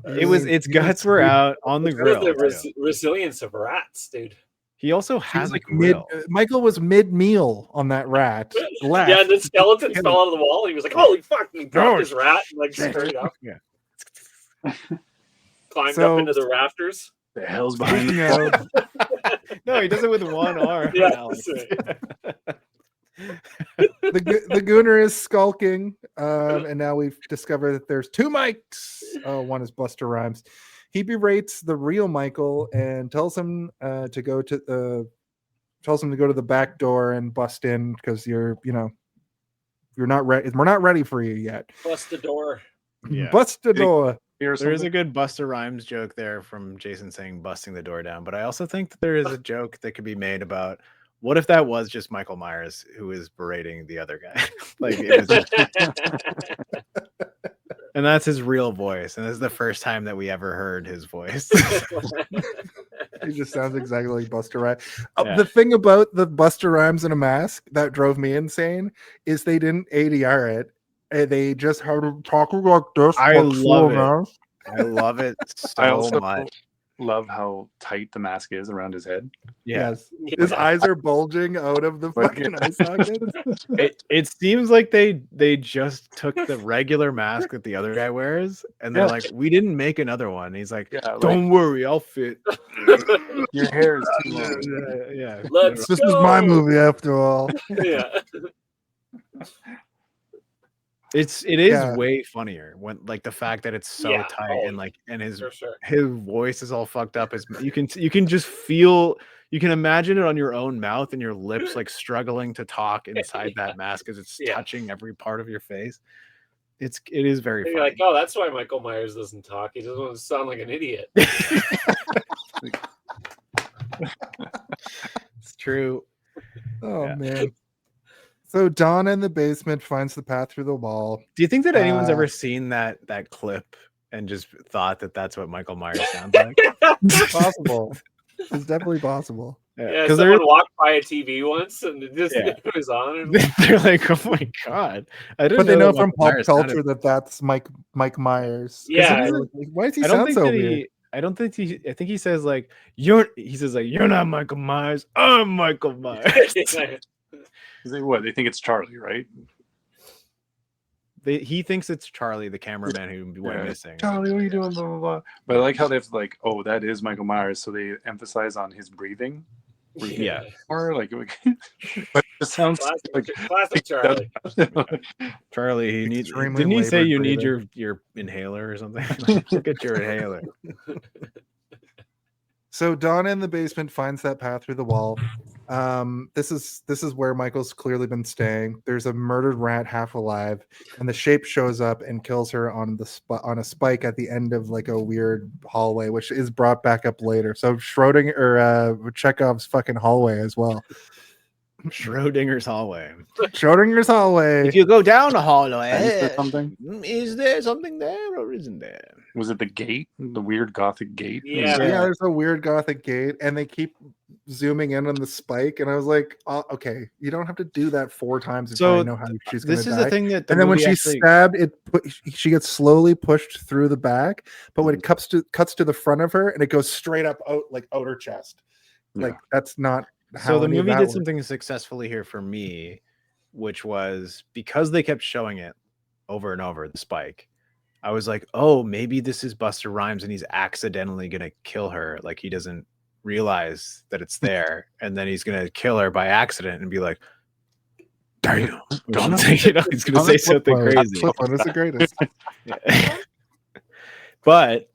Its guts were out on the What is grill. the too. resilience of rats, dude? He also He was has a like grill. Michael was mid meal on that rat. Left. Yeah, and the skeleton fell out of the wall. And he was like, "Holy fuck!" And he dropped Oh, his rat and like straight up, Yeah. climbed So- up into the rafters. The hell's behind Speaking the of, No, he does it with one arm. Yeah, Alex. the Gooner is skulking, and now we've discovered that there's two Mikes. Oh, one is Buster Rhymes. He berates the real Michael and tells him to go to the back door and bust in because you're not ready. We're not ready for you yet. Bust the door. Yeah. Bust the door. Or There is a something. good Buster Rhymes joke there from Jason saying busting the door down, but I also think that there is a joke that could be made about what if that was just Michael Myers who is berating the other guy? Like, it was, and that's his real voice, and this is the first time that we ever heard his voice. He just sounds exactly like Buster Rhymes. Yeah. The thing about the Buster Rhymes in a mask that drove me insane is they didn't ADR it. They just had him talking like this. I like, love slow it. down. I love it so I also much. love how tight the mask is around his head. Yeah. Yes. His eyes are bulging out of the Like- fucking eye sockets. It seems like they just took the regular mask that the other guy wears, and they're Yeah. like, we didn't make another one. He's like, Yeah, like, don't worry, I'll fit. your hair is too long. Yeah. Let's This go. is my movie after all. Yeah. It is Yeah. way funnier when like the fact that it's so Yeah. tight Oh, and like and his For sure. voice is all fucked up. You can just feel, you can imagine it on your own mouth and your lips like struggling to talk inside that mask as it's Yeah. touching every part of your face. It is very And funny. you're like, oh, that's why Michael Myers doesn't talk. He doesn't want to sound like an idiot. It's true. Oh Yeah. man. So Dawn in the basement finds the path through the wall. Do you think that anyone's Uh, ever seen that clip and just thought that that's what Michael Myers sounds like? It's possible. It's definitely possible. Yeah, because someone walked by a TV once and it just Yeah. it was on. And they're like, oh my god! I didn't But they know that from Michael pop Myers culture sounded- that that's Mike Myers. 'Cause Yeah. he was like, why does he I don't sound think so that weird? I don't think I think he says like you're not Michael Myers. I'm Michael Myers. They what? They think it's Charlie, right? He thinks it's Charlie, the cameraman who went Yeah. missing. Charlie, what are you doing? Blah blah blah. But I like how they've like, oh, that is Michael Myers, so they emphasize on his breathing. Yeah. Or like, but it sounds like Classic Charlie. Charlie, he needs. Extremely Didn't he say labored you need breathing. your inhaler or something? Like, look at your inhaler. So Dawn in the basement finds that path through the wall. This is where Michael's clearly been staying. There's a murdered rat half alive, and the shape shows up and kills her on on a spike at the end of like a weird hallway, which is brought back up later. So Schrodinger or Chekhov's fucking hallway as well. Schrodinger's hallway. Schrodinger's hallway. If you go down a Is hallway, there something? is there something there or isn't there? Was it the gate? The weird gothic gate? Yeah. Yeah, there's a weird gothic gate, and they keep zooming in on the spike, and I was like, oh, okay, you don't have to do that 4 times if So I know how she's going to This is die. the thing that, And then when movie she's actually- stabbed, she gets slowly pushed through the back, but when it Mm-hmm. cuts to the front of her, and it goes straight up out like outer chest. Like that's not how so the any of movie that did works. something successfully here for me, which was because they kept showing it over and over, the spike. I was like, oh, maybe this is Buster Rhymes and he's accidentally gonna kill her. Like he doesn't realize that it's there, and then he's gonna kill her by accident and be like, damn. Or something, you know, he's gonna say something crazy. Flip phone is the greatest. Yeah. But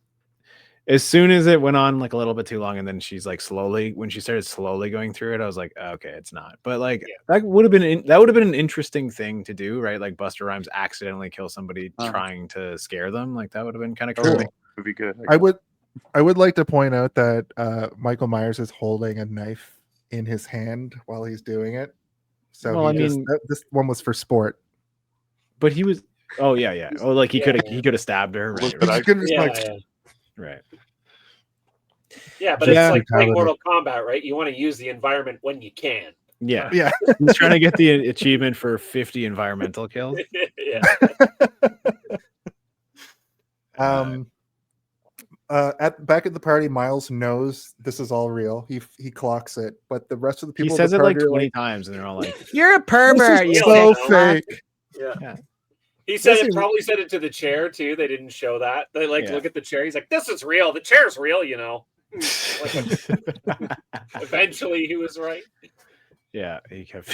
as soon as it went on like a little bit too long, and then she's like when she started slowly going through it, I was like, okay, it's not. But like that would have been an interesting thing to do, right? Like Buster Rhymes accidentally kill somebody trying to scare them. Like that would have been kind of cool. Would be good. I would like to point out that Michael Myers is holding a knife in his hand while he's doing it. So Well, this one was for sport. But he was. Oh yeah. Oh, like he could have stabbed her. Right. But I- He could've just, Yeah, like, yeah. Right. Yeah, but Yeah. it's like playing Brutality. Mortal Kombat, right? You want to use the environment when you can. Yeah. Yeah. He's trying to get the achievement for 50 environmental kills. Yeah. Back at the party, Miles knows this is all real. He clocks it, but the rest of the He people says at it the like party are 20 times, and they're all like, "You're a "This pervert." is You so dick." fake. Yeah. Yeah. He said This it is- probably said it to the chair too. They didn't show that. They Yeah. look at the chair. He's like, "This is real. The chair's real." Eventually, he was right. Yeah, he kept.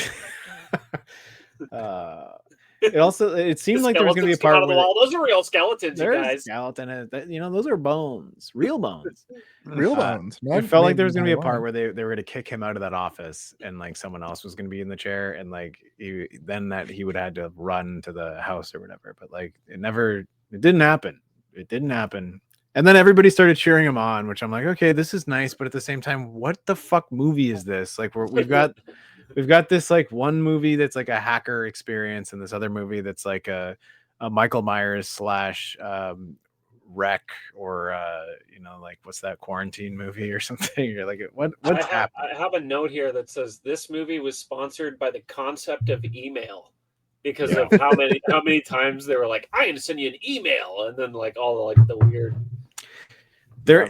It seemed like there was going to be a Skeletons come out part of the where wall. Those are real skeletons, you there's guys. skeleton. Those are bones, real bones. Real bones. It felt like there was going to be a part where they were going to kick him out of that office, and like someone else was going to be in the chair, and like he would have had to run to the house or whatever. But like it didn't happen. It didn't happen. And then everybody started cheering him on, which I'm like, okay, this is nice, but at the same time, what the fuck movie is this? Like we've got this like one movie that's like a hacker experience, and this other movie that's like a Michael Myers / Wreck, or like what's that quarantine movie or something? You're like, what's happening? I have a note here that says this movie was sponsored by the concept of email because of how many times they were like, "I'm gonna send you an email," and then like all the weird. There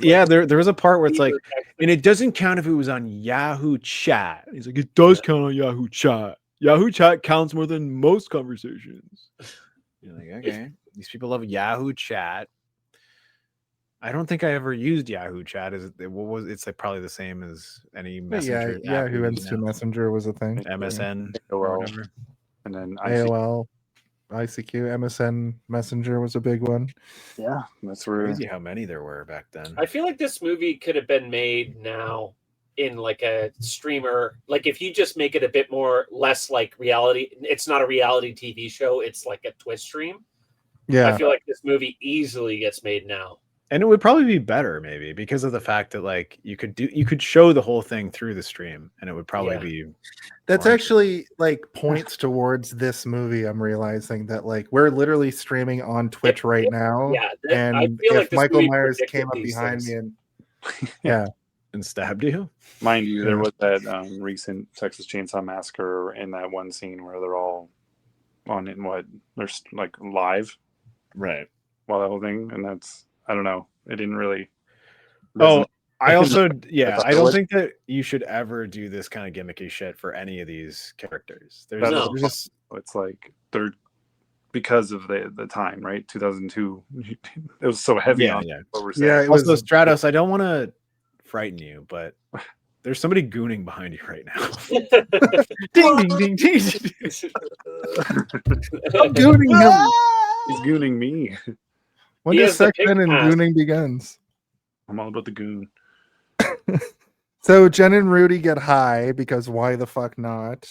was a part where it's like, and it doesn't count if it was on Yahoo Chat. He's like, it does count on Yahoo Chat. Yahoo Chat counts more than most conversations. You're like, okay, these people love Yahoo Chat. I don't think I ever used Yahoo Chat. It's like probably the same as any messenger. Yeah, app we Yahoo use Instant now. Messenger was a thing. MSN AOL. or whatever. And then AOL, ICQ, MSN Messenger was a big one. Yeah, that's where. Crazy how many there were back then. I feel like this movie could have been made now in like a streamer. Like if you just make it a bit less like reality. It's not a reality TV show. It's like a Twitch stream. Yeah. I feel like this movie easily gets made now. And it would probably be better maybe because of the fact that like you could show the whole thing through the stream, and it would probably be That's more actually like points towards this movie. I'm realizing that like we're literally streaming on Twitch right now. Yeah, And I feel like if this Michael movie Myers predicted came up these behind things. me and yeah, and stabbed you. Mind you, there was that recent Texas Chainsaw Massacre in that one scene where they're all on it. They're like live, right? While the whole thing, and that's I don't know. It didn't really. Oh, I also I I don't think that you should ever do this kind of gimmicky shit for any of these characters. There's No. just It's like they're because of the time, right? 2002. It was so heavy Yeah, on yeah. what we're saying. yeah, it also was Stratos. I don't want to frighten you, but there's somebody gooning behind you right now. Ding ding ding ding. I'm gooning him. He's gooning me. When He does has the sex pig end and mask. gooning begins? I'm all about the goon. So Jen and Rudy get high because why the fuck not?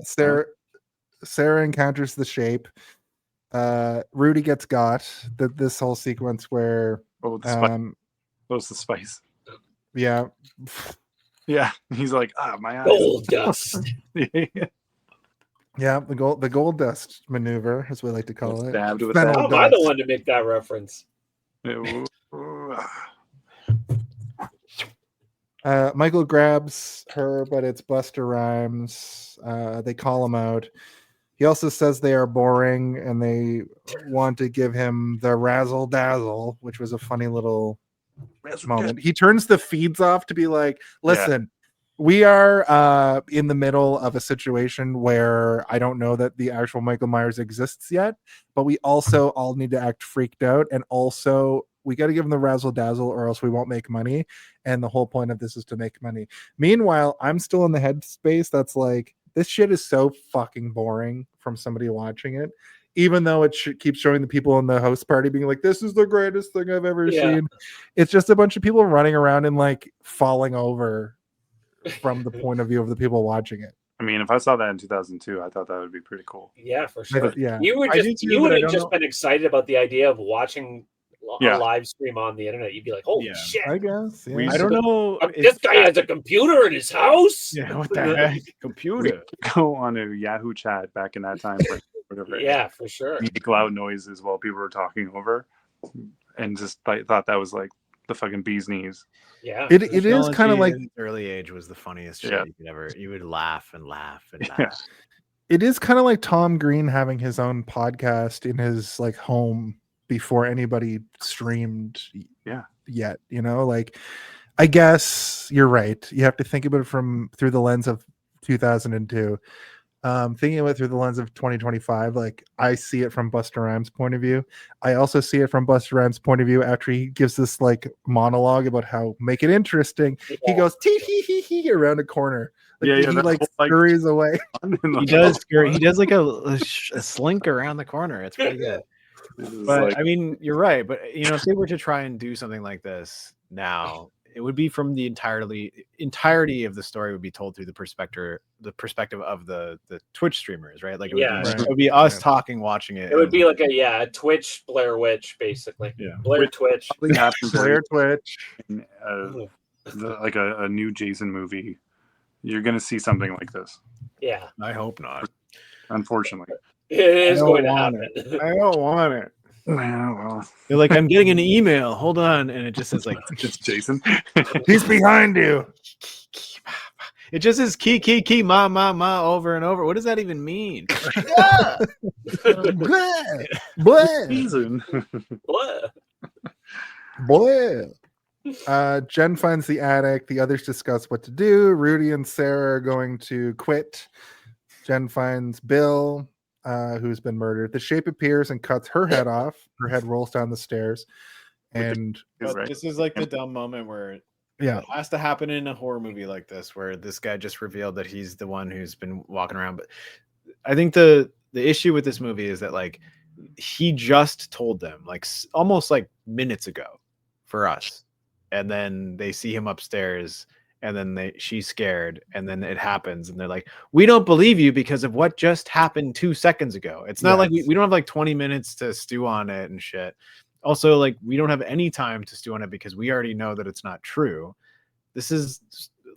Sarah encounters the shape. Rudy gets got. This whole sequence where Oh, the spice. um What was the spice? yeah, Yeah, he's like, my eyes. Gold dust. yeah, the gold dust maneuver, as we like to call it. Stabbed with Fennel How that. am I the dust. one to make that reference? Michael grabs her, but it's Buster Rhymes. They call him out. He also says they are boring and they want to give him the razzle dazzle, which was a funny little moment. He turns the feeds off to be like, listen, we are in the middle of a situation where I don't know that the actual Michael Myers exists yet, but we also all need to act freaked out. And also, we got to give him the razzle dazzle or else we won't make money. And the whole point of this is to make money. Meanwhile, I'm still in the headspace that's like, this shit is so fucking boring from somebody watching it, even though it keeps showing the people in the host party being like, this is the greatest thing I've ever seen. It's just a bunch of people running around and like falling over from the point of view of the people watching it. I mean, if I saw that in 2002, I thought that would be pretty cool. Yeah, for sure. Yeah. You would I do just too, you but would I have don't just know. been excited about the idea of watching Yeah. a live stream on the internet. You'd be like, "Holy Yeah. shit! I guess. Yeah. I don't know. This guy has a computer in his house." Yeah, what the heck? Computer. Go on a Yahoo chat back in that time frame. Whatever. Yeah, for sure. Make loud noises while people were talking over, and just thought that was like the fucking bee's knees. Yeah. It is kind of Vigilante like in its early age was the funniest shit Yeah. you could ever. You would laugh and laugh and laugh. Yeah. it is kind of like Tom Green having his own podcast in his like home before anybody streamed yet, you know, like I guess you're right. You have to think about it through the lens of 2002. Thinking about it through the lens of 2025, like I see it from Busta Rhymes' point of view. I also see it from Busta Rhymes' point of view after he gives this like monologue about how make it interesting. He goes tee hee hee hee around a corner. Like, he that like whole, like, scurries away. He does. He does like a slink around the corner. It's pretty good. But like, I mean, you're right. But you know, if they were to try and do something like this now, it would be from the entirety of the story would be told through the perspective of the Twitch streamers, right? Like it would be us talking, watching it. It would be like a Twitch Blair Witch, basically. Yeah. Blair Twitch. probably happens Blair Twitch. in, like a new Jason movie. You're gonna see something like this, Yeah. I hope not. unfortunately. It is I going to don't want happen. I don't want it. Well, They're like, I'm getting an email. Hold on, and it just says like, it's Jason. He's behind you. it just says key ma over and over. What does that even mean? Blah, blah, Jason. What? blah. Jen finds the attic. The others discuss what to do. Rudy and Sarah are going to quit. Jen finds Bill, who's been murdered. The Shape appears and cuts her head off. Her head rolls down the stairs. And But this is like the dumb moment where yeah, it has to happen in a horror movie like this, where this guy just revealed that he's the one who's been walking around. But I think the issue with this movie is that like he just told them like almost like minutes ago for us, and then they see him upstairs, and then she's scared, and then it happens, and they're like, we don't believe you because of what just happened 2 seconds ago. It's not like we don't have like 20 minutes to stew on it and shit. Also, like, we don't have any time to stew on it because we already know that it's not true. This is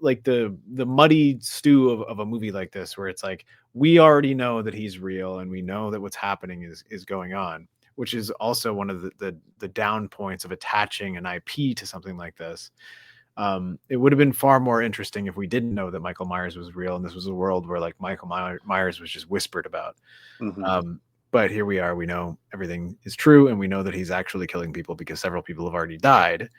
like the muddy stew of a movie like this, where it's like, we already know that he's real and we know that what's happening is going on, which is also one of the down points of attaching an IP to something like this. It would have been far more interesting if we didn't know that Michael Myers was real and this was a world where like Michael Myers was just whispered about. Mhm. But here we are. We know everything is true, and we know that he's actually killing people because several people have already died.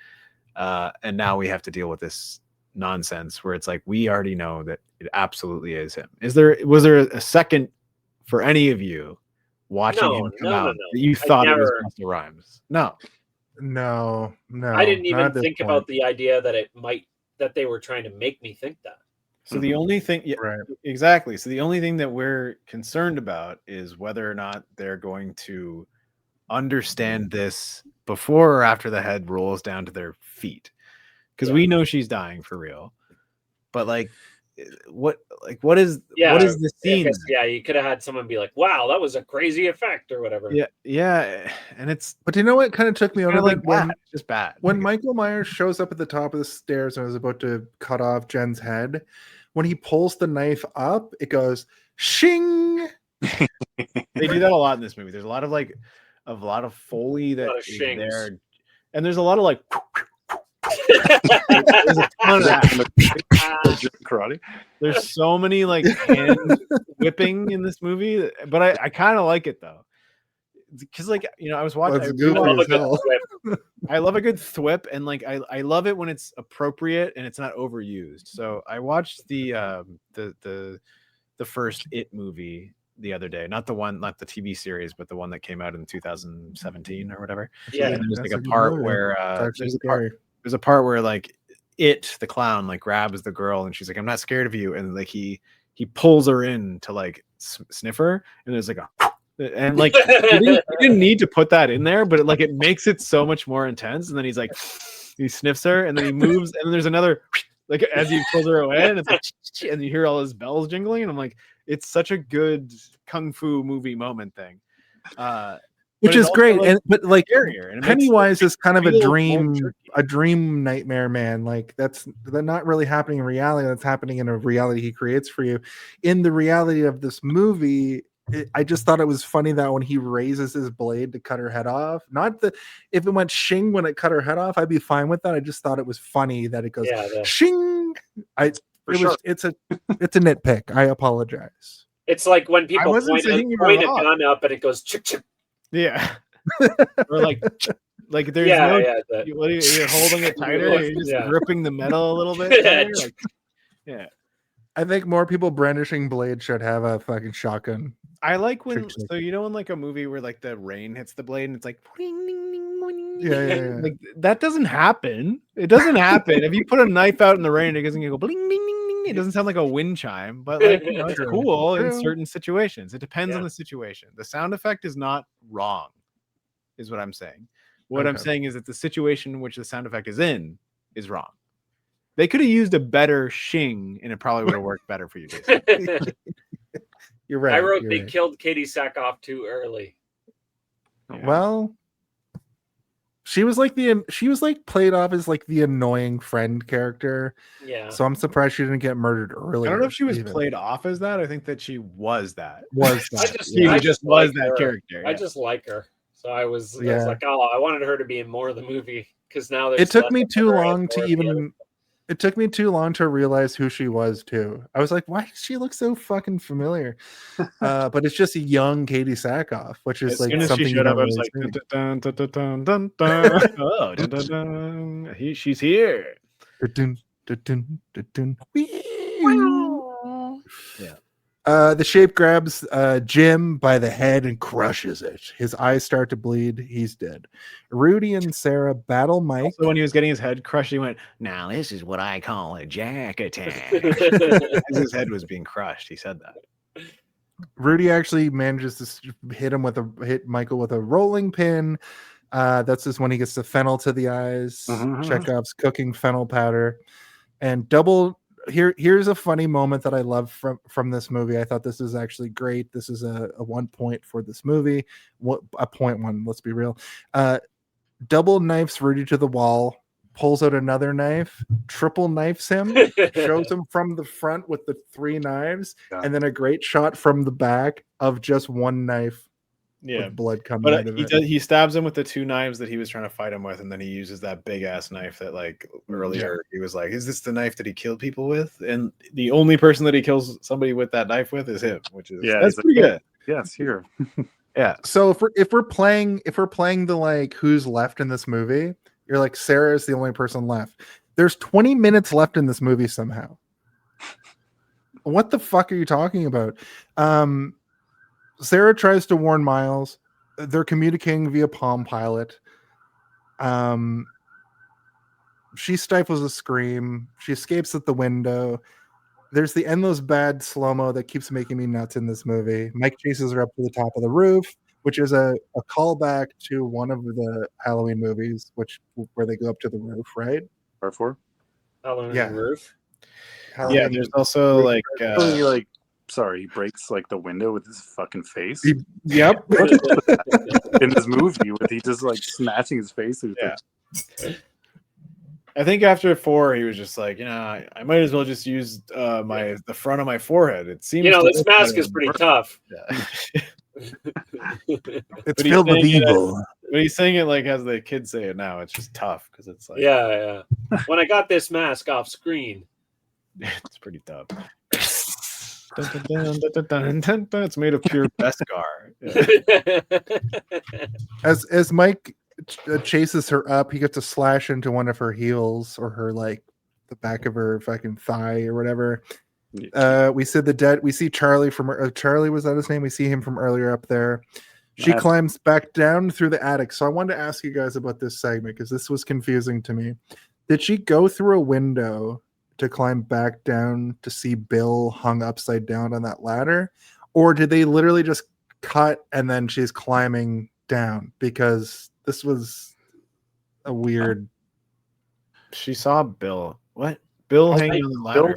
And now we have to deal with this nonsense where it's like, we already know that it absolutely is him. Was there a second for any of you watching him come out that you thought it was Busta Rhymes? No. I didn't not at even this think point. about the idea that they were trying to make me think that. So the only thing, Right. exactly. So the only thing that we're concerned about is whether or not they're going to understand this before or after the head rolls down to their feet, because we know she's dying for real. But like, what is the scene? You could have had someone be like, "Wow, that was a crazy effect" or whatever. Yeah, and it's But you know what kind of took me out of like it when it's just bad. when Michael Myers shows up at the top of the stairs and is about to cut off Jen's head, when he pulls the knife up, it goes shing. They do that a lot in this movie. There's a lot of Foley that lot of is shings. there, and there's a lot of like. There's a ton of that. Karate. There's so many like hand whipping in this movie, but I kind of like it though, because like, you know, I was watching. That's I goofy love as a good hell. whip. I love a good thwip, and like I love it when it's appropriate and it's not overused. So I watched the first It movie the other day, not the TV series, but the one that came out in 2017 or whatever. Yeah, And there's That's like a a good part movie. where It's actually there's a part where like It, the clown, like grabs the girl and she's like, I'm not scared of you, and like he pulls her in to like sniff her, and there's like a and like he didn't need to put that in there, but it makes it so much more intense. And then he's like, he sniffs her, and then he moves, and then there's another like as he pulls her away, and it's like, and you hear all his bells jingling, and I'm like, it's such a good kung fu movie moment thing, Which is great, but like scarier, and it makes Pennywise is kind of a feel more dream nightmare man. Like that's not really happening in reality. That's happening in a reality he creates for you. In the reality of this movie, I just thought it was funny that when he raises his blade to cut her head off, not the if it went shing when it cut her head off, I'd be fine with that. I just thought it was funny that it goes shing. It's a nitpick. I apologize. It's like when people wasn't saying you were point a wrong. gun up and it goes chip chip. Yeah. Or like there's you're holding it tighter, you're just gripping the metal a little bit tighter, like, yeah. I think more people brandishing blades should have a fucking shotgun. I like when in like a movie where like the rain hits the blade and it's like Yeah. like that doesn't happen. It doesn't happen. If you put a knife out in the rain, it doesn't go bling ding ding ding. It doesn't sound like a wind chime, but like it's cool in certain situations. It depends on the situation. The sound effect is not wrong, is what I'm saying. What I'm saying is that the situation in which the sound effect is in is wrong. They could have used a better shing and it probably would have worked better for you, Jason. You're right. I wrote they killed Katie Sackhoff too early. Well, she was like played off as like the annoying friend character. Yeah. So I'm surprised she didn't get murdered earlier. I don't know if she was played off as that. I think that she was that. I just was like that her. character. I just like her. So I was like, oh, I wanted her to be in more of the movie because now there's it took me too long to realize who she was too. I was like, why does she look so fucking familiar? But it's just a young Katie Sackhoff, which is like something you don't really see. She's here. Yeah. The shape grabs Jim by the head and crushes it. His eyes start to bleed. He's dead. Rudy and Sarah battle Mike. Also, when he was getting his head crushed, he went, "Now this is what I call a jack attack." As his head was being crushed, he said that. Rudy actually manages to hit Michael with a rolling pin. That's just when he gets the fennel to the eyes. Chekhov's cooking fennel powder. And here's a funny moment that I love from this movie. I thought this is actually great. This is a 1 point for this movie. A 0.1, let's be real. Double knifes Rudy to the wall, pulls out another knife, triple knifes him, shows him from the front with the 3 knives, and then a great shot from the back of just one knife. Yeah, with blood coming out of it. He stabs him with the 2 knives that he was trying to fight him with, and then he uses that big ass knife that like earlier he was like, "Is this the knife that he killed people with?" And the only person that he kills somebody with that knife with is him, which is that's pretty good. Yes, here. Yeah. So if we're playing the like who's left in this movie, you're like Sarah is the only person left. There's 20 minutes left in this movie somehow. What the fuck are you talking about? Sarah tries to warn Miles. They're communicating via Palm Pilot. She stifles a scream. She escapes at the window. There's the endless bad slow-mo that keeps making me nuts in this movie. Mike chases her up to the top of the roof, which is a callback to one of the Halloween movies, where they go up to the roof, right? Part 4? Halloween on the roof. Yeah, there's also like he breaks like the window with his fucking face. Yep. In this movie, with he just like smashing his face. I think after 4, he was just like, I might as well just use the front of my forehead. It seems this mask is pretty tough. Yeah. It's filled with evil. But he's saying it like as the kids say it now. It's just tough because it's like, yeah. When I got this mask off screen, it's pretty tough. It's made of pure Beskar. Yeah. As Mike chases her up, he gets to slash into one of her heels or her like the back of her fucking thigh or whatever. We see Charlie from Charlie, was that his name? We see him from earlier up there. She climbs back down through the attic. So I wanted to ask you guys about this segment because this was confusing to me. Did she go through a window to climb back down to see Bill hung upside down on that ladder, or did they literally just cut and then she's climbing down? Because this was a weird. She saw Bill. What? Bill hanging on the ladder.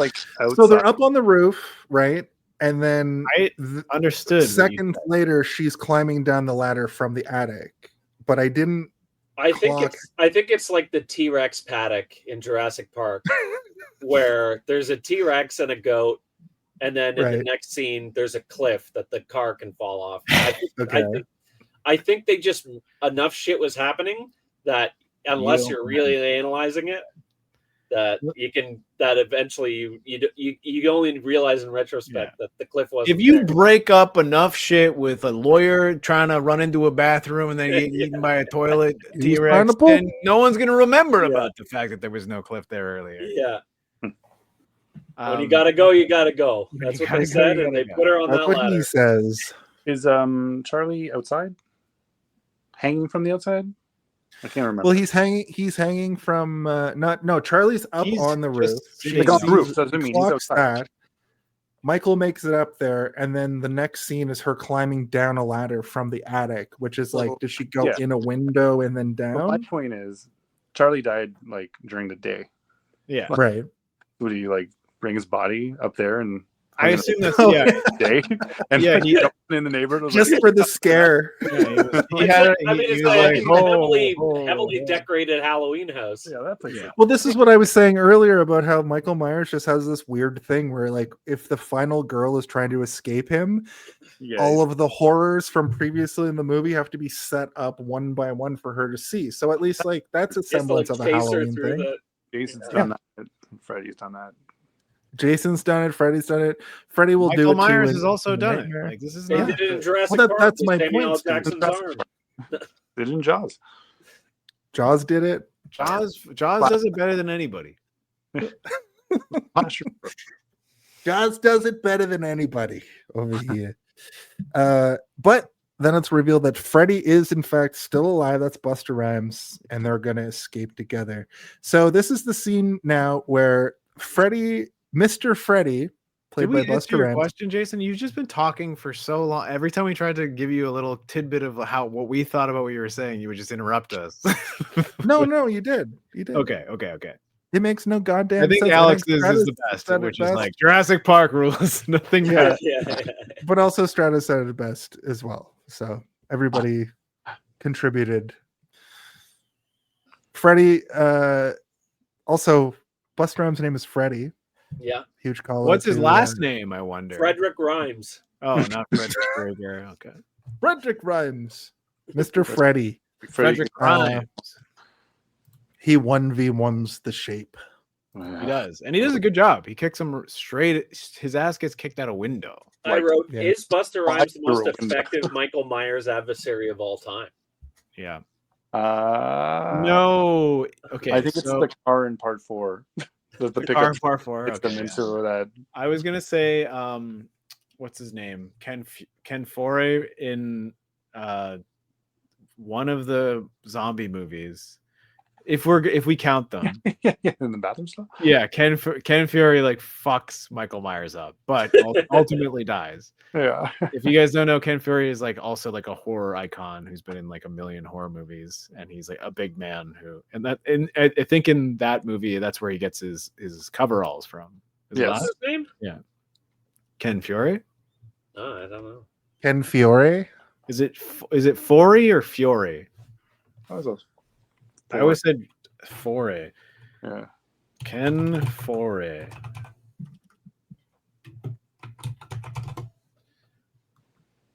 So they're up on the roof, right? And then I understood. Seconds later, she's climbing down the ladder from the attic. But I didn't. I think it's like the T-Rex paddock in Jurassic Park, where there's a T-Rex and a goat, and then in the Right. next scene, there's a cliff that the car can fall off. Okay. I think they just enough shit was happening that unless you're really analyzing it, that you can that eventually you only realize in retrospect that the cliff wasn't If you there. break up enough shit with a lawyer trying to run into a bathroom and then get eaten by a toilet He was trying T-Rex, to pull. then no one's gonna remember Yeah. about the fact that there was no cliff there earlier. Yeah. When you Um, gotta go, you gotta go. when That's you what they gotta go, said, you and they gotta put her on That's that what ladder. he says. Is Charlie outside? Hanging from the outside? I can't remember. Well, he's hanging from no, Charlie's up He's on the just roof. sitting Like on the sees- roof, doesn't mean he's clocks outside. that. Michael makes it up there, and then the next scene is her climbing down a ladder from the attic, which is like, Well, does she go yeah. in a window and then But my down? point is, Charlie died like during the day. yeah, Right. Would he like bring his body up there and I assume that's Oh. yeah. day? And Yeah, he- in the neighborhood was Just like, for the scare. He had. I mean, it's he like was a like, heavily decorated Halloween house. yeah, that place. Yeah. Well, this is what I was saying earlier about how Michael Myers just has this weird thing where, like, if the final girl is trying to escape him, Yeah, all of the horrors from previously in the movie have to be set up one by one for her to see. So at least, like, that's a Just to, semblance of a chase her Halloween through thing. Jason's Yeah. done that. Freddy's done that. Jason's done it. Freddy's done it. Freddy will do Michael it too. Myers in- has also in done Nightmare. it. Like this is They not. did it in Jurassic Well, Park. that's with my Samuel L. point, Steve. Jackson's That's- arm. Did it in Jaws. Jaws did it. Jaws does it better than anybody. Jaws does it better than anybody over here. But then it's revealed that Freddy is in fact still alive. That's Busta Rhymes, and they're gonna escape together. So this is the scene now where Freddy, Mr. Freddy, played Did we by answer Busta your Rhymes. question, Jason? You've just been talking for so long. Every time we tried to give you a little tidbit of what we thought about what you were saying, you would just interrupt us. No, you did. You did. Okay. It makes no goddamn I think sense. Alex is Stratus the best, said it which is best. like Jurassic Park rules. Nothing. Yeah. Yeah. But also Stratus said it best as well. So everybody contributed. Freddy, also Busta Rhymes' name is Freddy. Yeah. Huge call. What's out his to, last name? I wonder. Frederick Rhymes. Oh, not Frederick Krueger. Okay. Frederick Rhymes. Mr. Freddy. Frederick Rhymes. He 1v1s the shape. He does, and he does a good job. He kicks him straight. His ass gets kicked out a window. I wrote, yeah. is Buster Rhymes the most through a window. effective Michael Myers adversary of all time? Yeah. No. No. Okay. I think it's so the car in part 4. The the pickup car in part 4. gets Okay, them yeah. into that. I was gonna say, what's his name? Ken Foray in one of the zombie movies. If we count them, yeah, in the bathroom stall. yeah, Ken Fury like fucks Michael Myers up, but ultimately dies. Yeah. If you guys don't know, Ken Fury is like also like a horror icon who's been in like a million horror movies, and he's like a big man and I think in that movie that's where he gets his coveralls from. Is it Yes. What's that? his name? Ken Fury. Oh, I don't know. Ken Fiore. Is it Fury or Fury? I always said Foray. Yeah. Ken Foray.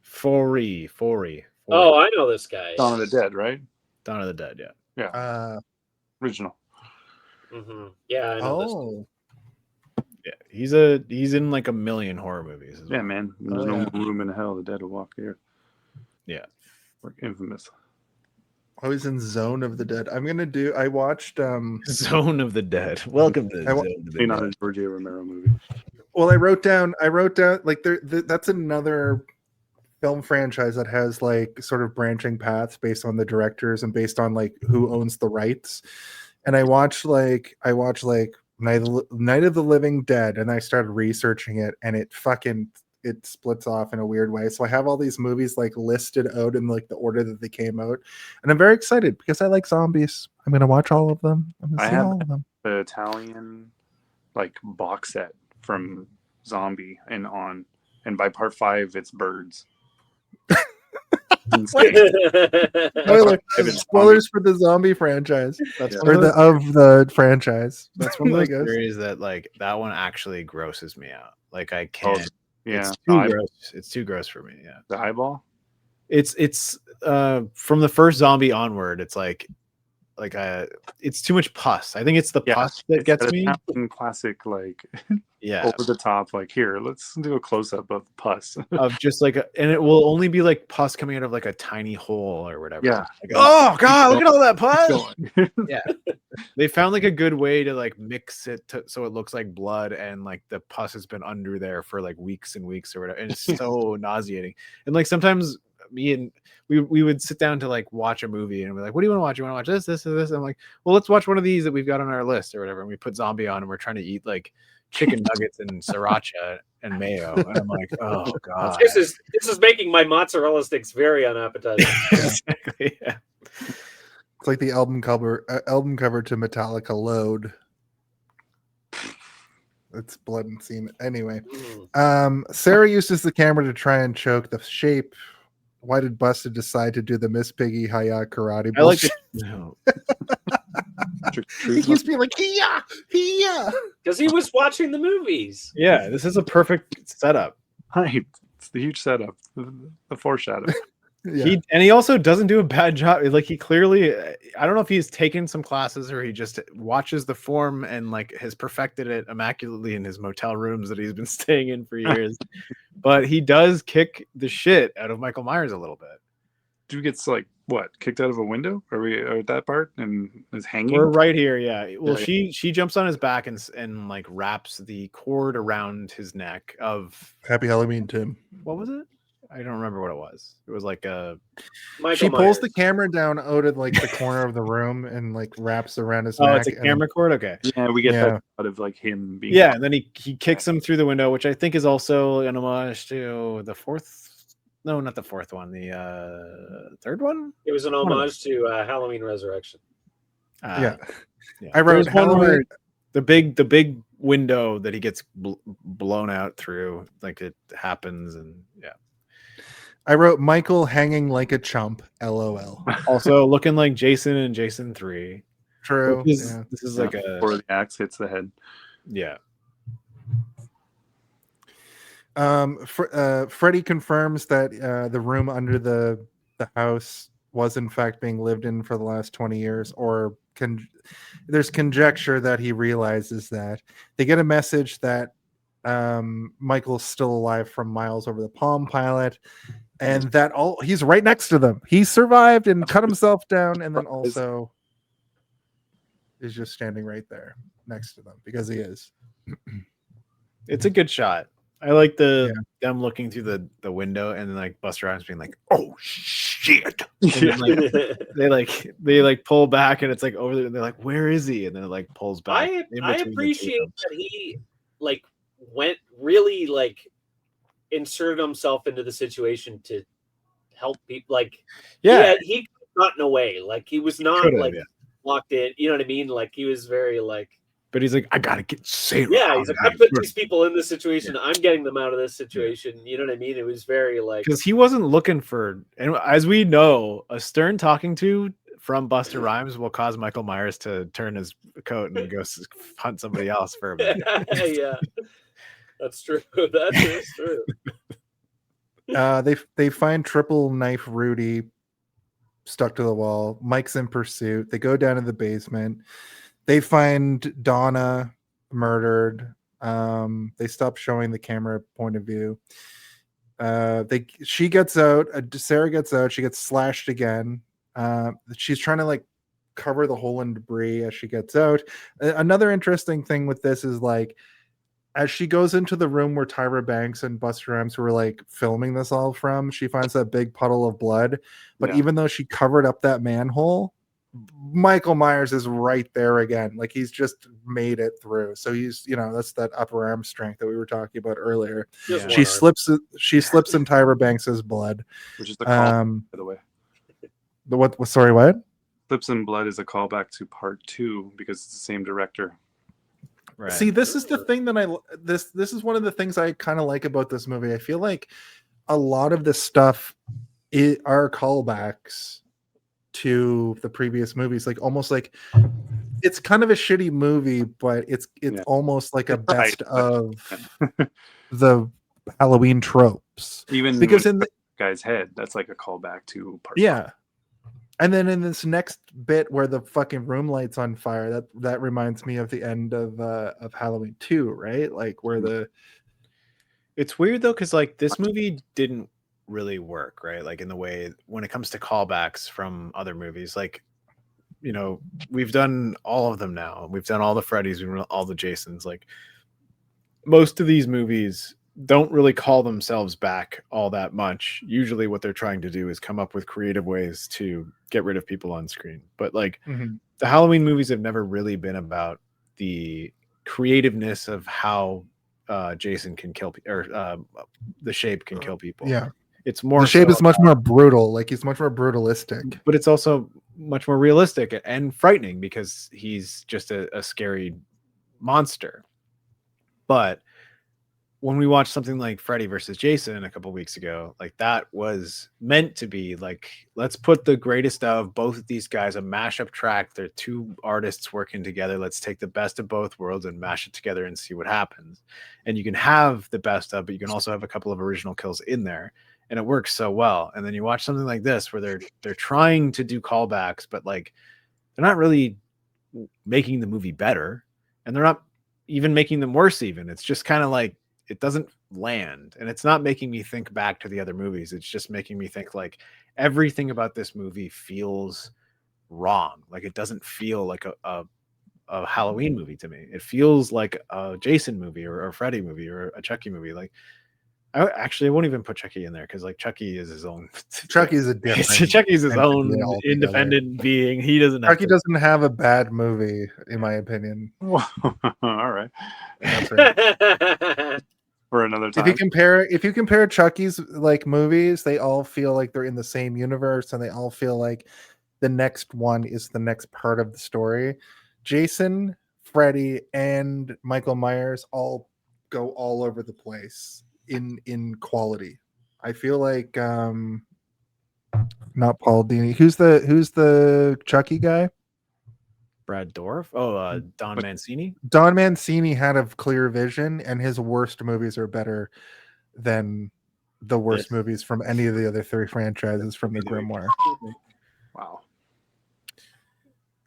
Foray. Oh, I know this guy. Dawn of the Dead, right? Dawn of the Dead. Yeah. Original. Mm-hmm. Yeah, I know this. Oh, Yeah. He's in like a million horror movies. As well. Yeah, man. There's no room in hell. The dead will walk here. Yeah. We're infamous. I was in Zone of the Dead. I watched Zone of the Dead. Welcome to I wa- Zone of the Maybe not Dead. a George A. Romero movie. Well, I wrote down like that's another film franchise that has like sort of branching paths based on the directors and based on like who owns the rights. And I watched like Night of the Living Dead, and I started researching it, and it splits off in a weird way. So I have all these movies like listed out in like the order that they came out, and I'm very excited because I like zombies. I'm gonna watch all of them. I'm gonna I see have- all of them. The Italian like box set from Zombie and on. And by part 5, it's birds. Spoilers for the zombie franchise. That's Or the franchise. That's one of I those guess. series that like that one actually grosses me out. Like I Oh, can't. yeah. It's too gross. It's too gross for me. Yeah. The eyeball. It's from the first zombie onward. It's like it's too much pus. I think it's the pus that gets me. Classic, like Yeah, over the top. Like here, let's do a close up of pus. of just like, and it will only be like pus coming out of like a tiny hole or whatever. Yeah. Like, oh god, look at all that pus. Going. Yeah, they found like a good way to like mix it so it looks like blood, and like the pus has been under there for like weeks and weeks or whatever, and it's so nauseating. And like sometimes me and we would sit down to like watch a movie and we're like, what do you want to watch? You want to watch this and I'm like, well, let's watch one of these that we've got on our list or whatever. And we put zombie on and we're trying to eat like chicken nuggets and sriracha and mayo. And I'm like, oh god, this is making my mozzarella sticks very unappetizing. exactly. Yeah. It's like the album cover to Metallica Load. It's blood and semen. Anyway, Sarah uses the camera to try and choke the shape. Why did Busted decide to do the Miss Piggy Hayat karate? I like bullshit? no. He keeps being like, "Hiya!" Because he was watching the movies. Yeah, this is a perfect setup. Right. It's the huge setup. The foreshadow. Yeah. He also doesn't do a bad job. Like he clearly, I don't know if he's taken some classes or he just watches the form and like has perfected it immaculately in his motel rooms that he's been staying in for years. But he does kick the shit out of Michael Myers a little bit. Dude gets like what, kicked out of a window? Are we at that part and is hanging? We're right here, yeah. Well, Yeah. she jumps on his back and like wraps the cord around his neck of Happy Halloween, Tim. what was it? I don't remember what it was. It was like a Michael She pulls the Myers. camera down out of like the corner of the room and like wraps around his oh, neck. it's a and- camera cord. Okay, Yeah, we get Yeah. that out of like him being yeah, and then he kicks him through the window, which I think is also an homage to the fourth. No, not the fourth one. The third one. It was an homage to Halloween Resurrection. yeah. yeah. I wrote There's one where Halloween. the big window that he gets blown out through, like it happens, and yeah. I wrote Michael hanging like a chump. LOL. Also looking like Jason in Jason 3. True. This is, Yeah. this is like a before the axe hits the head. yeah. Freddie confirms that the room under the house was in fact being lived in for the last 20 years, or there's conjecture that he realizes that. They get a message that Michael's still alive from miles over the Palm Pilot, and that he's right next to them. He survived and cut himself down, and then also is just standing right there next to them because he is. It's a good shot. I like them looking through the window and then like Buster Rhymes being like, "Oh shit!" And then, like, they pull back and it's like over there. And they're like, "Where is he?" And then it like pulls back. I in between the two appreciate of them. that he like went really like inserted himself into the situation to help people. Like Yeah, he could have gotten away. Like he was not Could've, like yeah. locked in. You know what I mean? Like he was very like. but he's like, "I gotta get Sarah." Yeah, he's like, I put these people in this situation. I'm getting them out of this situation. You know what I mean? It was very like because he wasn't looking for. And as we know, a stern talking to from Buster Rhymes will cause Michael Myers to turn his coat and go hunt somebody else for a bit. yeah, that's true. That is true. They find triple knife Rudy stuck to the wall. Mike's in pursuit. They go down to the basement. They find Donna murdered. They stop showing the camera point of view. She gets out. Sarah gets out. She gets slashed again. She's trying to like cover the hole in debris as she gets out. Another interesting thing with this is like, as she goes into the room where Tyra Banks and Buster Rhymes were like filming this all from, she finds that big puddle of blood. But Yeah. even though she covered up that manhole, Michael Myers is right there again. Like he's just made it through. So he's, that's that upper arm strength that we were talking about earlier. Just Yeah. one arm. She slips in Tyra Banks's blood. Which is the call, Um, by the way. Sorry, what? Slips in Blood is a callback to part 2 because it's the same director. Right. See, this is the thing that this is one of the things I kind of like about this movie. I feel like a lot of the stuff are callbacks to the previous movies, like almost like it's kind of a shitty movie, but it's Yeah. almost like a It's tight, best but- of the Halloween tropes. Even Because when in the, guy's head, that's like a callback to part yeah, and then in this next bit where the fucking room lights on fire, that reminds me of the end of Halloween 2, right? Like where the It's weird though, because like this movie didn't really work, right? Like in the way when it comes to callbacks from other movies, like you know, we've done all of them now. We've done all the Freddys, we've done all the Jasons. Like most of these movies don't really call themselves back all that much. Usually what they're trying to do is come up with creative ways to get rid of people on screen. But like the Halloween movies have never really been about the creativeness of how Jason can kill or the Shape can kill people. yeah, It's more the Shape so is much more brutal. Like he's much more brutalistic. but it's also much more realistic and frightening because he's just a scary monster. But when we watched something like Freddy versus Jason a couple weeks ago, like that was meant to be like, let's put the greatest of both of these guys, a mashup track. They're two artists working together. Let's take the best of both worlds and mash it together and see what happens. And you can have the best of, but you can also have a couple of original kills in there. And it works so well. And then you watch something like this where they're trying to do callbacks, but like they're not really making the movie better, and they're not even making them worse. Even it's just kind of like it doesn't land, and it's not making me think back to the other movies. It's just making me think like everything about this movie feels wrong. Like it doesn't feel like a Halloween movie to me. It feels like a Jason movie or a Freddy movie or a Chucky movie. Like I won't even put Chucky in there because like Chucky is his own. Chucky's a different. Chucky's his entity own altogether. independent being. He doesn't. Chucky doesn't have a bad movie, in my opinion. All right, That's right. for another time. If you compare Chucky's like movies, they all feel like they're in the same universe, and they all feel like the next one is the next part of the story. Jason, Freddy, and Michael Myers all go all over the place in quality. I feel like not Paul Dini. Who's the Chucky guy? Brad Dourif. Oh, Don Mancini. Don Mancini had a clear vision, and his worst movies are better than the worst movies from any of the other three franchises from the Grimoire. Wow.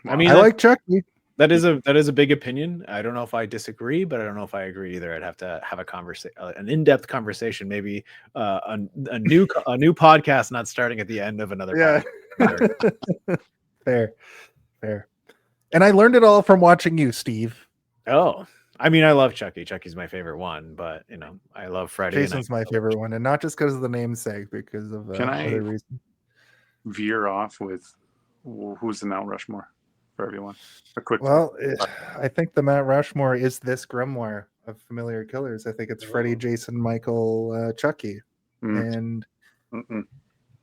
I mean, I like Chucky. that is a big opinion. I don't know if I disagree, but I don't know if I agree either. I'd have to have a conversation, an in-depth conversation, maybe a new podcast, not starting at the end of another. Yeah. Podcast. Fair. And I learned it all from watching you, Steve. Oh, I mean, I love Chucky. Chucky's my favorite one, but you know, I love Freddy. Jason's my favorite one, and not just because of the namesake, because of Can I- other reasons. Veer off with who's the Mount Rushmore for everyone. A quick. Well, I think the Mount Rushmore is this Grimoire of familiar killers. I think it's Freddy, Jason, Michael, Chucky, and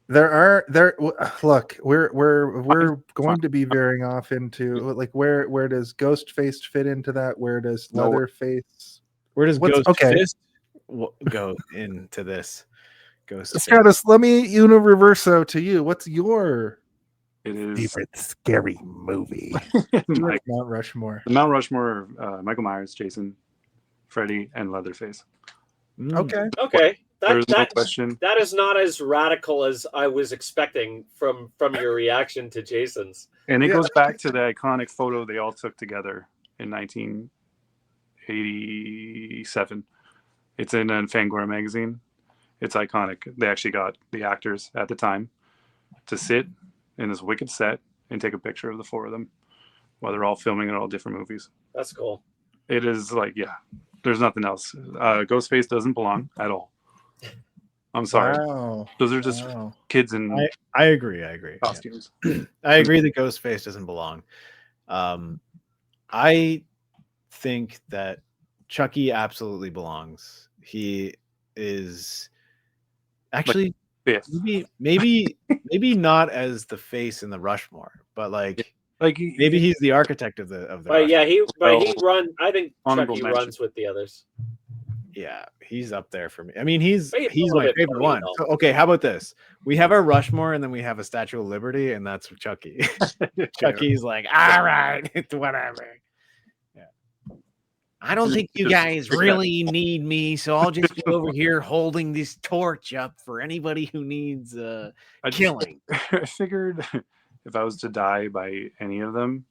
look, we're going to be veering off into like where does Ghostface fit into that? Where does Leatherface? Where does What's- okay. Ghostface go into this? Ghostface. Stratus, let me reverso to you. What's your It is favorite scary movie? Mike, Mount Rushmore. the Mount Rushmore, Michael Myers, Jason, Freddy, and Leatherface. Mm. Okay. Okay. There's no question. That is not as radical as I was expecting from your reaction to Jason's. And it goes back to the iconic photo they all took together in 1987. It's in a Fangoria magazine. It's iconic. They actually got the actors at the time to sit in this wicked set and take a picture of the four of them while they're all filming in all different movies. That's cool. It is like, yeah, there's nothing else. Ghostface doesn't belong at all. I'm sorry. Wow. Those are just Wow. kids in I agree. costumes. I agree that Ghostface doesn't belong. I think that Chucky absolutely belongs. He is actually Fifth. maybe not as the face in the Rushmore, but like Like maybe he's the architect of the But yeah, he Well, run. I think honorable Chucky mention. runs with the others. Yeah, he's up there for me. I mean, he's But he's a my little bit favorite funny, one. though. So, okay, how about this? We have our Rushmore, and then we have a Statue of Liberty, and that's Chucky. Chucky's like, all right, it's whatever. Yeah. I don't think you guys really need me, so I'll just be over here holding this torch up for anybody who needs killing. I figured if I was to die by any of them,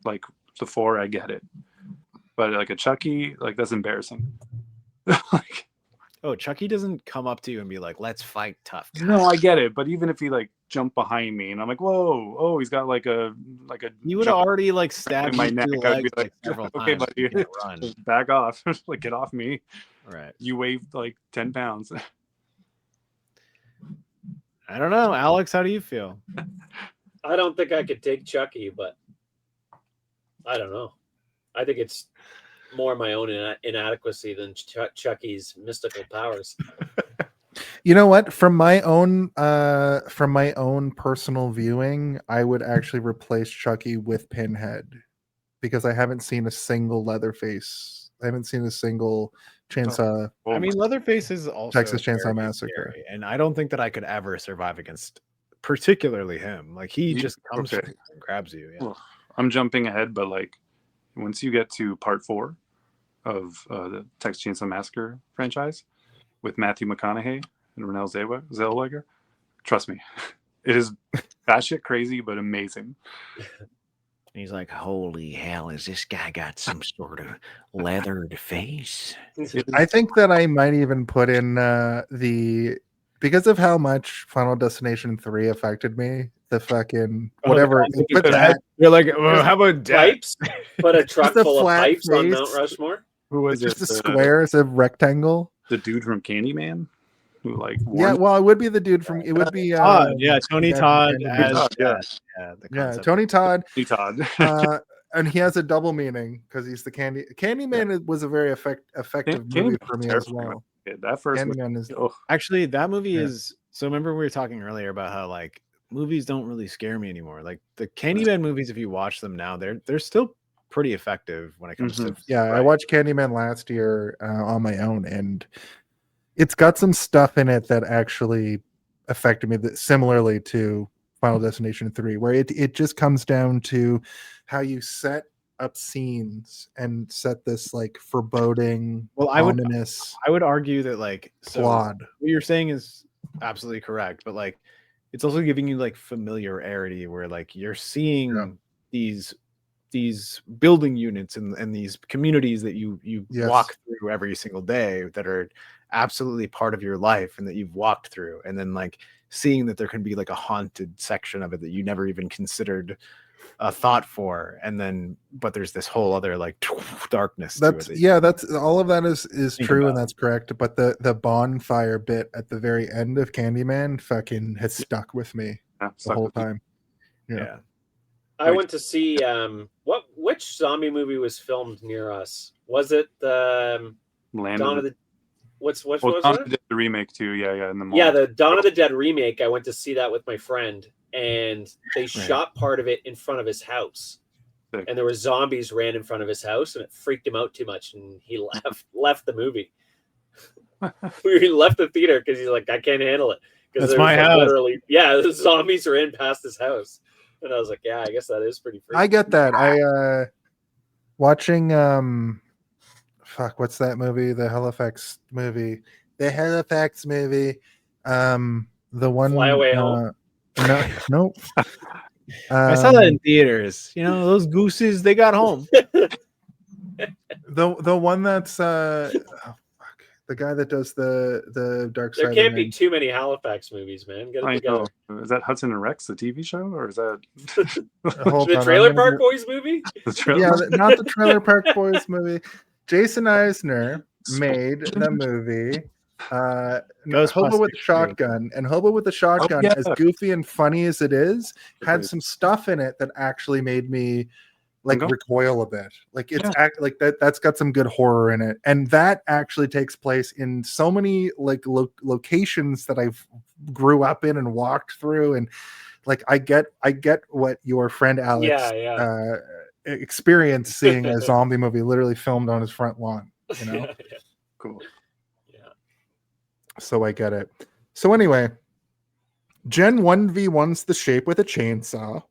like the 4, I get it. But like a Chucky, like that's embarrassing. Like, Oh, Chucky doesn't come up to you and be like, let's fight tough guy. no, I get it. But even if he like jumped behind me and I'm like, whoa, oh, he's got like a You would have already like stabbed my you neck. through the I'd be legs like like, several okay, times. buddy, You can't run. just back off. Like, get off me. Right. You weigh like 10 pounds. I don't know. Alex, how do you feel? I don't think I could take Chucky, but I don't know. I think it's more my own inadequacy than Chucky's mystical powers. You know what? From my own personal viewing, I would actually replace Chucky with Pinhead because I haven't seen a single Leatherface. I haven't seen a single Chainsaw. I mean, Leatherface is also Texas Chainsaw very Massacre. scary, and I don't think that I could ever survive against, particularly him. Like he just comes okay. for you and grabs you. Yeah. Well, I'm jumping ahead, but like once you get to part 4 of the Texas Chainsaw Massacre franchise with Matthew McConaughey and Renee Zellweger, trust me, it is batshit crazy but amazing. He's like, holy hell, has this guy got some sort of leathered face? I think that I might even put in because of how much Final Destination 3 affected me, the fucking whatever. Put that, You're like, well, how about Pipes? Put a truck Just a full of flat pipes on face. Mount Rushmore. Who was it's it? just a square, it's a rectangle. The dude from Candyman, who like Yeah, well, it would be the dude from. It would be Todd? Yeah, Tony yeah, Todd Candyman. as Todd, yeah. the Yeah, concept. Tony Todd. Todd. And he has a double meaning because he's the Candyman was a very effective movie for me as well. Yeah, that first Candyman is Actually, that movie Yeah. is. So remember we were talking earlier about how like movies don't really scare me anymore. Like the Candyman movies, if you watch them now, they're still pretty effective when it comes to. yeah. I watched Candyman last year on my own, and it's got some stuff in it that actually affected me similarly to Final Destination 3, where it just comes down to how you set up scenes and set this like foreboding, ominous I would argue that like plot. What you're saying is absolutely correct, but like it's also giving you like familiarity where like you're seeing these building units and these communities that you Yes. walk through every single day that are absolutely part of your life and that you've walked through, and then like seeing that there can be like a haunted section of it that you never even considered a thought for, and then but there's this whole other like darkness That's to it. that's all of that is Think true, about and that's correct. But the bonfire bit at the very end of Candyman fucking has stuck with me the whole time. Yeah. I went to see which zombie movie was filmed near us? Was it the Land Dawn of of the what well, was Dawn it? of the Dead, the remake too. Yeah, in the mall. Yeah, the Dawn of the Dead remake. I went to see that with my friend, and they shot part of it in front of his house. Sick. And there were zombies ran in front of his house, and it freaked him out too much, and he left the movie. We left the theater because he's like, I can't handle it. Because That's my house. Literally, yeah, the zombies ran past his house, and I was like, yeah, I guess that is pretty freaky. I get that. I watching fuck, what's that movie? The Halifax movie. The Halifax movie. The one Fly Away Home. No. I saw that in theaters. You know, those gooses, they got home. The one that's fuck, the guy that does the Dark Side. There can't be too many Halifax movies, man. Get it I together. know. Is that Hudson and Rex, the TV show, or is that Hold The on, Trailer I'm gonna Park Boys movie? the trailer? Yeah, not the Trailer Park Boys movie. Jason Eisner made the movie Hobo with a Shotgun, and Hobo with a Shotgun, yeah. as goofy and funny as it is, had some stuff in it that actually made me like recoil a bit. Like it's like that's got some good horror in it, and that actually takes place in so many like locations that I've grew up in and walked through, and like I get what your friend Alex experienced seeing a zombie movie literally filmed on his front lawn. You know, Cool. So I get it. So anyway, Jen 1v1's the shape with a chainsaw.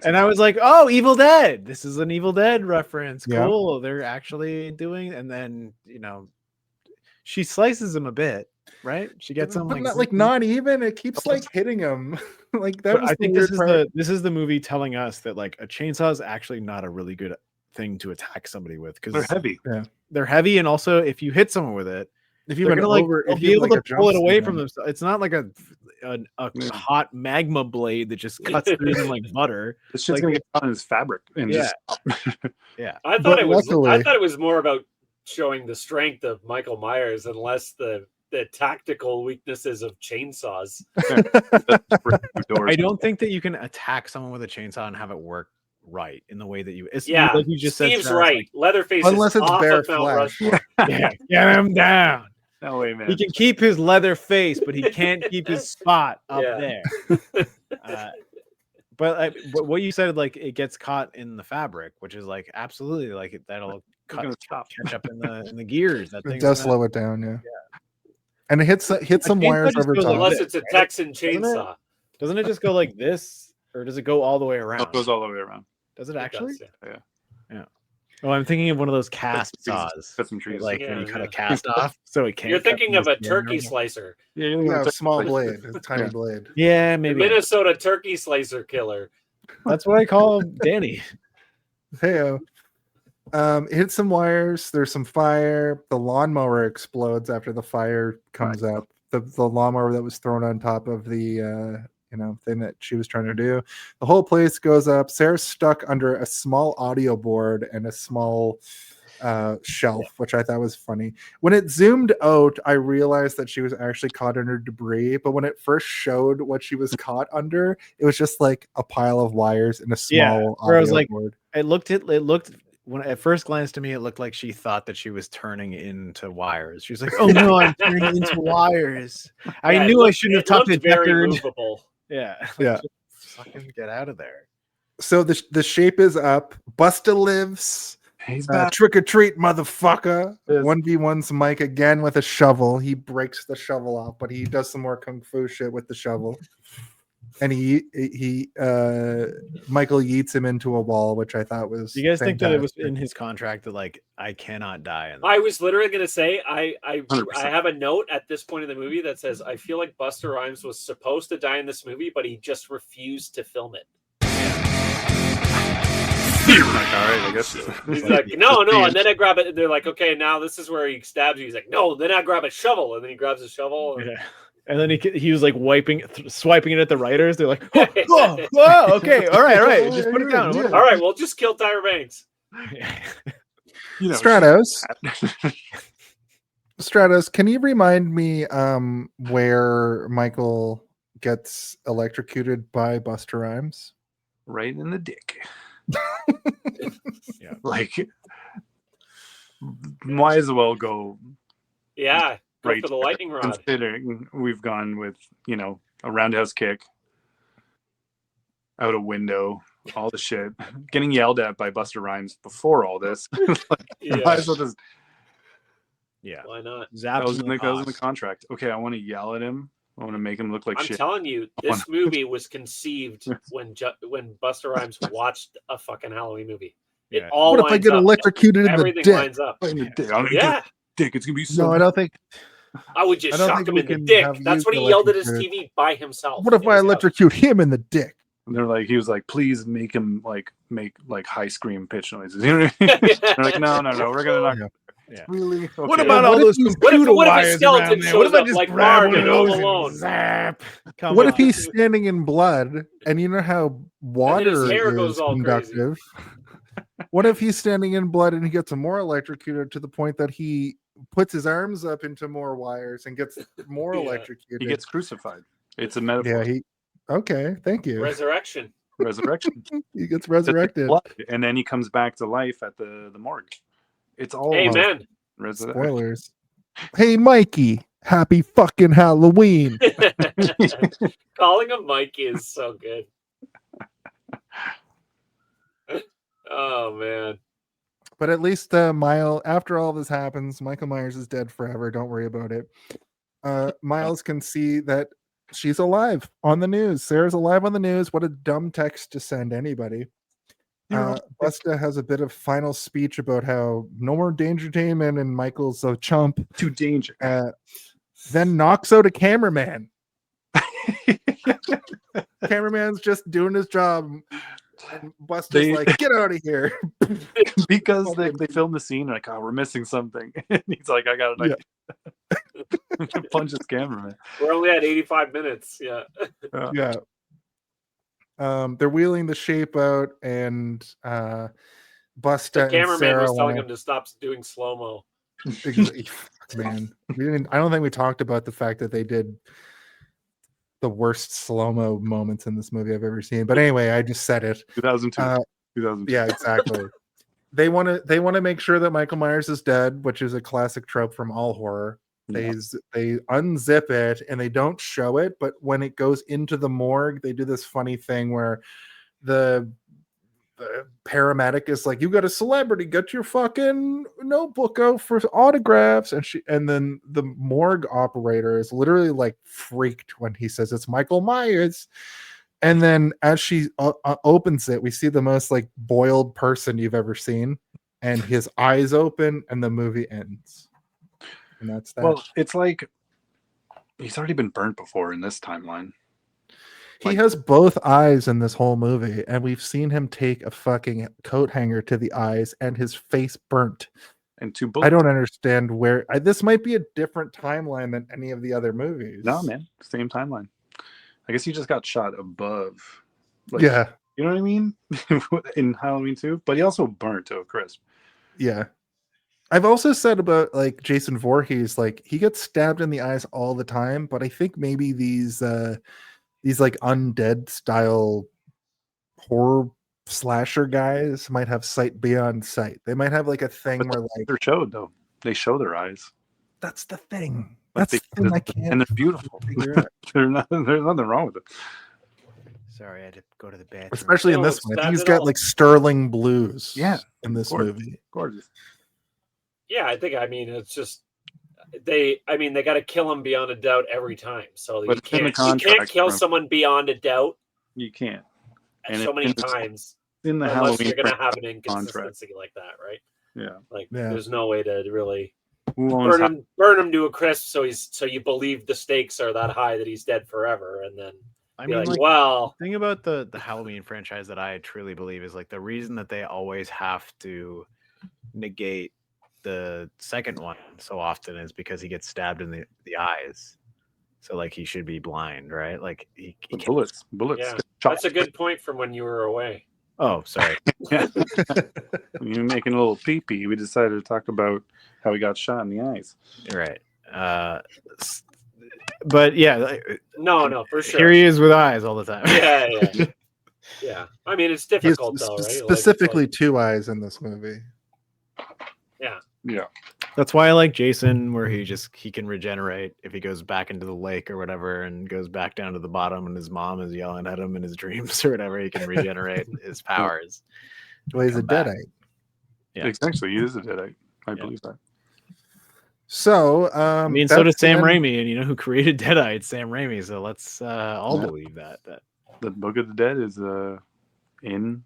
And I was like, oh, Evil Dead. This is an Evil Dead reference. Yeah. Cool. They're actually doing, and then, she slices him a bit, right? She gets him But not even. It keeps like hitting him. Like that But was I the think weird part. this is the movie telling us that like a chainsaw is actually not a really good thing to attack somebody with because They're heavy. They're heavy, and also if you hit someone with it, If you they're went gonna over, they'll if be you able like to pull it away jumpsuit from on. them. It's not like a hot magma blade that just cuts through them like butter. This shit's Like, gonna get caught in his fabric and Yeah. just Yeah. I But thought it was. luckily- I thought it was more about showing the strength of Michael Myers and less the tactical weaknesses of chainsaws. I don't think that you can attack someone with a chainsaw and have it work right in the way that you. It's Yeah, like you just said. Steve's Sarah, right. like, Leatherface Unless is it's off bare of Mount flesh. Rushmore. yeah, get him down. No way, man. He can keep his leather face, but he can't keep his spot up Yeah. there. But what you said, like it gets caught in the fabric, which is like absolutely like that'll gonna stop. catch up in the gears. That It thing's does gonna- slow it down, yeah. And it hits some chainsaw wires just over goes top. Unless it's a Right? Texan Doesn't it? chainsaw. Doesn't it just go like this, or does it go all the way around? It goes all the way around. Does it It actually? does, yeah. Oh, I'm thinking of one of those cast trees. saws, Cut some trees. like Yeah, when you cut a yeah. cast off, so it can't. You're cut thinking through of the a skin turkey or- slicer. Yeah, Yeah, a small blade, a tiny Yeah. blade. Yeah, The maybe Minnesota turkey slicer killer. that's what I call Danny. Hey, it hits some wires. There's some fire. The lawnmower explodes after the fire comes up. The lawnmower that was thrown on top of the thing that she was trying to do. The whole place goes up. Sarah's stuck under a small audio board and a small shelf, which I thought was funny. When it zoomed out, I realized that she was actually caught under debris. But when it first showed what she was caught under, it was just like a pile of wires and a Yeah, small where I was audio like, board. It looked when at first glance to me, it looked like she thought that she was turning into wires. She was like, "Oh no, I'm turning into wires." I Yeah, it knew I looked- shouldn't have it talked to looked very Deckard. movable. Yeah, Yeah. Just fucking get out of there. So the shape is up. Busta lives. He's back. Trick or treat, motherfucker. Yes. 1v1's Mike again with a shovel. He breaks the shovel off, but he does some more kung fu shit with the shovel. And Michael yeets him into a wall, which I thought was. Do you guys think that it was fantastic. in his contract that like I cannot die in I was literally going to say I 100%. have a note at this point in the movie that says I feel like Busta Rhymes was supposed to die in this movie, but he just refused to film it. Like, all right, I guess. He's like, no, and then I grab it, and they're like, okay, now this is where he stabs you. He's like, no, then I grab a shovel, and then he grabs a shovel. And... Yeah. And then he was like swiping it at the writers. They're like, whoa, okay, all right, just put it down. Yeah. All right, well, just kill Tyra Banks. You know, Stratos, can you remind me where Michael gets electrocuted by Busta Rhymes? right in the dick. Yeah. Like, might as well go. Yeah, go Right. for the lightning rod. Considering we've gone with, a roundhouse kick, out a window, all the shit, getting yelled at by Busta Rhymes before all this. Yeah, Might as well just. Yeah, why not? Zaps That was, him in in the, the that was in the cost. contract. Okay, I want to yell at him. I want to make him look like I'm shit. telling you, this movie was conceived when Busta Rhymes watched a fucking Halloween movie. It Yeah. all What if I lines get up. electrocuted in the Everything dick? lines up. In the dick. I'm gonna Yeah, get dick. It's gonna be so. No, I don't think. I would just I don't shock think him we in the can dick. have That's you what he yelled at his electrocuted. TV by himself. What if in I his house. electrocute him in the dick? And they're like, he was like, please make him make high scream pitch noises. You know what I mean? They're like, no, we're gonna knock. Yeah. Yeah. Really? What Okay. about What all if those he's- computer what if his wires skeleton around there? What shows if I up just like grab Marge one of in Home those Alone? and zap? Come What on. if he's standing in blood and you know how his water hair is goes all crazy. conductive? What if he's standing in blood and he gets more electrocuted to the point that he puts his arms up into more wires and gets more Yeah. electrocuted? He gets crucified? It's a metaphor. yeah, okay, thank you. Resurrection. Resurrection. He gets resurrected. Blood, and then he comes back to life at the morgue. It's all Amen. resurrection. Spoilers. Hey, Mikey, happy fucking Halloween. Calling him Mikey is so good. Oh man. But at least after all this happens, Michael Myers is dead forever. Don't worry about it. Miles can see that she's alive on the news. Sarah's alive on the news. What a dumb text to send anybody. Busta has a bit of final speech about how no more Dangertainment and Michael's a chump. Too danger. Then knocks out a cameraman. Cameraman's just doing his job. And Buster's like, get out of here. Because they filmed the scene, like, oh, we're missing something. And he's like, I got an idea. Punch his cameraman. We're only at 85 minutes. Yeah. Yeah. They're wheeling the shape out, and Busta The cameraman and Sarah was telling him to stop doing slow-mo. Man, I don't think we talked about the fact that they did the worst slow-mo moments in this movie I've ever seen. But anyway, I just said it. 2002. 2002. Yeah, exactly. They want to make sure that Michael Myers is dead, which is a classic trope from all horror. They unzip it and they don't show it, but when it goes into the morgue, they do this funny thing where the paramedic is like, "You got a celebrity, get your fucking notebook out for autographs," and then the morgue operator is literally like freaked when he says it's Michael Myers. And then as she opens it, we see the most like boiled person you've ever seen, and his eyes open, and the movie ends. And that's that. Well, it's like he's already been burnt before in this timeline. He has both eyes in this whole movie, and we've seen him take a fucking coat hanger to the eyes and his face burnt. And 2 bullets. I don't understand where this might be a different timeline than any of the other movies. No, man, same timeline. I guess he just got shot above. Like, yeah, you know what I mean? In Halloween 2, but he also burnt to a crisp. Yeah. I've also said about like Jason Voorhees, like he gets stabbed in the eyes all the time, but I think maybe these like undead style horror slasher guys might have sight beyond sight. They might have like a thing But where like they're showed though. They show their eyes. that's the thing. Like, That's the thing I can't and they're beautiful. figure out. There's nothing wrong with it. Sorry, I had to go to the bathroom. Especially in No, this one. I it's think he's not at got all. like sterling blues Yeah, in this gorgeous. movie. Gorgeous. Yeah, I mean, it's just they got to kill him beyond a doubt every time. So But you in the can't contract, kill bro. someone beyond a doubt You can't. so many in the- times In the unless Halloween you're going to have an contract. inconsistency like that, right? Yeah. Like Yeah. there's no way to really Who owns burn him to a crisp so you believe the stakes are that high that he's dead forever, and then I be mean, like, like, well, the thing about the Halloween franchise that I truly believe is like the reason that they always have to negate the second one so often is because he gets stabbed in the eyes. So like he should be blind, right? Like he the can't- bullets. yeah, Shot. that's a good point from when you were away. Oh, sorry. Yeah. When you're making a little pee-pee, we decided to talk about how he got shot in the eyes. Right. But yeah, No, for sure. here he is with eyes all the time. Yeah. I mean, it's He's difficult though, right? Like, it's specifically like- two eyes in this movie. Yeah. That's why I like Jason, where he can regenerate if he goes back into the lake or whatever, and goes back down to the bottom, and his mom is yelling at him in his dreams or whatever. He can regenerate his powers. Well, he's a Come back. deadite. Yeah. Essentially, he is a deadite. I believe that. So, I mean, so that's does Sam the end- Raimi, and you know who created Deadite? Sam Raimi. So let's all Yeah. believe that. The Book of the Dead is in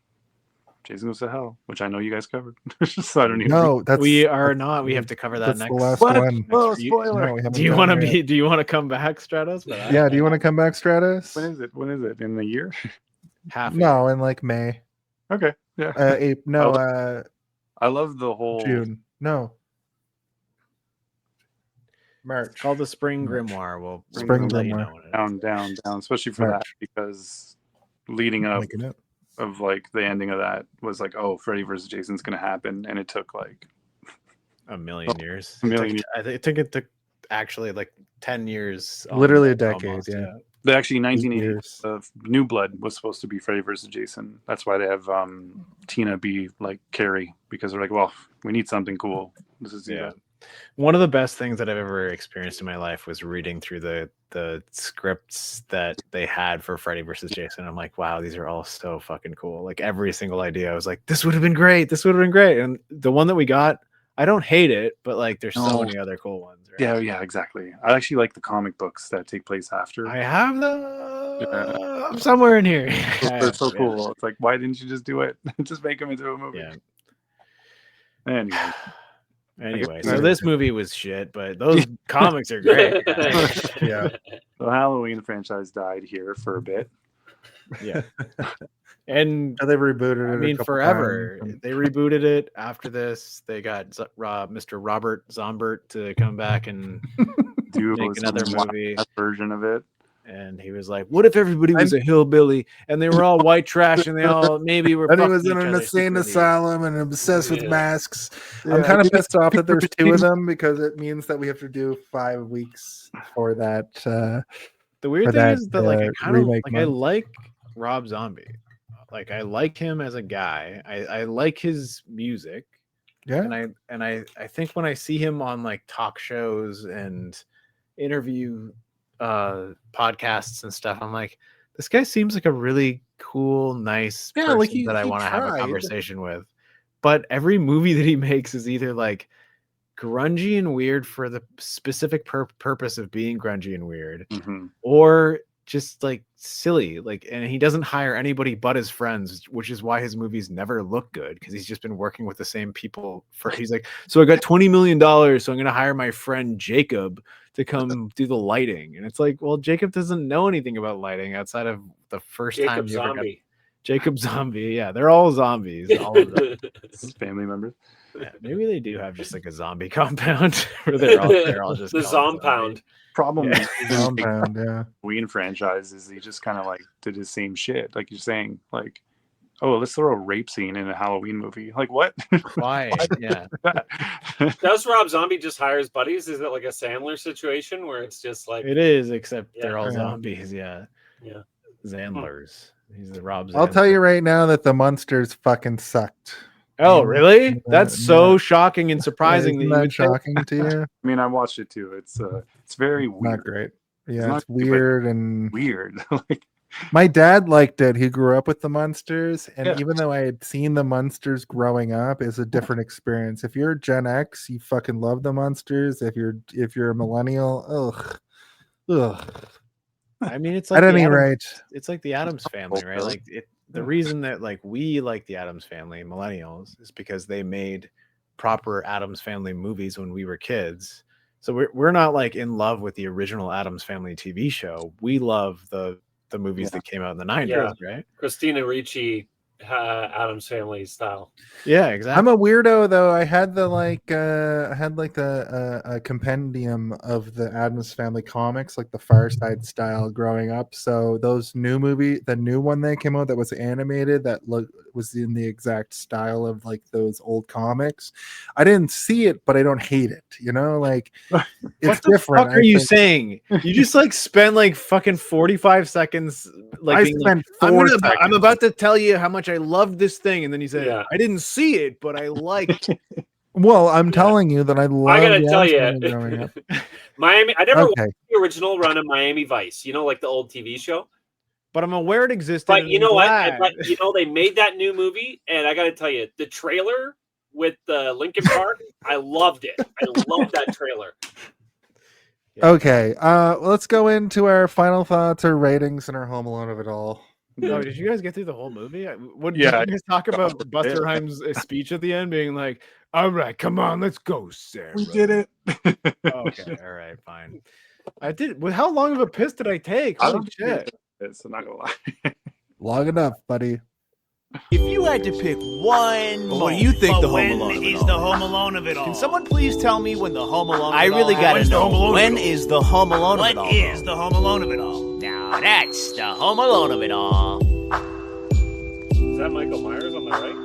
Jason Goes to Hell, which I know you guys covered. So I don't even. No, that's We are not. We have to cover that that's next. the last What? one. Whoa, You- spoiler! No, we haven't Do you done want to that yet. be? Do you want to come back, Stratos? But Yeah, do you want to come back, Stratus? When is it? When is it? In the year? half? No, in like May. Okay. Yeah. April, no, I love the whole. June. No. It's March. called the Spring Grimoire. We'll Spring let you Grimoire. know when it- down, especially for that March. because leading up Making it. of like the ending of that was like, oh, Freddy versus Jason's gonna happen, and it took like a million years. A million It took actually like 10 years. Literally a decade, yeah. But actually, 8 1980, years. New Blood was supposed to be Freddy versus Jason. That's why they have Tina be like Carrie, because they're like, well, we need something cool. This is Yeah. One of the best things that I've ever experienced in my life was reading through the scripts that they had for Freddy versus Jason. I'm like, wow, these are all so fucking cool. Like every single idea, I was like, this would have been great. This would have been great. And the one that we got, I don't hate it, but like there's so many other cool ones. Right? Yeah, exactly. I actually like the comic books that take place after. I have them somewhere in here. They're so cool. It's like, why didn't you just do it? Just make them into a movie. Yeah. Anyway, so this movie was shit, but those comics are great. Yeah. The Halloween franchise died here for a bit. Yeah. And they rebooted it. I mean, forever. They rebooted it after this. They got Mr. Robert Zombert to come back and do make another movie version of it. And he was like, "What if everybody was a hillbilly and they were all white trash and they all maybe were?" And he was in an insane asylum and obsessed with masks. Yeah, I'm kind of pissed off that there's 2 of them because it means that we have to do 5 weeks for that. The weird thing is that like I like Rob Zombie. Like I like him as a guy. I like his music. Yeah. And I think when I see him on like talk shows and interview podcasts and stuff, I'm like, this guy seems like a really cool, nice person that I want to have a conversation with. But every movie that he makes is either like grungy and weird for the specific purpose of being grungy and weird, or just like silly, like, and he doesn't hire anybody but his friends, which is why his movies never look good, because he's just been working with the same people he's like, so I got $20 million, so I'm gonna hire my friend Jacob to come do the lighting. And it's like, well, Jacob doesn't know anything about lighting outside of the first time you ever got Jacob Zombie. Yeah, they're all zombies, all of them. Family members. Yeah, maybe they do have just like a zombie compound where they're all just the Zompound. Problem with Zompound, yeah. Halloween franchise is he just kind of like did the same shit, like you're saying, like, oh, let's throw a rape scene in a Halloween movie. Like, what? Why? Yeah. Does Rob Zombie just hire his buddies? Is it like a Sandler situation where it's just like it is, except they're all zombies? Yeah. Zandlers. He's the Rob Zandler. I'll tell you right now that the Munsters fucking sucked. Oh, really? That's so shocking and surprising. Isn't that shocking to you? I mean, I watched it too. It's very weird. Not great. Yeah, it's weird and weird. Like, my dad liked it. He grew up with the Munsters, and even though I had seen the Munsters growing up, it's a different experience. If you're Gen X, you fucking love the Munsters. If you're a millennial, ugh. I mean, it's like at any rate, it's like the Addams Family, right? Like the reason that like we like the Addams Family, millennials, is because they made proper Addams Family movies when we were kids. So we're not like in love with the original Addams Family TV show. We love the movies that came out in the 90s, right? Christina Ricci, Addams Family style. Yeah, exactly. I'm a weirdo though. I had the a compendium of the Addams Family comics, like the Far Side style, growing up. So those new the new one that came out that was animated, that was in the exact style of like those old comics. I didn't see it, but I don't hate it. You know, like it's what the different. Fuck are you saying? You just like spend like fucking 45 seconds. Like I'm about to tell you how much I loved this thing, and then you said I didn't see it, but I liked. Well, I'm telling you that I love. I gotta tell you, Miami. I never watched the original run of Miami Vice. You know, like the old TV show. But I'm aware it existed. But you know what? But, you know, they made that new movie, and I gotta tell you, the trailer with the Linkin Park, I loved it. I loved that trailer. Okay, let's go into our final thoughts, our ratings, and our Home Alone of it all. No, did you guys get through the whole movie? Did you guys talk about Buster Rhymes' speech at the end being like, all right, come on, let's go, Sarah. We did it. Okay, all right, fine. I did. Well, how long of a piss did I take? Holy shit. It's not gonna lie. Long enough, buddy. If you had to pick one, what do you think the Home Alone when is the Home Alone of it all? Can someone please tell me when the Home Alone? I really gotta know. When is the Home Alone of it all? What is the Home Alone of it all? Now that's the Home Alone of it all. Is that Michael Myers on the right?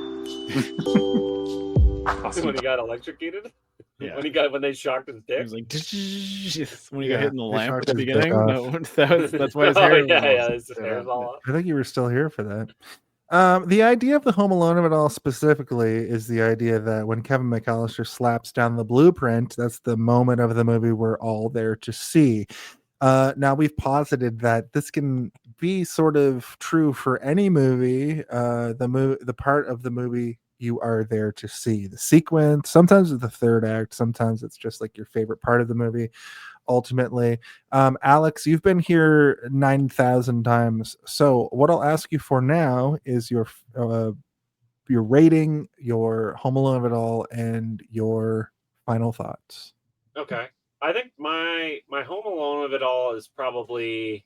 Awesome. When he got electrocuted? Yeah. When they shocked his dick? It was like when he got hit in the lamp at the beginning. No, that's why his hair. His hair's all up. I think you were still here for that. The idea of the Home Alone of it all specifically is the idea that when Kevin McAllister slaps down the blueprint, that's the moment of the movie we're all there to see. Now we've posited that this can be sort of true for any movie. The part of the movie you are there to see, the sequence. Sometimes it's the third act. Sometimes it's just like your favorite part of the movie. Ultimately, Alex, you've been here 9,000 times. So what I'll ask you for now is your rating, your Home Alone of it all, and your final thoughts. Okay. I think my Home Alone of it all is probably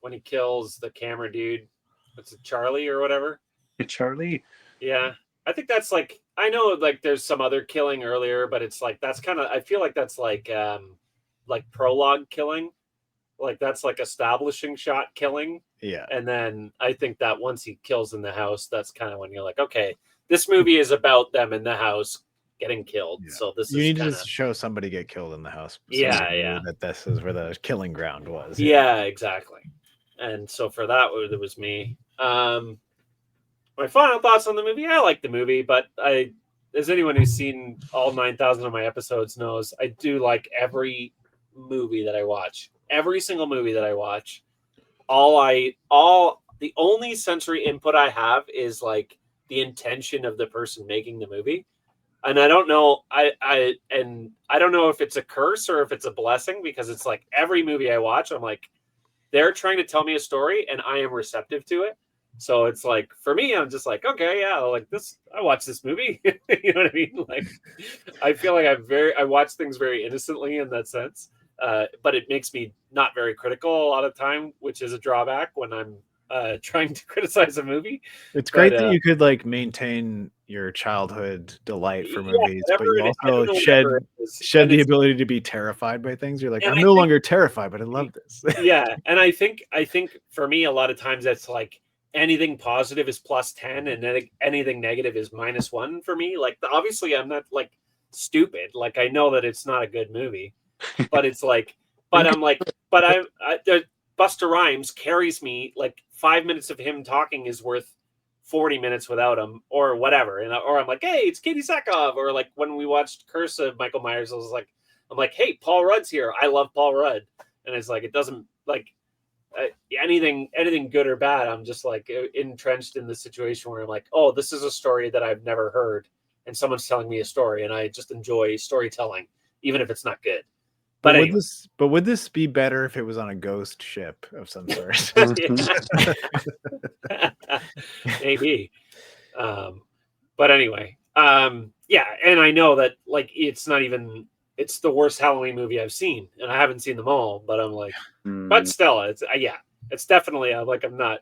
when he kills the camera dude. What's it, Charlie or whatever? Charlie. Yeah. I think that's like, I know like there's some other killing earlier, but it's like that's kind of, I feel like that's like prologue killing. Like that's like establishing shot killing. Yeah. And then I think that once he kills in the house, that's kind of when you're like, okay, this movie is about them in the house getting killed. Yeah. So this you is need kinda... to just show somebody get killed in the house. So Yeah, they knew yeah. that this is where the killing ground was. Yeah, exactly. And so for that, it was me. My final thoughts on the movie. I like the movie, but as anyone who's seen all 9,000 of my episodes knows, I do like every movie that I watch. Every single movie that I watch. The only sensory input I have is like the intention of the person making the movie. And I don't know, I don't know if it's a curse or if it's a blessing, because it's like every movie I watch, I'm like, they're trying to tell me a story and I am receptive to it. So it's like, for me, I'm just like, okay, yeah, like this, I watch this movie. You know what I mean? Like, I feel like I watch things very innocently in that sense. But it makes me not very critical a lot of time, which is a drawback when I'm trying to criticize a movie. It's great that you could like maintain your childhood delight for movies, but you also shed the ability to be terrified by things. You're like, I'm no longer terrified, but I love this. Yeah, and I think for me, a lot of times that's like anything positive is +10, and then anything negative is -1 for me. Like, obviously, I'm not like stupid. Like, I know that it's not a good movie, but it's like, but I'm like, but Busta Rhymes carries me. Like 5 minutes of him talking is worth 40 minutes without him, or whatever. And or I'm like, hey, it's Katie Sackhoff. Or like when we watched Curse of Michael Myers, I was like, I'm like, hey, Paul Rudd's here. I love Paul Rudd. And it's like, it doesn't like anything good or bad. I'm just like entrenched in the situation where I'm like, oh, this is a story that I've never heard, and someone's telling me a story, and I just enjoy storytelling, even if it's not good. But anyway. Would this be better if it was on a ghost ship of some sort? Maybe. But anyway, yeah, and I know that like it's the worst Halloween movie I've seen, and I haven't seen them all, but I'm like, but still, it's it's definitely like I'm not.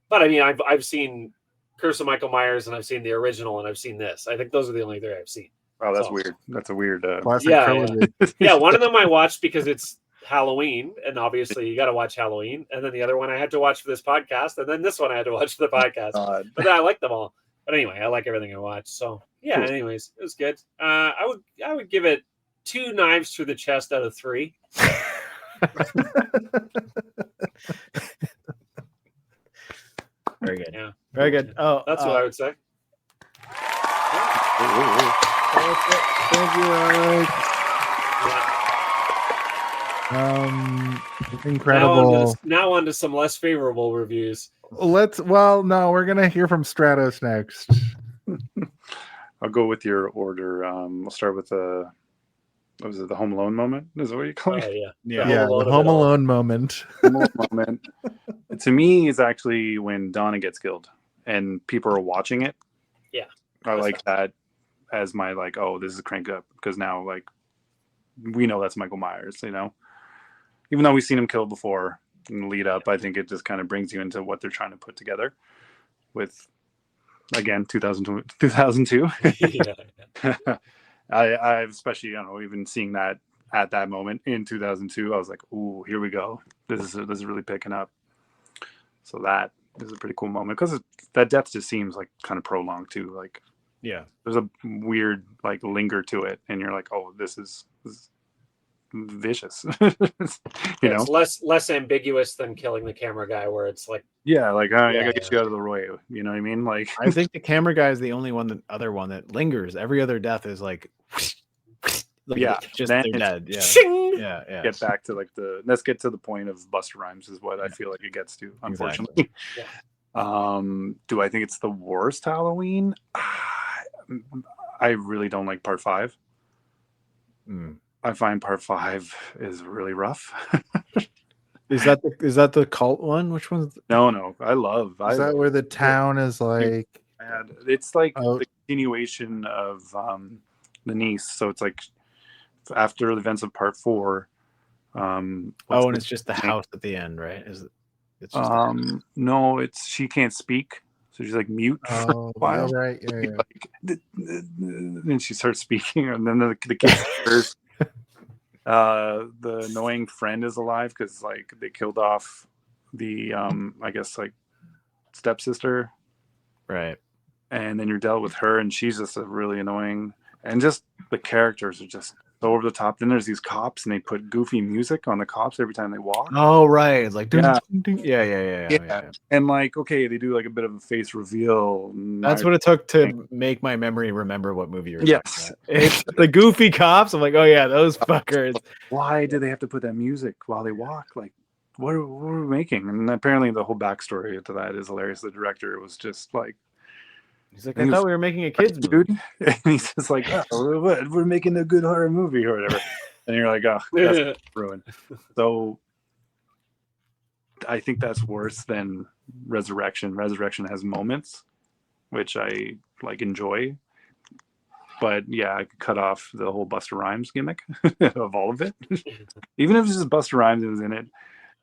But I mean, I've seen Curse of Michael Myers, and I've seen the original, and I've seen this. I think those are the only three I've seen. Oh, that's weird. That's a weird. Yeah. One of them I watched because it's Halloween, and obviously you got to watch Halloween. And then the other one I had to watch for this podcast, and then this one I had to watch for the podcast. But I like them all. But anyway, I like everything I watch. So yeah. Cool. Anyways, it was good. I would give it 2 knives through the chest out of 3. Very good. Yeah. Very good. Oh, that's what I would say. Thank you, Alex. Incredible. Now on to some less favorable reviews. No, we're gonna hear from Stratos next. I'll go with your order. We'll start with what was it, the Home Alone moment? Is that what you call it? Yeah. The Home Alone moment. Home Alone moment. To me, is actually when Donna gets killed and people are watching it. Yeah, I like that as my like, oh, this is crank up, because now like we know that's Michael Myers, you know, even though we've seen him killed before in the lead up. I think it just kind of brings you into what they're trying to put together with, again, 2002. I especially, even seeing that at that moment in 2002, I was like, ooh, here we go. This is really picking up. So that is a pretty cool moment, because that death just seems like kind of prolonged too. Like, yeah, there's a weird like linger to it, and you're like, oh, this is vicious. It's less ambiguous than killing the camera guy, where it's like, Yeah, like I Yeah, gotta get you out of the way. You know what I mean? Like I think the camera guy is the only other one that lingers. Every other death is like, Yeah, it's just then they're it's dead. Yeah, shing! yeah. get back to like let's get to the point of Busta Rhymes is what I feel like it gets to, unfortunately. Yeah. Do I think it's the worst Halloween? I really don't like part 5. Mm. I find part 5 is really rough. Is that the cult one? Which one's No, I love. Is that where the town is like? It's like Oh. the continuation of the niece. So it's like after the events of part 4. and it's just the house at the end, right? It's just no, she can't speak, so she's like mute for a Oh, while. right. Yeah. Like, then she starts speaking, and then the kid hears, the annoying friend is alive because like they killed off the I guess like stepsister, right. and then you're dealt with her, and she's just a really annoying, and just the characters are just so over the top. Then there's these cops, and they put goofy music on the cops every time they walk. Oh, right. It's like ding, Yeah. ding, ding. Yeah. And like, okay, they do like a bit of a face reveal. That's what it took to make my memory remember what movie you're Yes. talking about. It's the goofy cops. I'm like, oh yeah, those fuckers. Why do they have to put that music while they walk? Like, what are we making? And apparently the whole backstory to that is hilarious. The director was just like, He's like, I thought we were making a kids movie. dude. And he's just like, oh, we're making a good horror movie or whatever. And you're like, oh, that's ruined. So I think that's worse than Resurrection. Resurrection has moments, which I like enjoy. But yeah, I could cut off the whole Busta Rhymes gimmick of all of it. Even if it's just Busta Rhymes was in it,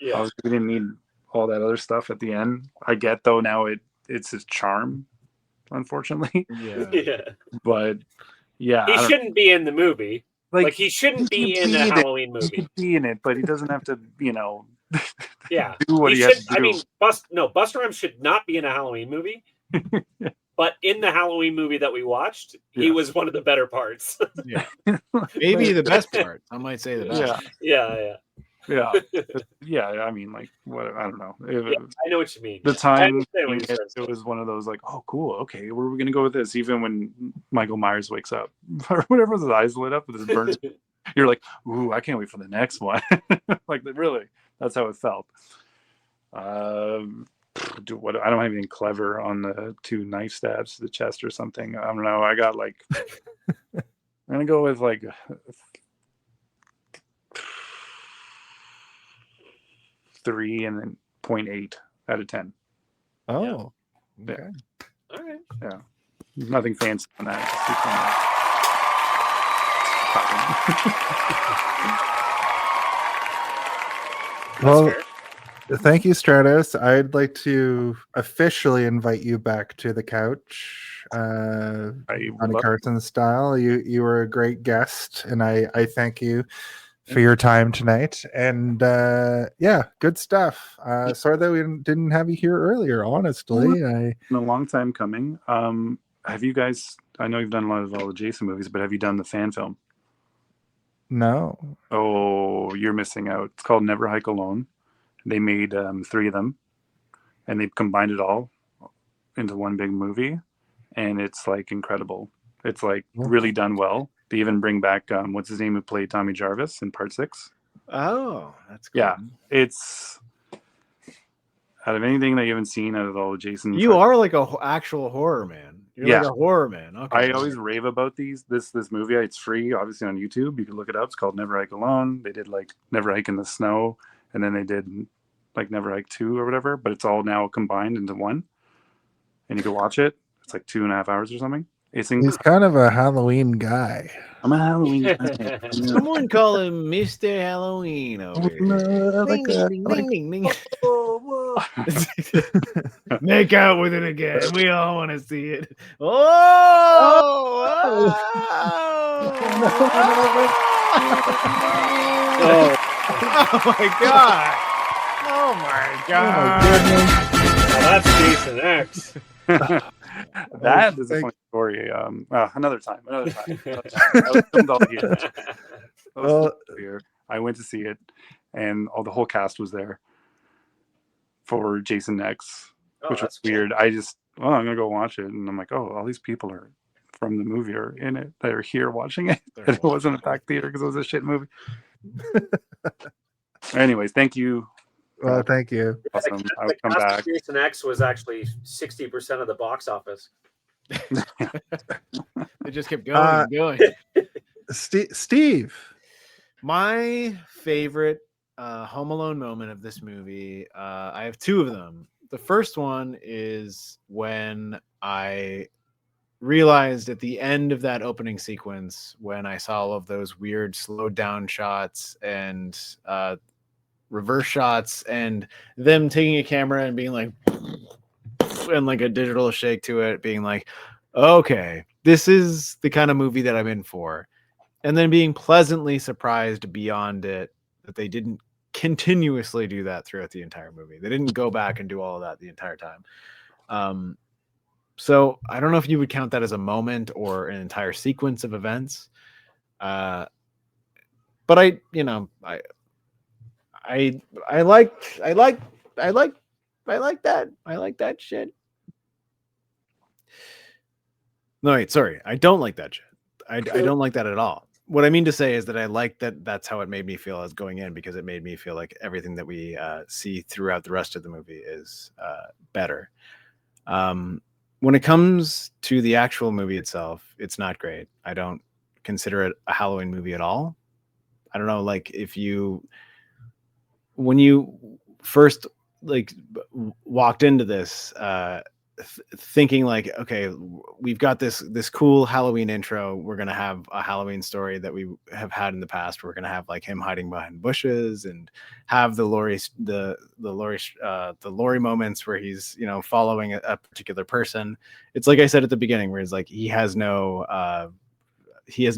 Yeah. we didn't need all that other stuff at the end. I get though now it's his charm, unfortunately. Yeah. But yeah, He shouldn't be in the movie. Like he shouldn't he be could in a be in it. Halloween he movie. could be in it, but he doesn't have to, Yeah. do what he should, has to do. I mean, Busta Rhymes should not be in a Halloween movie. But in the Halloween movie that we watched, he was one of the better parts. Maybe the best part. I might say the best. Yeah. Yeah. Yeah. I mean, like, what? I don't know. I know what you mean. The time I understand what you're it was one of those like, oh, cool. Okay, where are we gonna go with this? Even when Michael Myers wakes up or whatever, his eyes lit up with his burns, you're like, ooh, I can't wait for the next one. Like, really, that's how it felt. I don't have anything clever on the 2 knife stabs to the chest or something. I don't know. I got like, I'm gonna go with like 3 and then 0.8 out of 10. Oh. Yeah. Okay. All right. Yeah. Nothing fancy on that. Well, thank you, Stratos. I'd like to officially invite you back to the couch, Johnny Carson style. You were a great guest, and I thank you for your time tonight. And yeah, good stuff. Sorry that we didn't have you here earlier. Honestly, Been a long time coming. Have you guys? I know you've done a lot of all the Jason movies, but have you done the fan film? No. Oh, you're missing out. It's called Never Hike Alone. They made 3 of them, and they combined it all into one big movie, and it's like incredible. It's like really done well. They even bring back what's his name who played Tommy Jarvis in part 6. Oh, that's cool. Yeah, it's out of anything that you haven't seen out of all the Jason. You are like a actual horror man. You're like a horror man. Okay. I always rave about this movie. It's free, obviously, on YouTube. You can look it up. It's called Never Hike Alone. They did like Never Hike in the Snow, and then they did like Never Hike 2 or whatever. But it's all now combined into one, and you can watch it. It's like 2.5 hours or something. He's kind of a Halloween guy. I'm a Halloween guy. Someone call him Mr. Halloween over here. Ding, ding, ding. Make out with it again. We all want to see it. Oh my god. Oh my god. Well, that's Jason X. That is a funny story. Another time. That was filmed all year. I went to see it, and the whole cast was there for Jason X, Oh, which was that's cool. weird. I'm gonna go watch it, and I'm like, oh, all these people are from the movie are in it. They're here watching it. They're And it wasn't a packed theater because it was a shit movie. Anyways, thank you. Well, thank you. Awesome. The I'll come cast of back. Jason X was actually 60% of the box office. They just kept going Uh, and going. Steve. My favorite Home Alone moment of this movie, I have two of them. The first one is when I realized at the end of that opening sequence, when I saw all of those weird slowed down shots and reverse shots and them taking a camera and being like, and like a digital shake to it, being like, okay, this is the kind of movie that I'm in for. And then being pleasantly surprised beyond it that they didn't continuously do that throughout the entire movie. They didn't go back and do all of that the entire time. So I don't know if you would count that as a moment or an entire sequence of events. But I like that shit. No, wait, sorry. I don't like that shit. I don't like that at all. What I mean to say is that I like that that's how it made me feel as going in, because it made me feel like everything that we see throughout the rest of the movie is better. When it comes to the actual movie itself, it's not great. I don't consider it a Halloween movie at all. I don't know, like when you first like walked into this, thinking like, okay, we've got this cool Halloween intro. We're gonna have a Halloween story that we have had in the past. We're gonna have like him hiding behind bushes and have the Laurie moments where he's following a particular person. It's like I said at the beginning, where he's like he has no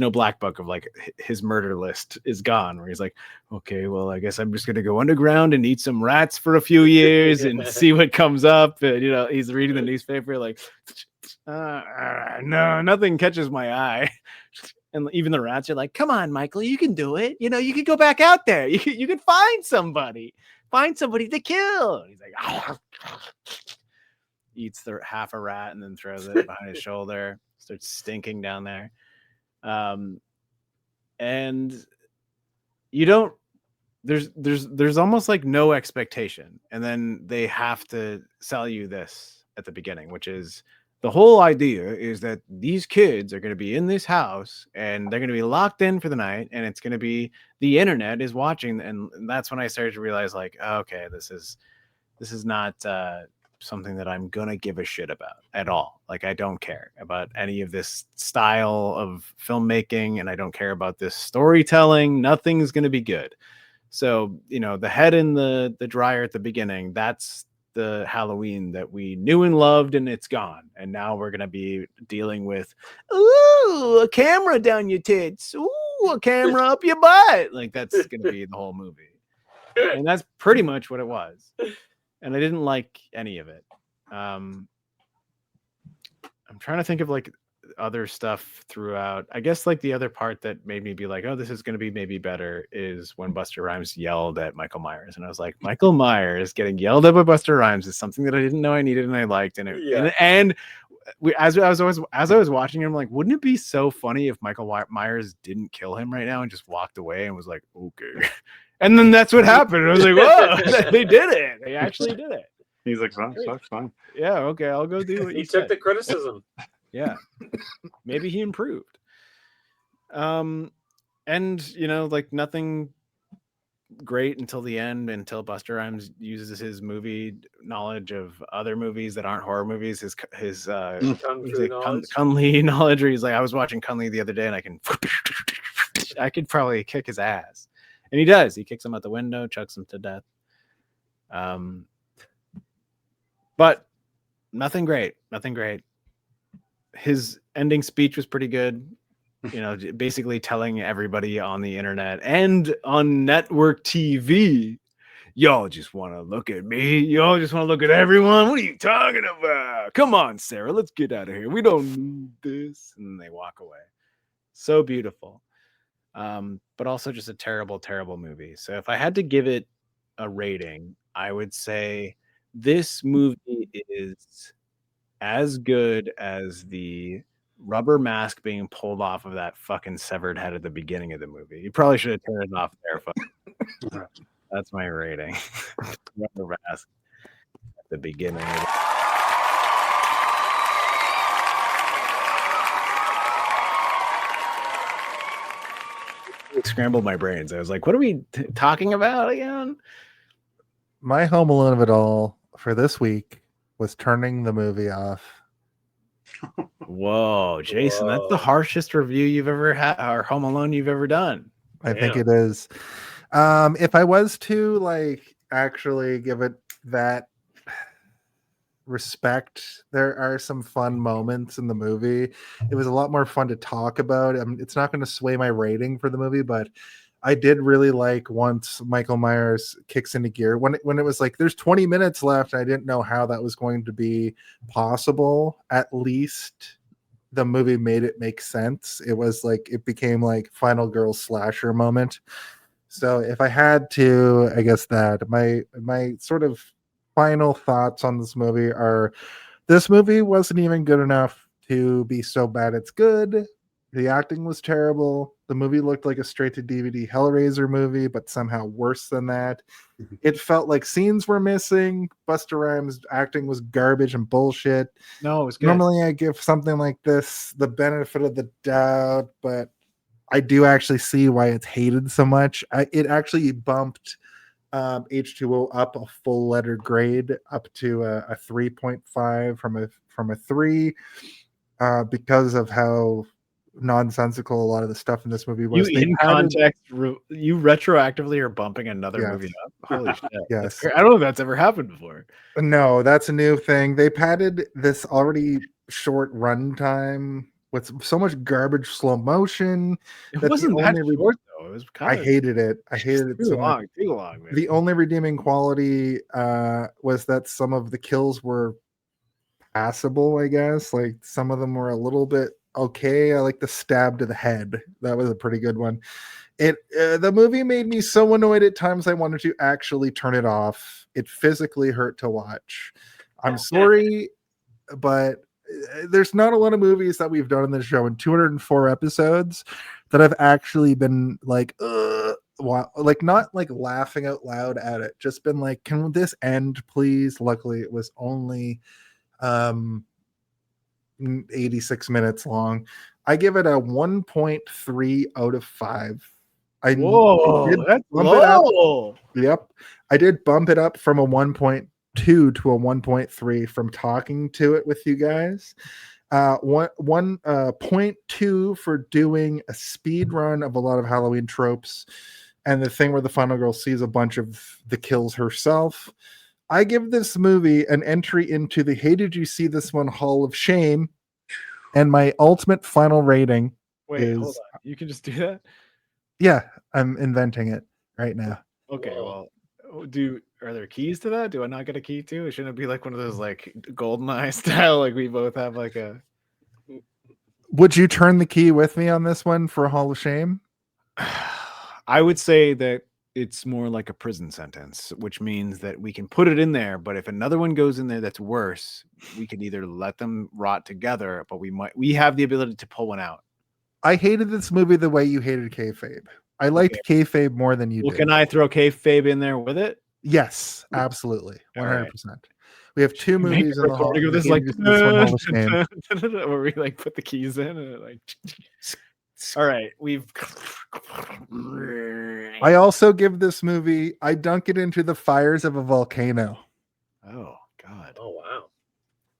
black book of like his murder list is gone, where he's like, okay, well, I guess I'm just going to go underground and eat some rats for a few years and see what comes up. And, he's reading the newspaper like, no, nothing catches my eye. And even the rats are like, come on, Michael, you can do it. You can go back out there. You can find somebody to kill. And he's like, eats half a rat and then throws it behind his shoulder, starts stinking down there. And you don't, there's almost like no expectation, and then they have to sell you this at the beginning, which is the whole idea is that these kids are going to be in this house and they're going to be locked in for the night, and it's going to be the internet is watching. And that's when I started to realize, like, okay, this is not something that I'm gonna give a shit about at all. Like, I don't care about any of this style of filmmaking, and I don't care about this storytelling. Nothing's gonna be good. So, the head in the dryer at the beginning, that's the Halloween that we knew and loved, and it's gone. And now we're gonna be dealing with, ooh, a camera down your tits, ooh, a camera up your butt. Like, that's gonna be the whole movie. And that's pretty much what it was. And I didn't like any of it. I'm trying to think of like other stuff throughout. I guess like the other part that made me be like, oh, this is going to be maybe better is when Busta Rhymes yelled at Michael Myers. And I was like, Michael Myers getting yelled at by Busta Rhymes is something that I didn't know I needed and I liked. And as I was watching him, like, wouldn't it be so funny if Michael Myers didn't kill him right now and just walked away and was like, okay. And then that's what happened. I was like, whoa, they did it. They actually did it. He's like, that's fine. Yeah, okay, I'll go do what He you took said. the criticism. Yeah. Maybe he improved. And like nothing great until the end, until Busta Rhymes uses his movie knowledge of other movies that aren't horror movies, his Kung Lee knowledge, where he's like, I was watching Kung Lee the other day and I could probably kick his ass. And he does. He kicks him out the window, chucks him to death. But nothing great. His ending speech was pretty good. Basically telling everybody on the internet and on network TV, y'all just want to look at me. Y'all just want to look at everyone. What are you talking about? Come on, Sarah, let's get out of here. We don't need this. And then they walk away. So beautiful. but also just a terrible, terrible movie. So if I had to give it a rating, I would say this movie is as good as the rubber mask being pulled off of that fucking severed head at the beginning of the movie. You probably should have turned it off there, folks. That's my rating. Rubber mask at the beginning. Scrambled my brains. I was like, what are we talking about again? My Home Alone of it all for this week was turning the movie off. Whoa, Jason, that's the harshest review you've ever had, or Home Alone you've ever done. I think it is. If I was to like actually give it that respect, there are some fun moments in the movie. It was a lot more fun to talk about. It's not going to sway my rating for the movie, but I did really like once Michael Myers kicks into gear when it was like there's 20 minutes left. I didn't know how that was going to be possible. At least the movie made it make sense. It was like it became like final girl slasher moment. So if I had to, I guess that my sort of final thoughts on this movie are this movie wasn't even good enough to be so bad it's good. The acting was terrible. The movie looked like a straight to DVD Hellraiser movie, but somehow worse than that. It felt like scenes were missing. Busta Rhymes' acting was garbage and bullshit. No, it was good. Normally I give something like this the benefit of the doubt, but I do actually see why it's hated so much. It actually bumped H2O up a full letter grade up to a 3.5 from a 3 because of how nonsensical a lot of the stuff in this movie was. You retroactively are bumping another movie up. Holy shit. Yes. I don't know if that's ever happened before. No, that's a new thing. They padded this already short runtime with so much garbage slow motion. It wasn't that short though. It was I hated it. I hated it so much. Too long. Man. The only redeeming quality was that some of the kills were passable, I guess. Like some of them were a little bit okay. I like the stab to the head. That was a pretty good one. The movie made me so annoyed at times I wanted to actually turn it off. It physically hurt to watch. I'm sorry, but there's not a lot of movies that we've done in this show in 204 episodes that I've actually been like, like not like laughing out loud at it, just been like, can this end please? Luckily it was only 86 minutes long. I give it a 1.3 out of 5. Whoa, that's low. Yep. I did bump it up from a 1.2 to a 1.3 from talking to it with you guys. 1.2 for doing a speed run of a lot of Halloween tropes and the thing where the final girl sees a bunch of the kills herself. I give this movie an entry into the Hey Did You See This One Hall of Shame, and my ultimate final rating is... Hold on. You can just do that? Yeah, I'm inventing it right now. Okay, well, are there keys to that? Do I not get a key too? It shouldn't be like one of those like GoldenEye style, like we both have like a... Would you turn the key with me on this one for Hall of Shame? I would say that it's more like a prison sentence, which means that we can put it in there, but if another one goes in there that's worse, we could either let them rot together, but we have the ability to pull one out. I hated this movie the way you hated kayfabe. I liked kayfabe more than you did. Can I throw kayfabe in there with it? Yes, absolutely. 100%. Right. We have two movies in the Hall of this, like, Hall of Shame. Where we like put the keys in and like... All right, I also give this movie, I dunk it into the fires of a volcano. Oh God. Oh wow.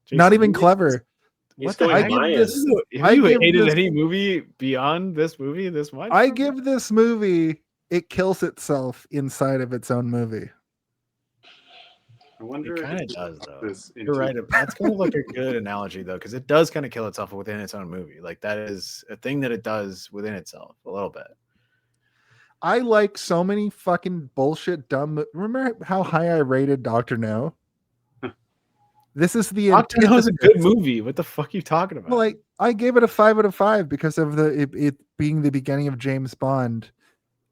Jason, not even clever. What the I hated any movie beyond this movie this much? I give this movie, it kills itself inside of its own movie. I wonder it kind of does though. You're right. That's kind of like a good analogy though, because it does kind of kill itself within its own movie. Like that is a thing that it does within itself a little bit. I like so many fucking bullshit dumb. Remember how high I rated Dr. No? This is the Doctor No's a antithesis. good movie. What the fuck are you talking about? Well, I gave it a 5 out of 5 because of it being the beginning of James Bond.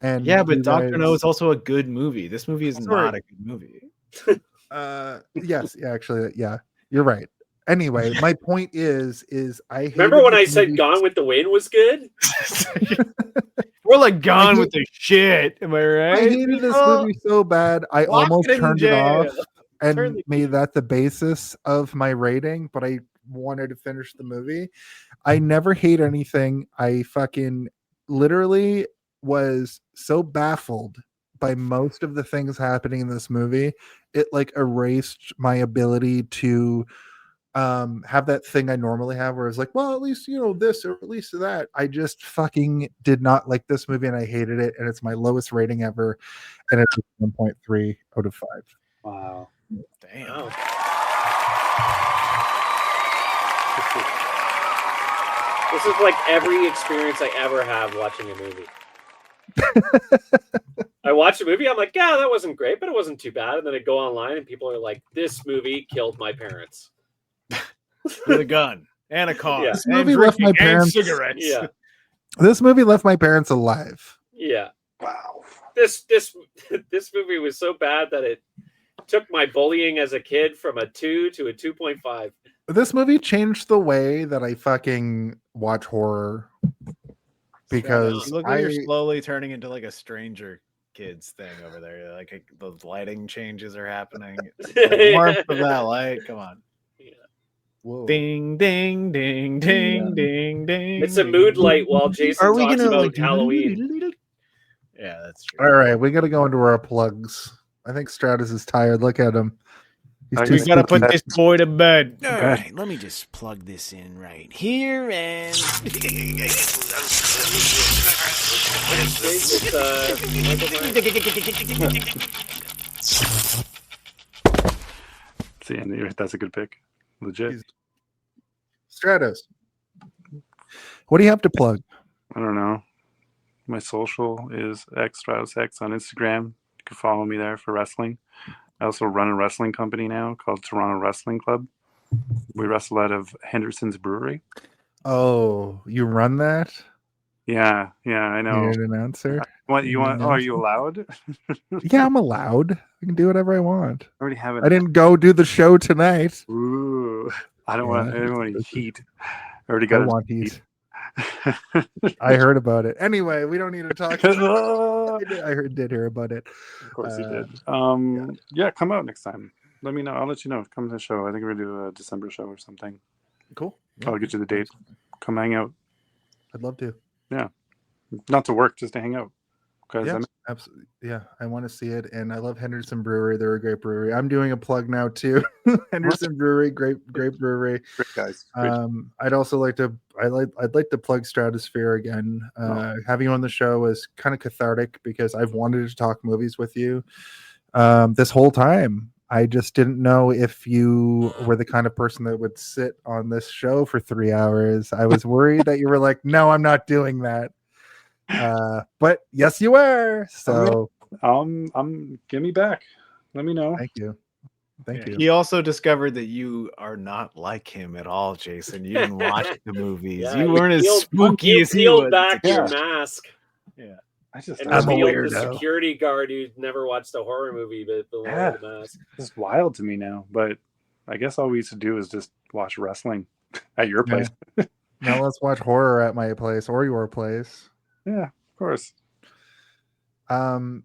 And yeah, but you Doctor No guys- is also a good movie. This movie is Sorry. not a good movie. yes, yeah, actually, yeah, you're right. Anyway, my point is I Remember hated when I this said movie- Gone with the Wind was good? We're like gone hate- with the shit. Am I right? I hated this people? movie so bad I Lock almost it in turned it off jail. Turn and the made that the basis of my rating, but I wanted to finish the movie. I never hate anything. I fucking literally was so baffled by most of the things happening in this movie. It like erased my ability to have that thing I normally have where it's like, well, at least this or at least that. I just fucking did not like this movie and I hated it, and it's my lowest rating ever, and it's 1.3 out of 5. Wow. Damn. Oh. This is like every experience I ever have watching a movie. I watch a movie, I'm like, yeah, that wasn't great, but it wasn't too bad. And then I go online and people are like, this movie killed my parents. With a gun and a car. Yeah. This and movie left my drinking and parents- cigarettes. Yeah. This movie left my parents alive. Yeah. Wow. This movie was so bad that it took my bullying as a kid from a 2 to a 2.5. This movie changed the way that I fucking watch horror because You look like I you're slowly turning into like a Stranger Kids thing over there. Like the lighting changes are happening. The warmth of that light. Come on. whoa. Ding, ding, ding, ding, ding, ding. It's a ding. mood light while Jason Are we talks gonna about like Halloween. Yeah, that's true. All right, we got to go into our plugs. I think Stratus is tired. Look at him. He's I too We gotta put sleepy. this boy to bed. All right, let me just plug this in right here and. It's, Michael Myers. See, and that's a good pick. Legit. Stratus. What do you have to plug? I don't know. My social is xstratusx on Instagram. You can follow me there for wrestling. I also run a wrestling company now called Toronto Wrestling Club. We wrestle out of Henderson's Brewery. Oh, you run that? Yeah, I know. You're an announcer? What you want? Oh, are you allowed? Yeah, I'm allowed. I can do whatever I want. I already have it. I didn't go do the show tonight. Ooh, I don't Yeah. want. I don't want any heat. I already I got want heat. I heard about it. Anyway, we don't need to talk. I did hear about it. Of course you Uh, did. Yeah, come out next time. Let me know. I'll let you know. Come to the show. I think we're gonna do a December show or something. Cool. I'll get you the date. Come hang out. I'd love to. Not to work, just to hang out. Because Yeah, absolutely. Yeah, I want to see it, and I love Henderson Brewery. They're a great brewery. I'm doing a plug now too. Henderson Brewery, great brewery. great guys. Great. I'd also like to. I'd like to plug Stratosphere again. Having you on the show was kind of cathartic because I've wanted to talk movies with you this whole time. I just didn't know if you were the kind of person that would sit on this show for 3 hours. I was worried that you were like, "No, I'm not doing that." But yes, you were. So Get me back. Let me know. thank you. Thank you. He also discovered that you are not like him at all, Jason. You didn't watch the movies. Yeah, you weren't as spooky you as he peeled was. back Yeah. your mask I just and I'm a revealed the weirdo. security guard who never watched a horror movie but below Yeah. the mask. It's wild to me now. But I guess all we used to do is just watch wrestling at your place. Now let's watch horror at my place or your place. Yeah, of course.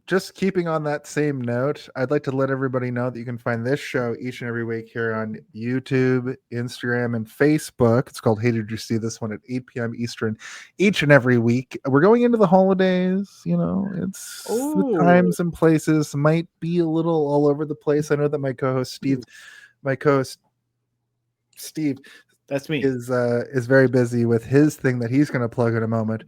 Just keeping on that same note, I'd like to let everybody know that you can find this show each and every week here on YouTube, Instagram, and Facebook. It's called Hey Did You See This One at 8 p.m. Eastern each and every week. We're going into the holidays, it's the times and places might be a little all over the place. I know that my co-host Steve That's me. is very busy with his thing that he's going to plug in a moment.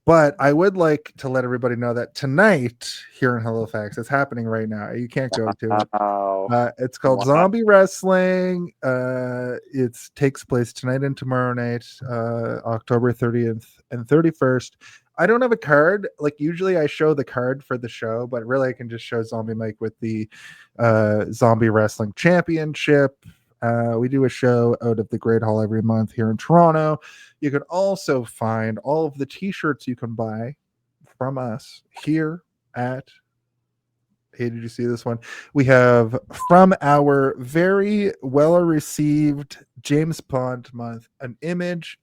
But I would like to let everybody know that tonight here in Halifax, it's happening right now. You can't go to it. Wow. It's called Wow. Zombie Wrestling. It takes place tonight and tomorrow night, October 30th and 31st. I don't have a card. Like usually I show the card for the show, but really I can just show Zombie Mike with the Zombie Wrestling Championship. We do a show out of the Great Hall every month here in Toronto. You can also find all of the t-shirts you can buy from us here at Hey, did you see this one? We have from our very well received James Bond month an image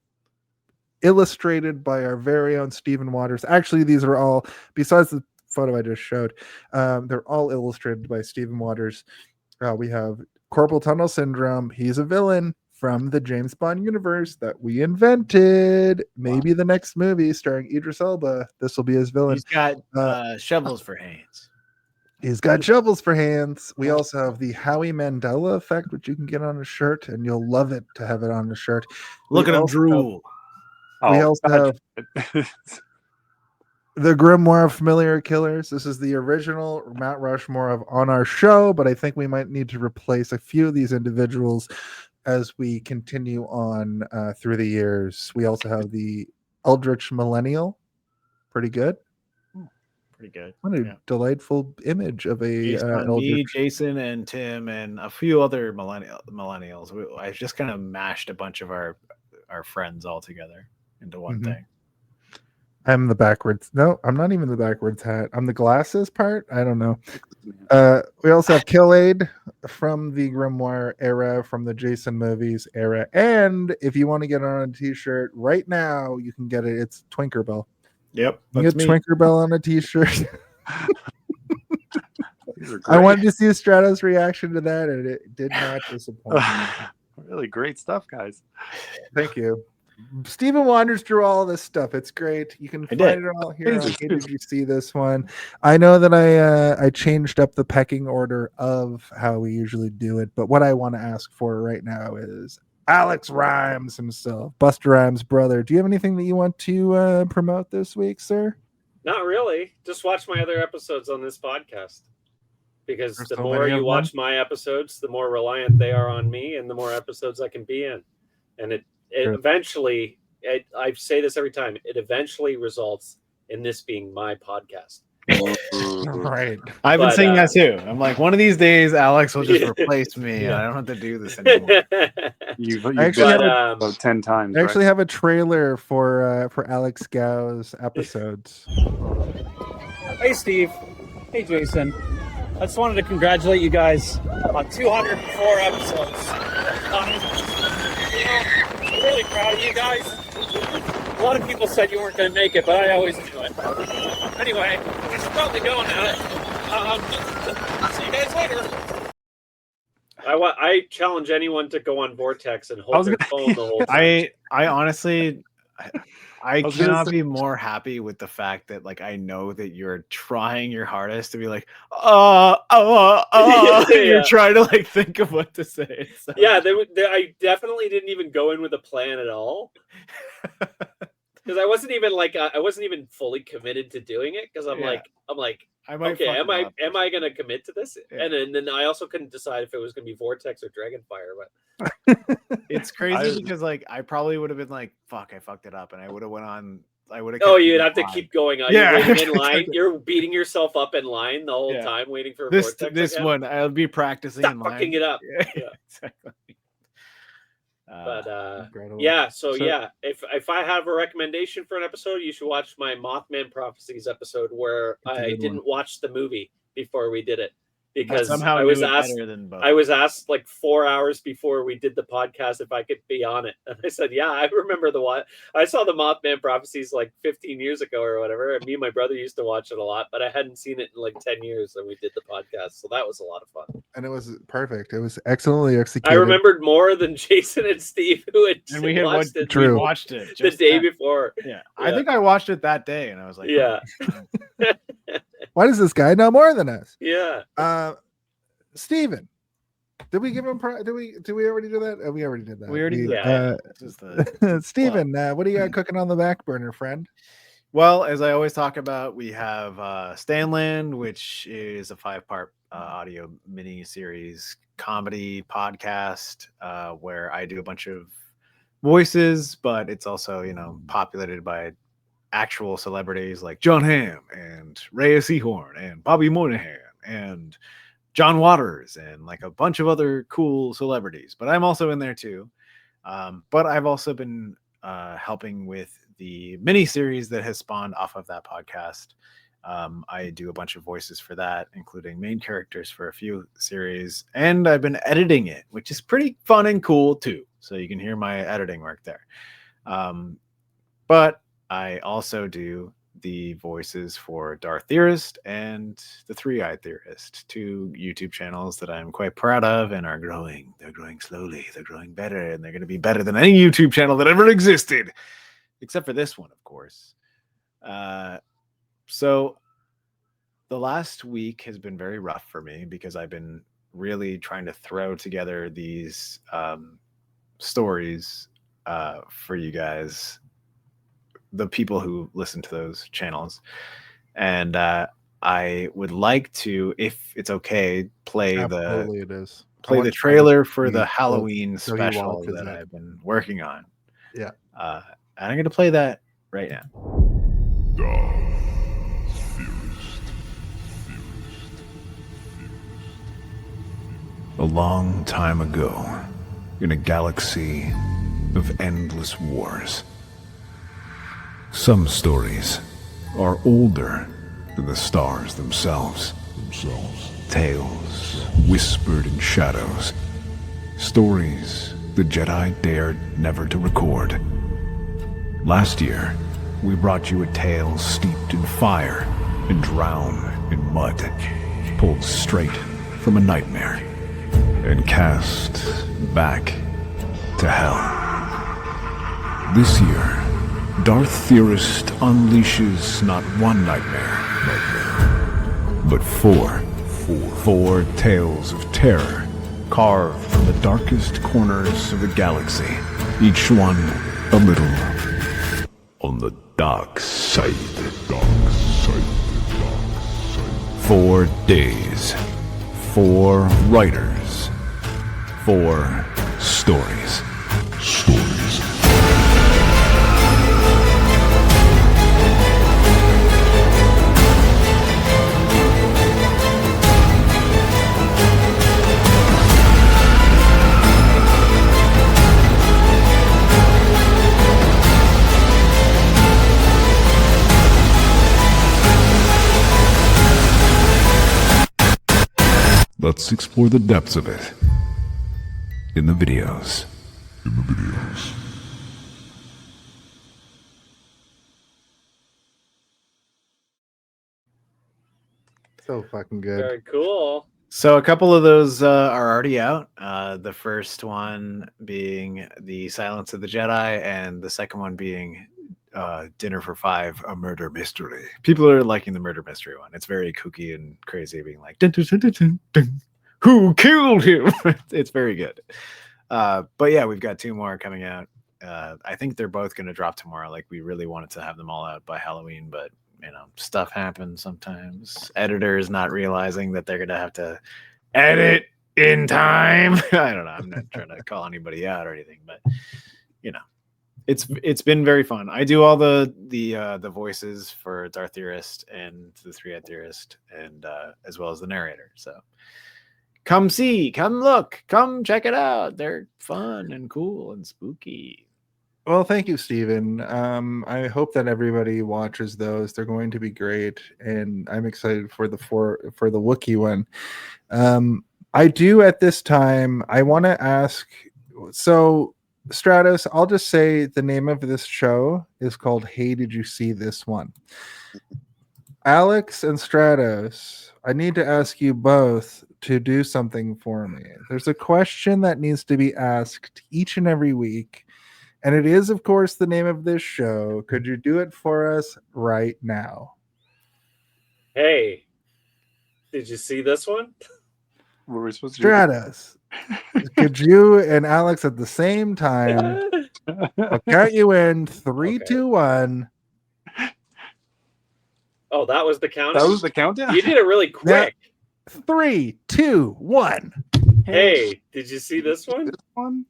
illustrated by our very own Stephen Waters. Actually, these are all, besides the photo I just showed, they're all illustrated by Stephen Waters. We have Corporal Tunnel Syndrome. He's a villain from the James Bond universe that we invented. Maybe the next movie starring Idris Elba, this will be his villain. He's got shovels for hands. He's got shovels for hands. We also have the Howie Mandela effect, which you can get on a shirt, and you'll love it to have it on a shirt. Look at him drool. We also have the Grimoire of Familiar Killers. This is the original Mount Rushmore of on our show, but I think we might need to replace a few of these individuals as we continue on through the years. We also have the Eldritch Millennial. Pretty good. Pretty good. What a delightful image of a me, Jason, and Tim, and a few other millennials. I just kind of mashed a bunch of our friends all together into one thing. I'm the backwards. No, I'm not even the backwards hat. I'm the glasses part. I don't know. We also have Kill-Aid from the Grimoire era, from the Jason movies era. And if you want to get on a t-shirt right now, you can get it. It's Twinkerbell. Yep. You get Twinkerbell on a t-shirt. I wanted to see Stratos' reaction to that, and it did not disappoint me. Really great stuff, guys. Thank you. Stephen Wanders drew all this stuff. It's great. You can find it all here. Hey, did you see this one? I know that I changed up the pecking order of how we usually do it, but what I want to ask for right now is Alex Rhymes himself, Busta Rhymes' brother. Do you have anything that you want to promote this week, sir? Not really. Just watch my other episodes on this podcast. Because There's the so more many you of watch my episodes, the more reliant they are on me and the more episodes I can be in. And it eventually, I say this every time, it eventually results in this being my podcast. Right. I've been saying that too. I'm like, one of these days, Alex will just replace me. I don't have to do this anymore. You've actually done it about 10 times. I actually have a trailer for Alex Gow's episodes. Hey, Steve. Hey, Jason. I just wanted to congratulate you guys on 204 episodes. I'm really proud of you guys. A lot of people said you weren't going to make it, but I always do it. Anyway, we should probably go now. See you guys later. I challenge anyone to go on Vortex and hold their phone the whole time. I honestly, I cannot be more happy with the fact that like I know that you're trying your hardest to be like, you're trying to like think of what to say. So. Yeah, I definitely didn't even go in with a plan at all. Because I wasn't even fully committed to doing it. Because I'm like, okay, am I going to commit to this? Yeah. And then I also couldn't decide if it was going to be Vortex or Dragonfire. But it's crazy because like I probably would have been like, fuck, I fucked it up, and I would have went on. I would have. Oh, you'd have to keep going on. Yeah, you're waiting in line. You're beating yourself up in line the whole time, waiting for Vortex. This one, I'll be practicing. Stop in line. fucking it up. Yeah, exactly. If I have a recommendation for an episode, you should watch my Mothman Prophecies episode where I didn't watch the movie before we did it because somehow I was asked like 4 hours before we did the podcast if I could be on it, and I said, yeah, I remember the one. I saw the Mothman Prophecies like 15 years ago or whatever, and me and my brother used to watch it a lot, but I hadn't seen it in like 10 years, and we did the podcast, so that was a lot of fun. And it was perfect. It was excellently executed. I remembered more than Jason and Steve, who had watched it. We watched it the day before. Yeah, I think I watched it that day, and I was like, yeah. Why does this guy know more than us? Yeah. Steven, did we give him? Did we already do that? We already did that. We already did. Steven, what do you got cooking on the back burner, friend? Well, as I always talk about, we have Stanland, which is a 5-part audio mini series comedy podcast where I do a bunch of voices, but it's also populated by actual celebrities like John Hamm and Rhea Seehorn and Bobby Moynihan and John Waters and like a bunch of other cool celebrities. But I'm also in there too. But I've also been helping with the mini series that has spawned off of that podcast. I do a bunch of voices for that, including main characters for a few series, and I've been editing it, which is pretty fun and cool too. So you can hear my editing work there. But I also do the voices for Darth Theorist and the Three-Eyed Theorist, two YouTube channels that I'm quite proud of and are growing. They're growing slowly. They're growing better, and they're going to be better than any YouTube channel that ever existed, except for this one, of course. So the last week has been very rough for me because I've been really trying to throw together these stories for you guys, the people who listen to those channels. And I would like to, if it's okay, play Absolutely the it is. play want the to trailer for see the the Halloween show you special all, 'cause that that- I've been working on. Yeah. And I'm going to play that right now. A long time ago, in a galaxy of endless wars. Some stories are older than the stars themselves. Tales whispered in shadows. Stories the Jedi dared never to record. Last year, we brought you a tale steeped in fire and drowned in mud, pulled straight from a nightmare, and cast back to hell. This year, Darth Theorist unleashes not one nightmare, but four. Four tales of terror, carved from the darkest corners of the galaxy, each one a little on the dark side. 4 days, 4 writers, 4 stories. Let's explore the depths of it in the videos. So fucking good. Very cool. So a couple of those are already out. The first one being The Silence of the Jedi, and the second one being Dinner for Five, a murder mystery. People are liking the murder mystery one. It's very kooky and crazy, being like, dun, dun, dun, dun, dun, dun. Who killed him? It's very good. But yeah, we've got 2 more coming out. I think they're both going to drop tomorrow. Like, we really wanted to have them all out by Halloween, but stuff happens sometimes. Editors not realizing that they're going to have to edit in time. I don't know. I'm not trying to call anybody out or anything, but it's been very fun. I do all the voices for Darth Theorist and the Three-Eyed Theorist, and as well as the narrator. So come see, come look, come check it out. They're fun and cool and spooky. Well, thank you, Steven. I hope that everybody watches those. They're going to be great, and I'm excited for the Wookiee one. I do at this time. I want to ask. So, Stratos, I'll just say the name of this show is called "Hey, Did You See This One?" Alex and Stratos, I need to ask you both to do something for me. There's a question that needs to be asked each and every week. And it is, of course, the name of this show. Could you do it for us right now? Hey, did you see this one? What were we supposed to do? Stratus, could you and Alex at the same time? I'll count you in. 3, 2, 1. Oh, that was the count. That was the countdown? You did it really quick. 3, 2, 1. Hey, did you see this one? This one?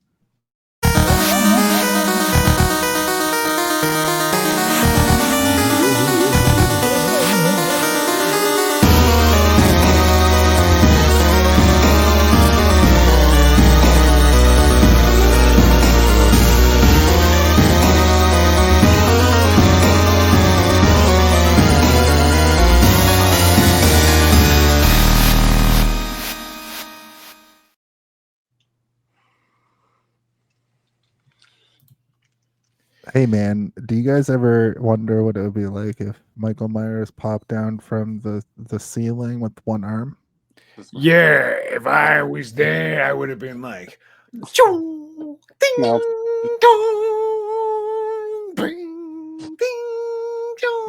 Hey man, do you guys ever wonder what it would be like if Michael Myers popped down from the ceiling with one arm? Yeah, if I was there, I would have been like, "Choo, ding, No. dong, bing, ding, dong."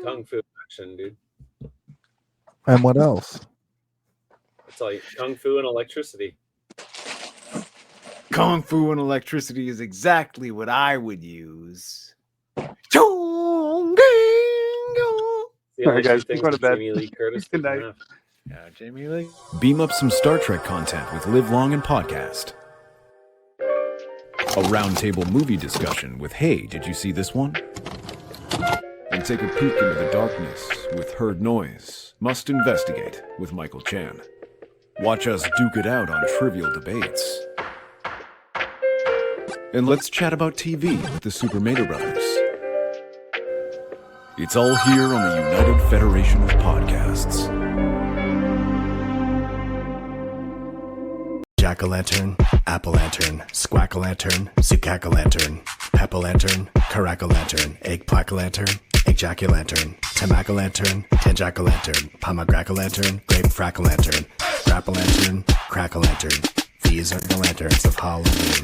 Kung fu action, dude. And what else? It's like kung fu and electricity. Kung fu and electricity is exactly what I would use. Chong, ding, dong. The All only right, guys, two things go to bed. Jamie Lee Curtis Good doesn't night. have. Yeah, Jamie Lee. Beam up some Star Trek content with Live Long and Podcast. A roundtable movie discussion with Hey, did you see this one? And take a peek into the darkness with Heard Noise, Must Investigate with Michael Chan. Watch us duke it out on trivial debates. And let's chat about TV with the Super Mater Brothers. It's all here on the United Federation of Podcasts. Jack-o'-lantern, apple-lantern, squack-a-lantern, zucac-a-lantern, pep-a-lantern, carac-a-lantern, egg-plack-a-lantern, egg-jack-o'-lantern, tamac-a-lantern, ten-jack-o'-lantern, pomegranate-a-lantern, grape-frack-a-lantern, grap-a-lantern, crack-a-lantern. These are the lanterns of Halloween.